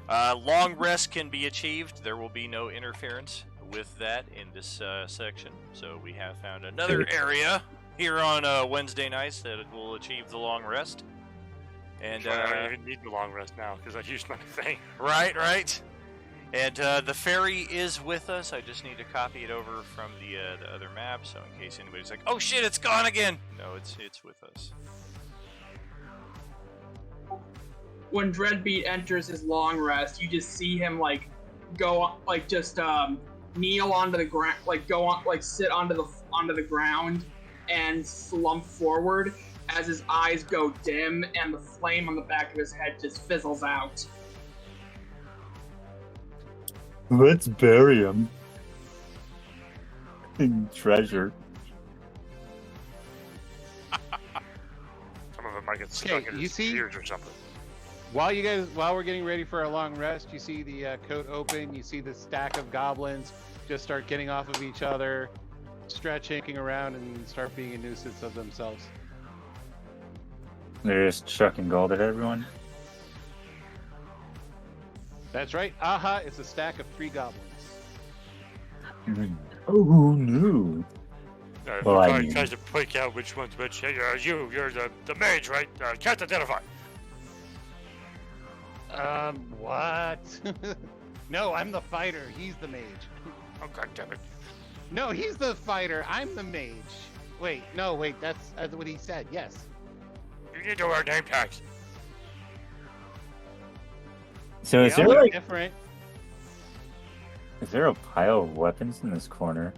Long rest can be achieved. There will be no interference with that in this section. So we have found another area here on Wednesday nights that will achieve the long rest. And I don't even need the long rest now because I used my thing. Right. And the ferry is with us. I just need to copy it over from the other map, so in case anybody's like, "Oh shit, it's gone again!" No, it's with us. When Dreadbeat enters his long rest, you just see him like go like just kneel onto the ground, like go on, like sit onto the ground and slump forward as his eyes go dim and the flame on the back of his head just fizzles out. Let's bury him in treasure. Some of it might get stuck in his ears or something. While we're getting ready for a long rest, you see the coat open. You see the stack of goblins just start getting off of each other, stretching around, and start being a nuisance of themselves. They're just chucking gold at everyone. That's right. Aha! It's a stack of 3 goblins. Oh no! Well, I tries to pick out which one's which. Hey, you're the mage, right? Can't identify. What? No, I'm the fighter. He's the mage. Oh, God damn it. No, he's the fighter. I'm the mage. Wait, that's what he said. Yes. You need to wear name tags. So is there like different? Is there a pile of weapons in this corner?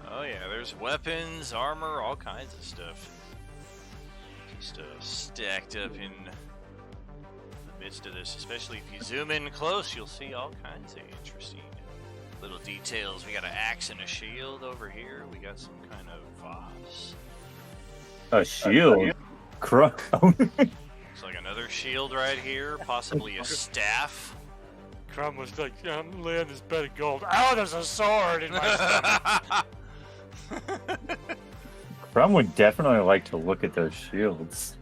Oh yeah, there's weapons, armor, all kinds of stuff. Just stacked up in the midst of this. Especially if you zoom in close, you'll see all kinds of interesting little details. We got an axe and a shield over here. We got some kind of A shield? Looks like another shield right here, possibly a staff. Crumb was like, yeah, I'm laying this bed of gold. Oh, there's a sword in my stomach. Crumb would definitely like to look at those shields.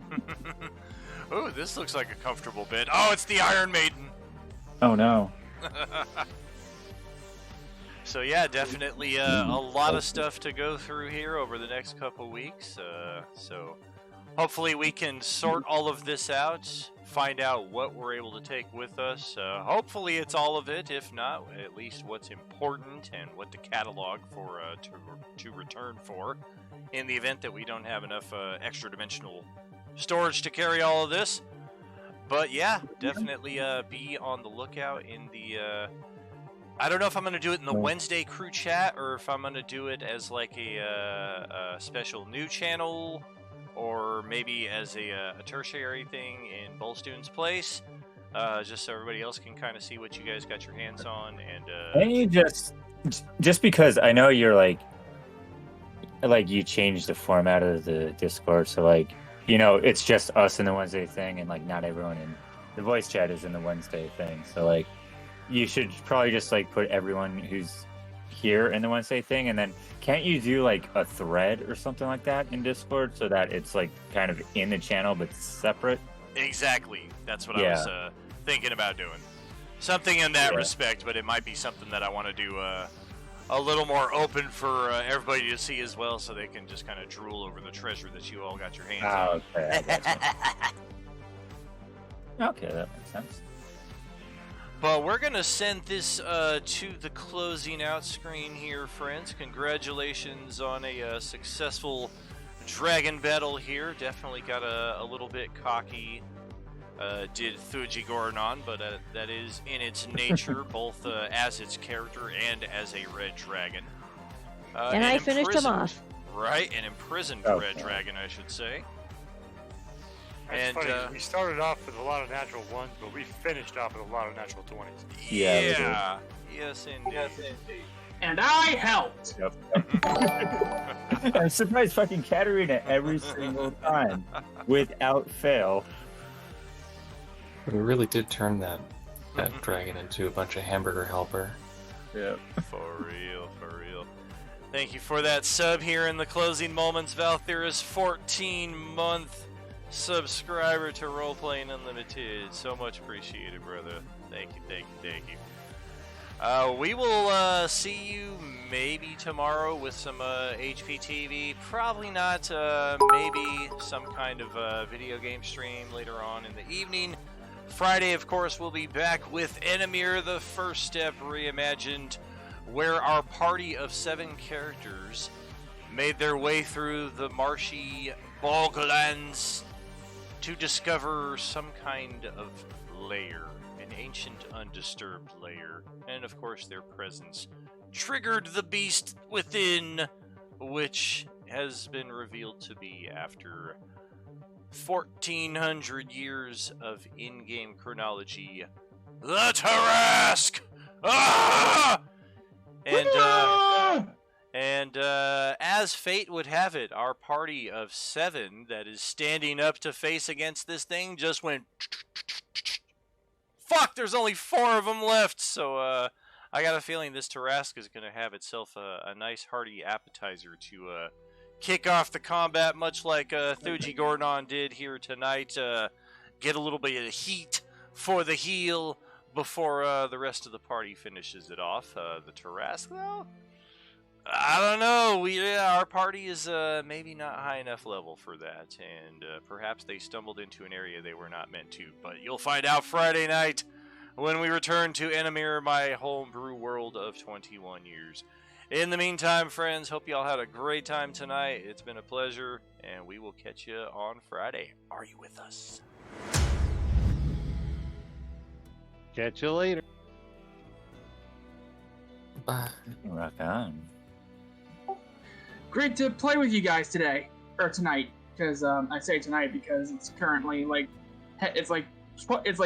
Ooh, this looks like a comfortable bed. Oh, it's the Iron Maiden. Oh no. So yeah, definitely a lot of stuff to go through here over the next couple weeks. So hopefully we can sort all of this out, find out what we're able to take with us. Hopefully it's all of it. If not, at least what's important and what to catalog for to return for, in the event that we don't have enough extra dimensional storage to carry all of this. But yeah, definitely be on the lookout in the. I don't know if I'm going to do it in the Wednesday crew chat or if I'm going to do it as like a special new channel, or maybe as a tertiary thing in Bolstoon's place, just so everybody else can kind of see what you guys got your hands on. And you just because I know you're like you changed the format of the Discord, so like, you know, it's just us in the Wednesday thing, and like not everyone in the voice chat is in the Wednesday thing, so like you should probably just like put everyone who's here in the Wednesday thing, and then can't you do like a thread or something like that in Discord so that it's like kind of in the channel but separate? Exactly. That's what I was thinking about doing. Something in that respect, but it might be something that I want to do a little more open for everybody to see as well, so they can just kind of drool over the treasure that you all got your hands on. Okay, that makes sense. But we're going to send this to the closing out screen here, friends. Congratulations on a successful dragon battle here. Definitely got a little bit cocky, did Thuji Gornon, but that is in its nature, both as its character and as a red dragon. And I finished him off. Right, an imprisoned red dragon, I should say. That's funny. We started off with a lot of natural ones, but we finished off with a lot of natural 20s. Yeah. Yes, indeed. And I helped. Yep. I'm surprised fucking Katarina every single time, without fail. We really did turn that dragon into a bunch of hamburger helper. Yeah. For real. Thank you for that sub here in the closing moments. Valtherus, 14-month subscriber to Roleplaying Unlimited. So much appreciated, brother. Thank you, thank you, thank you. We will see you maybe tomorrow with some HPTV. Probably not. Maybe some kind of video game stream later on in the evening. Friday, of course, we'll be back with Enemir, the First Step Reimagined, where our party of 7 characters made their way through the marshy boglands to discover some kind of lair, an ancient undisturbed lair, and of course their presence triggered the beast within, which has been revealed to be, after 1400 years of in-game chronology, the Tarrasque! Ah! And as fate would have it, our party of 7 that is standing up to face against this thing just went... Fuck, there's only 4 of them left, so I got a feeling this Tarrasque is going to have itself a nice hearty appetizer to kick off the combat, much like Thuji Gordon did here tonight. Get a little bit of heat for the heel before the rest of the party finishes it off. The Tarrasque, though? I don't know. Our party is maybe not high enough level for that, and perhaps they stumbled into an area they were not meant to. But you'll find out Friday night when we return to Enemir, my homebrew world of 21 years. In the meantime, friends, hope y'all had a great time tonight. It's been a pleasure, and we will catch you on Friday. Are you with us? Catch you later. Rock on. Great to play with you guys today, or tonight, because I say tonight because it's currently it's like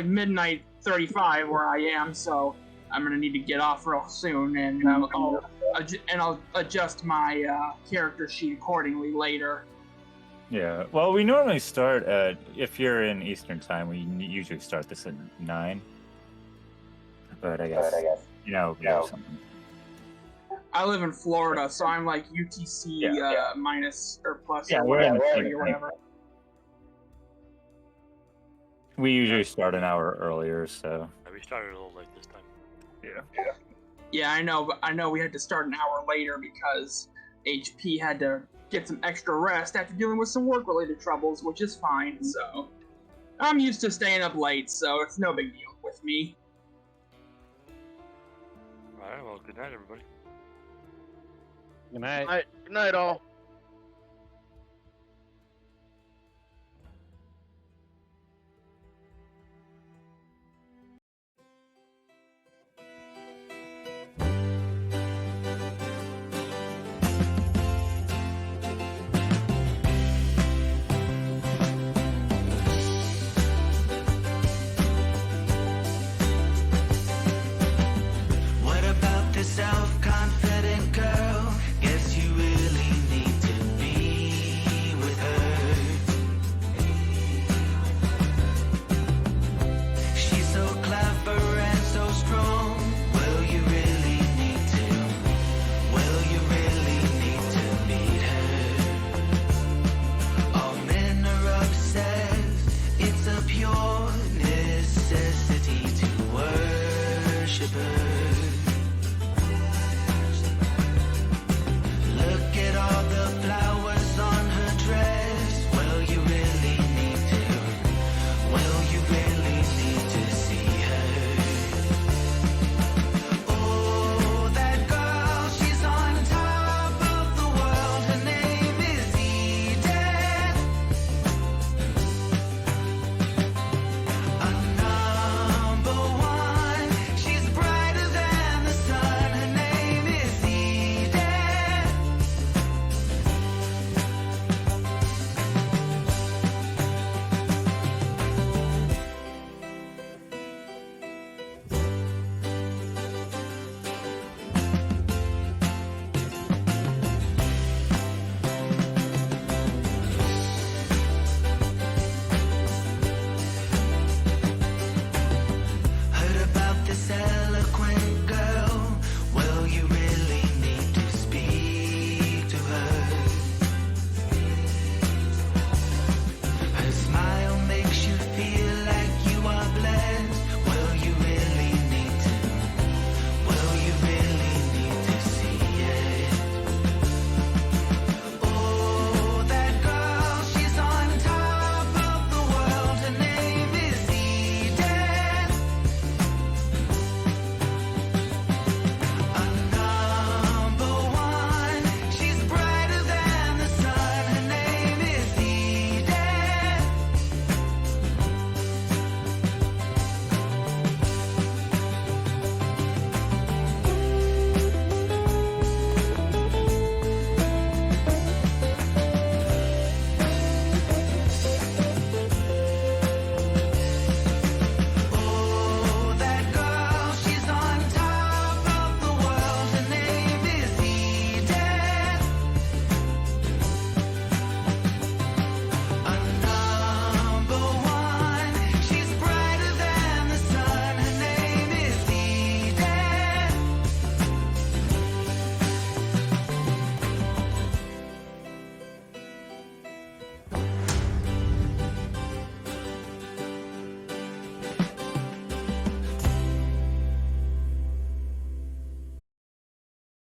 midnight 35 where I am, so I'm gonna need to get off real soon, and I'll adjust my character sheet accordingly later. Yeah, well, we normally start at, if you're in Eastern time, we usually start this at 9. But I guess something. I live in Florida, so I'm like UTC minus or plus or whatever. We usually start an hour earlier, so. We started a little late this time. Yeah. Yeah, I know, but I know we had to start an hour later because HP had to get some extra rest after dealing with some work-related troubles, which is fine, so. I'm used to staying up late, so it's no big deal with me. Alright, well, good night, everybody. Good night. Good night, all. What about this hour?